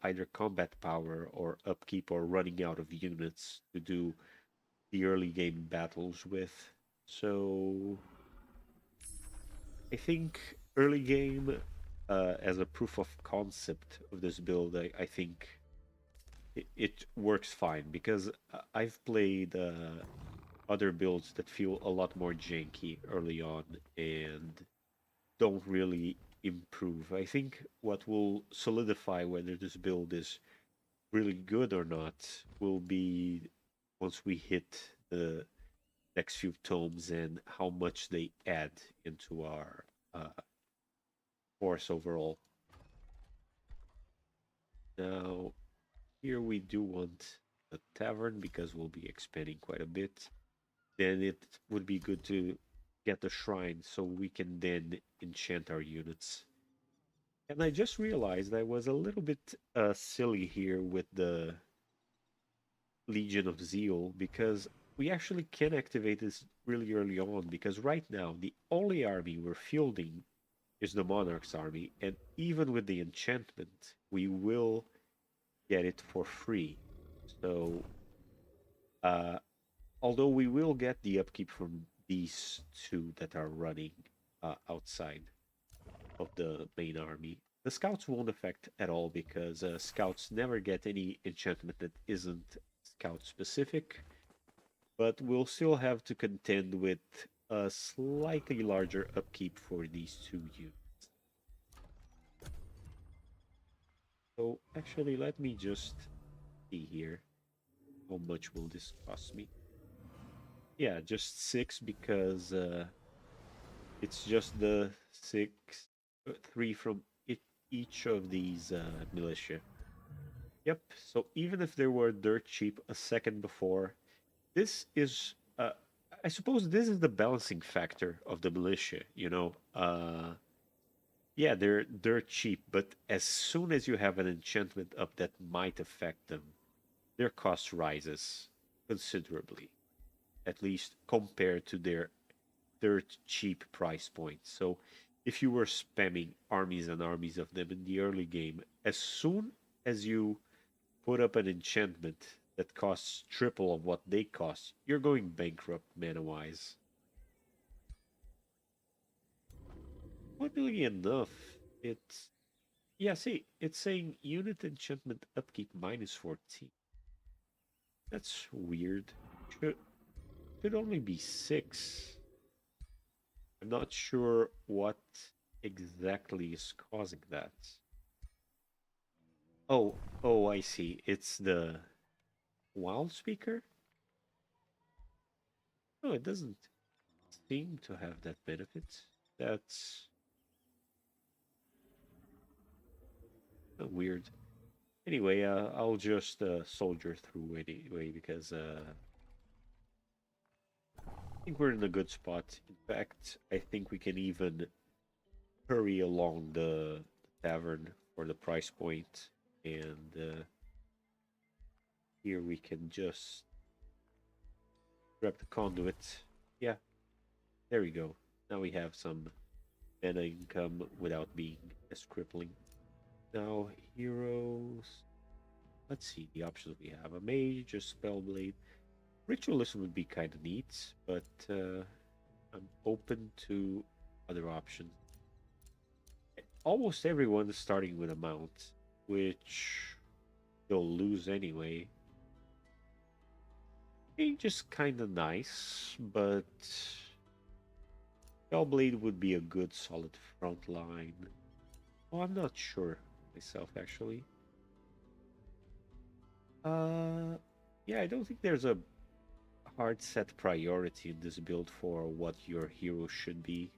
either combat power or upkeep or running out of units to do the early game battles with. So I think early game, as a proof of concept of this build, I think it works fine because I've played other builds that feel a lot more janky early on and don't really improve. I think what will solidify whether this build is really good or not will be once we hit the next few tomes and how much they add into our force overall. Now, here we do want a tavern because we'll be expanding quite a bit. Then it would be good to get the shrine so we can then enchant our units. And I just realized I was a little bit silly here with the Legion of Zeal because we actually can activate this really early on because right now the only army we're fielding is the Monarch's army, and even with the enchantment, we will get it for free. So, uh, although we will get the upkeep from these two that are running outside of the main army, the scouts won't affect at all because scouts never get any enchantment that isn't scout specific, but we'll still have to contend with a slightly larger upkeep for these two units. So actually, let me just see here. How much will this cost me? Yeah, just 6 because it's just the 3 from each of these militia. Yep, so even if they were dirt cheap a second before, this is, I suppose this is the balancing factor of the militia, you know? Yeah, they're dirt cheap, but as soon as you have an enchantment up that might affect them, their cost rises considerably, at least compared to their dirt cheap price point. So if you were spamming armies and armies of them in the early game, as soon as you put up an enchantment that costs triple of what they cost, you're going bankrupt mana wise. Funnily enough, it's yeah, see, it's saying unit enchantment upkeep -14. That's weird. Should should only be 6. I'm not sure what exactly is causing that. Oh, I see. It's the wild speaker? No, it doesn't seem to have that benefit. That's Weird. Anyway, I'll just soldier through anyway because I think we're in a good spot. In fact, I think we can even hurry along the tavern for the price point, and here we can just grab the conduit. Yeah, there we go. Now we have some mana income without being as crippling. Now, heroes. Let's see the options we have. A mage, a spellblade. Ritualist would be kind of neat, but I'm open to other options. Almost everyone is starting with a mount, which they'll lose anyway. Mage is kind of nice, but spellblade would be a good solid front line. Oh, I'm not sure myself actually. Uh, yeah, I don't think there's a hard set priority in this build for what your hero should be.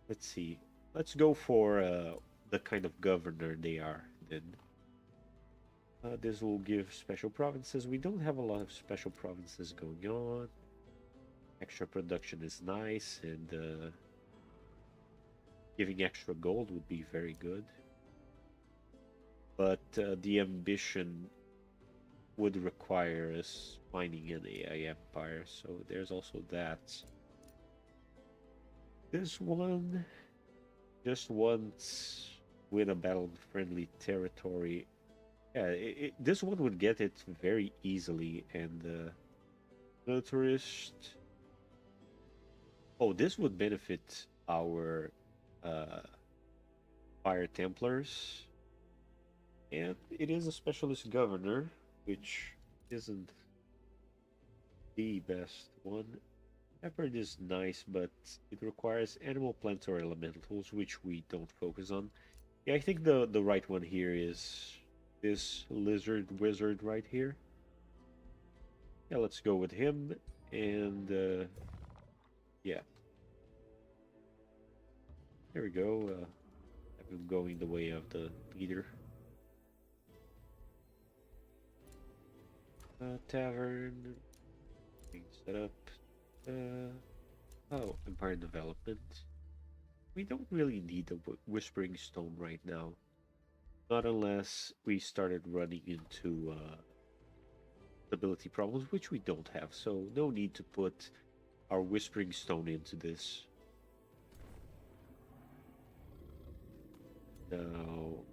Let's see. Let's go for the kind of governor they are then. This will give special provinces. We don't have a lot of special provinces going on. Extra production is nice, and giving extra gold would be very good. But the ambition would require us finding an AI empire, so there's also that. This one just wants win a battle in friendly territory. Yeah, this one would get it very easily, and militarist. Oh, this would benefit our uh, Fire Templars, and it is a specialist governor, which isn't the best one. Shepherd is nice, but it requires animal, plants, or elementals, which we don't focus on. Yeah, I think the right one here is this lizard wizard right here. Yeah, let's go with him, and yeah, there we go. Have him going the way of the leader. Tavern being set up. Oh, empire development. We don't really need a whispering stone right now. Not unless we started running into stability problems, which we don't have. So no need to put our whispering stone into this. Now,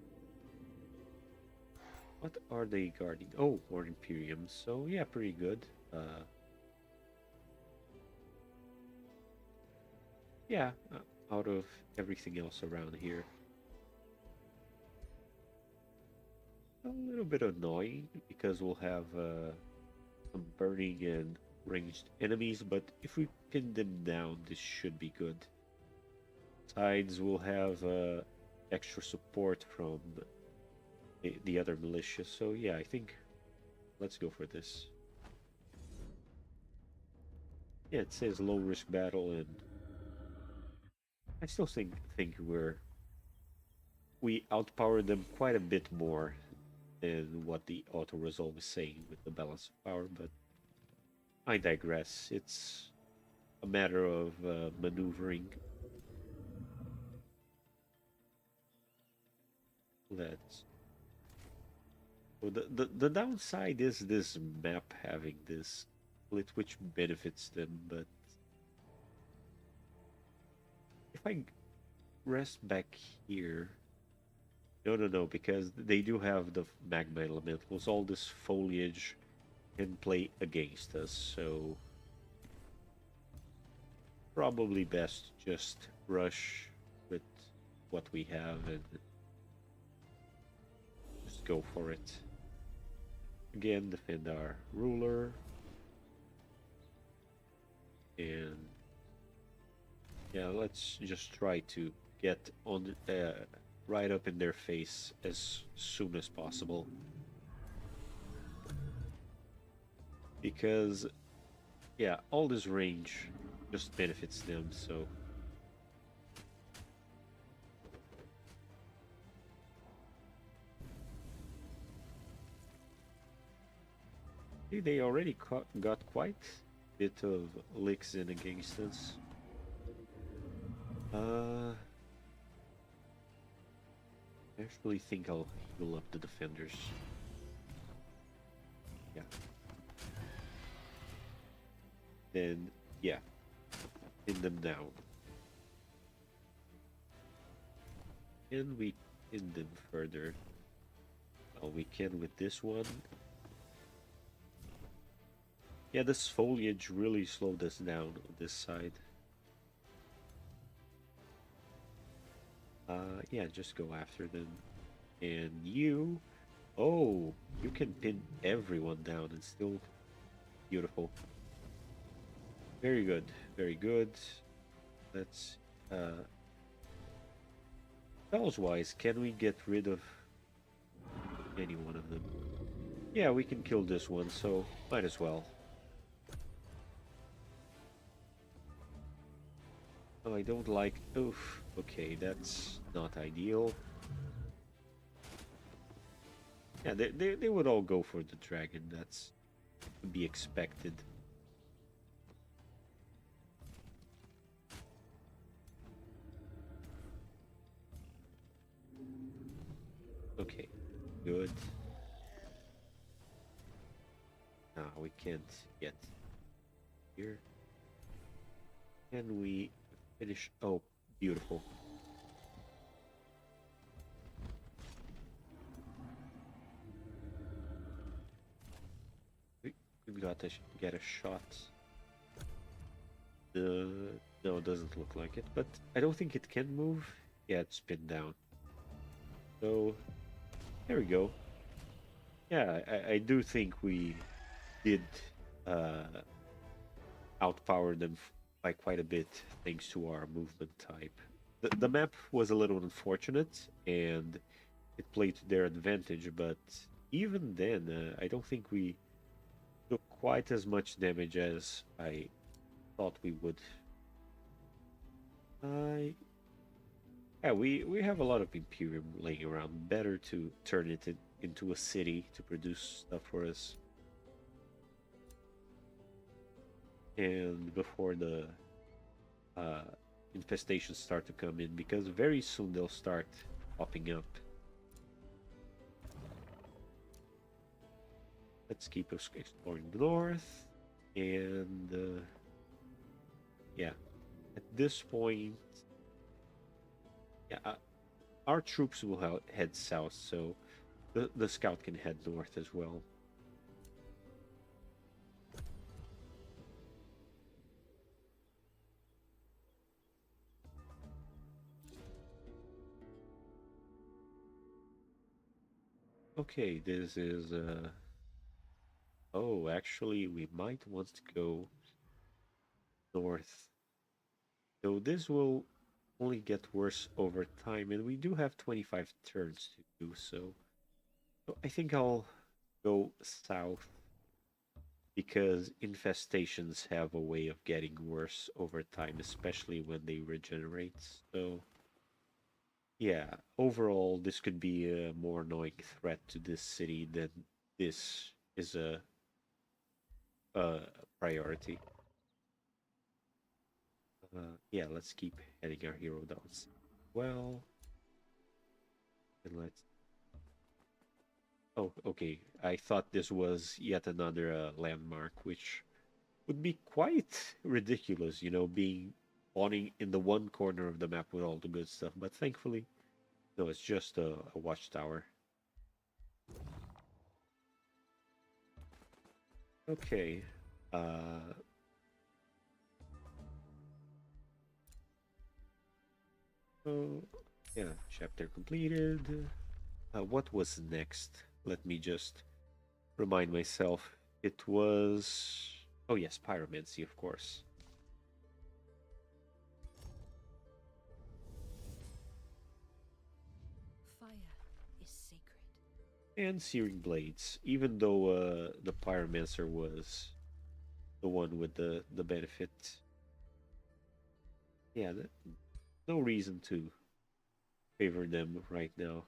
what are they guarding? Oh, more Imperium. So yeah, pretty good. Yeah, out of everything else around here. A little bit annoying because we'll have some burning and ranged enemies, but if we pin them down, this should be good. Sides will have extra support from the other militia, so yeah, I think let's go for this. Yeah, it says low risk battle, and I still think we outpower them quite a bit more than what the auto resolve is saying with the balance of power, but I digress. It's a matter of maneuvering. Let's. Well, the downside is this map having this split, which benefits them, but if I rest back here. No, because they do have the magma elementals. All this foliage can play against us, so probably best just rush with what we have and just go for it. Again, defend our ruler. And yeah, let's just try to get on right up in their face as soon as possible. Because, yeah, all this range just benefits them, so. See, they already got quite a bit of licks in against us. I actually think I'll heal up the defenders. Yeah. Then, yeah, pin them down. Can we pin them further? Well, we can with this one. Yeah, this foliage really slowed us down on this side. Yeah, just go after them. And you... Oh, you can pin everyone down and still... Beautiful. Very good, very good. Let's... Spells-wise, can we get rid of any one of them? Yeah, we can kill this one, so might as well. Oh, I don't like... Oof. Okay, that's not ideal. Yeah, they would all go for the dragon. That's to be expected. Okay, good. Now we can't get here. Can we finish? Oh, beautiful. We got to get a shot. No, it doesn't look like it, but I don't think it can move. Yeah, it's pinned down. So, there we go. Yeah, I do think we did outpower them by quite a bit thanks to our movement type. The map was a little unfortunate and it played to their advantage, but even then, I don't think we took quite as much damage as I thought we would. Yeah, we have a lot of Imperium laying around. Better to turn it into a city to produce stuff for us. And before the infestations start to come in, because very soon they'll start popping up. Let's keep exploring the north, and yeah, at this point, yeah, our troops will head south, so the scout can head north as well. Okay, this is oh, actually, we might want to go north. So this will only get worse over time, and we do have 25 turns to do so. So I think I'll go south because infestations have a way of getting worse over time, especially when they regenerate. So yeah, overall, this could be a more annoying threat to this city than this is a priority. Yeah, let's keep heading our hero down. Well, and let's. Oh, okay. I thought this was yet another landmark, which would be quite ridiculous, you know, being spawning in the one corner of the map with all the good stuff. But thankfully, no, it's just a watchtower. Okay. So, yeah, chapter completed. What was next? Let me just remind myself. It was... Oh yes, pyromancy, of course. Fire is sacred. And searing blades, even though the pyromancer was the one with the benefit. Yeah, no reason to favor them right now.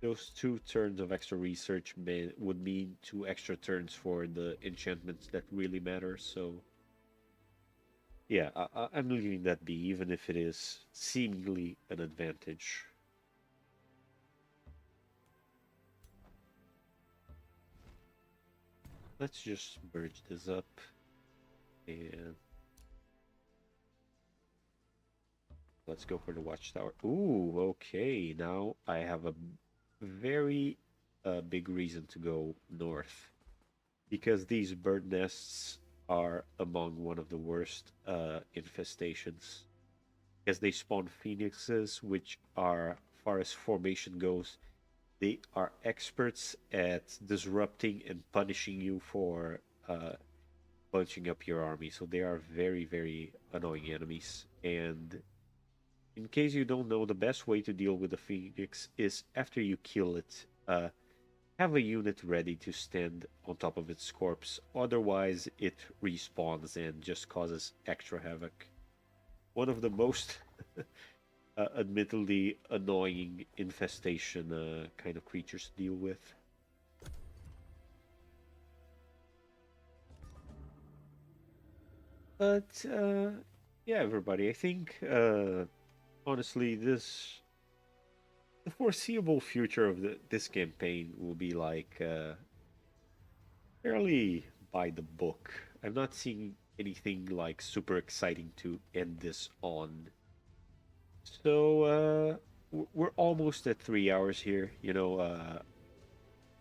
Those 2 turns of extra research would mean 2 extra turns for the enchantments that really matter. So yeah, I'm leaving that be, even if it is seemingly an advantage. Let's just merge this up and let's go for the watchtower. Ooh, okay. Now I have a very big reason to go north because these bird nests are among one of the worst infestations because they spawn phoenixes, which are, far as formation goes, they are experts at disrupting and punishing you for bunching up your army. So they are very, very annoying enemies. And in case you don't know, the best way to deal with the phoenix is after you kill it, have a unit ready to stand on top of its corpse. Otherwise, it respawns and just causes extra havoc. One of the most admittedly annoying infestation kind of creatures to deal with. But yeah, everybody, I think honestly, the foreseeable future of this campaign will be like fairly by the book. I'm not seeing anything like super exciting to end this on. So we're almost at 3 hours here. It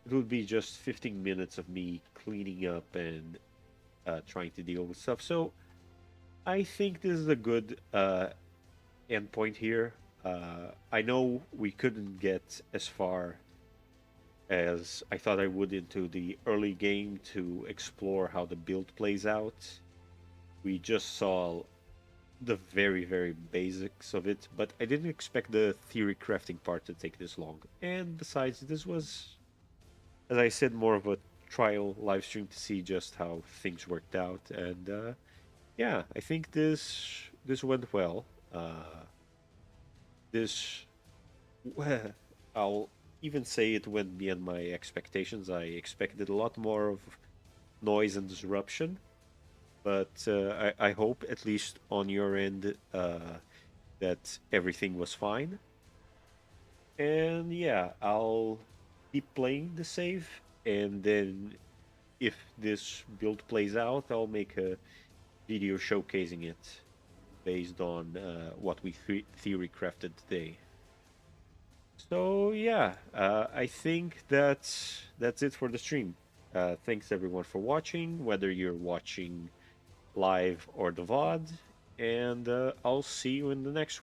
would be just 15 minutes of me cleaning up and trying to deal with stuff. So I think this is a good endpoint here. I know we couldn't get as far as I thought I would into the early game to explore how the build plays out. We just saw the very, very basics of it, but I didn't expect the theory crafting part to take this long. And besides, this was, as I said, more of a trial live stream to see just how things worked out. And yeah, I think this went well. This I'll even say it went beyond my expectations. I expected a lot more of noise and disruption, but I hope, at least on your end, that everything was fine. And yeah, I'll keep playing the save, and then if this build plays out, I'll make a video showcasing it based on what we theory crafted today. So yeah, I think that's it for the stream. Thanks everyone for watching, whether you're watching live or the VOD, and I'll see you in the next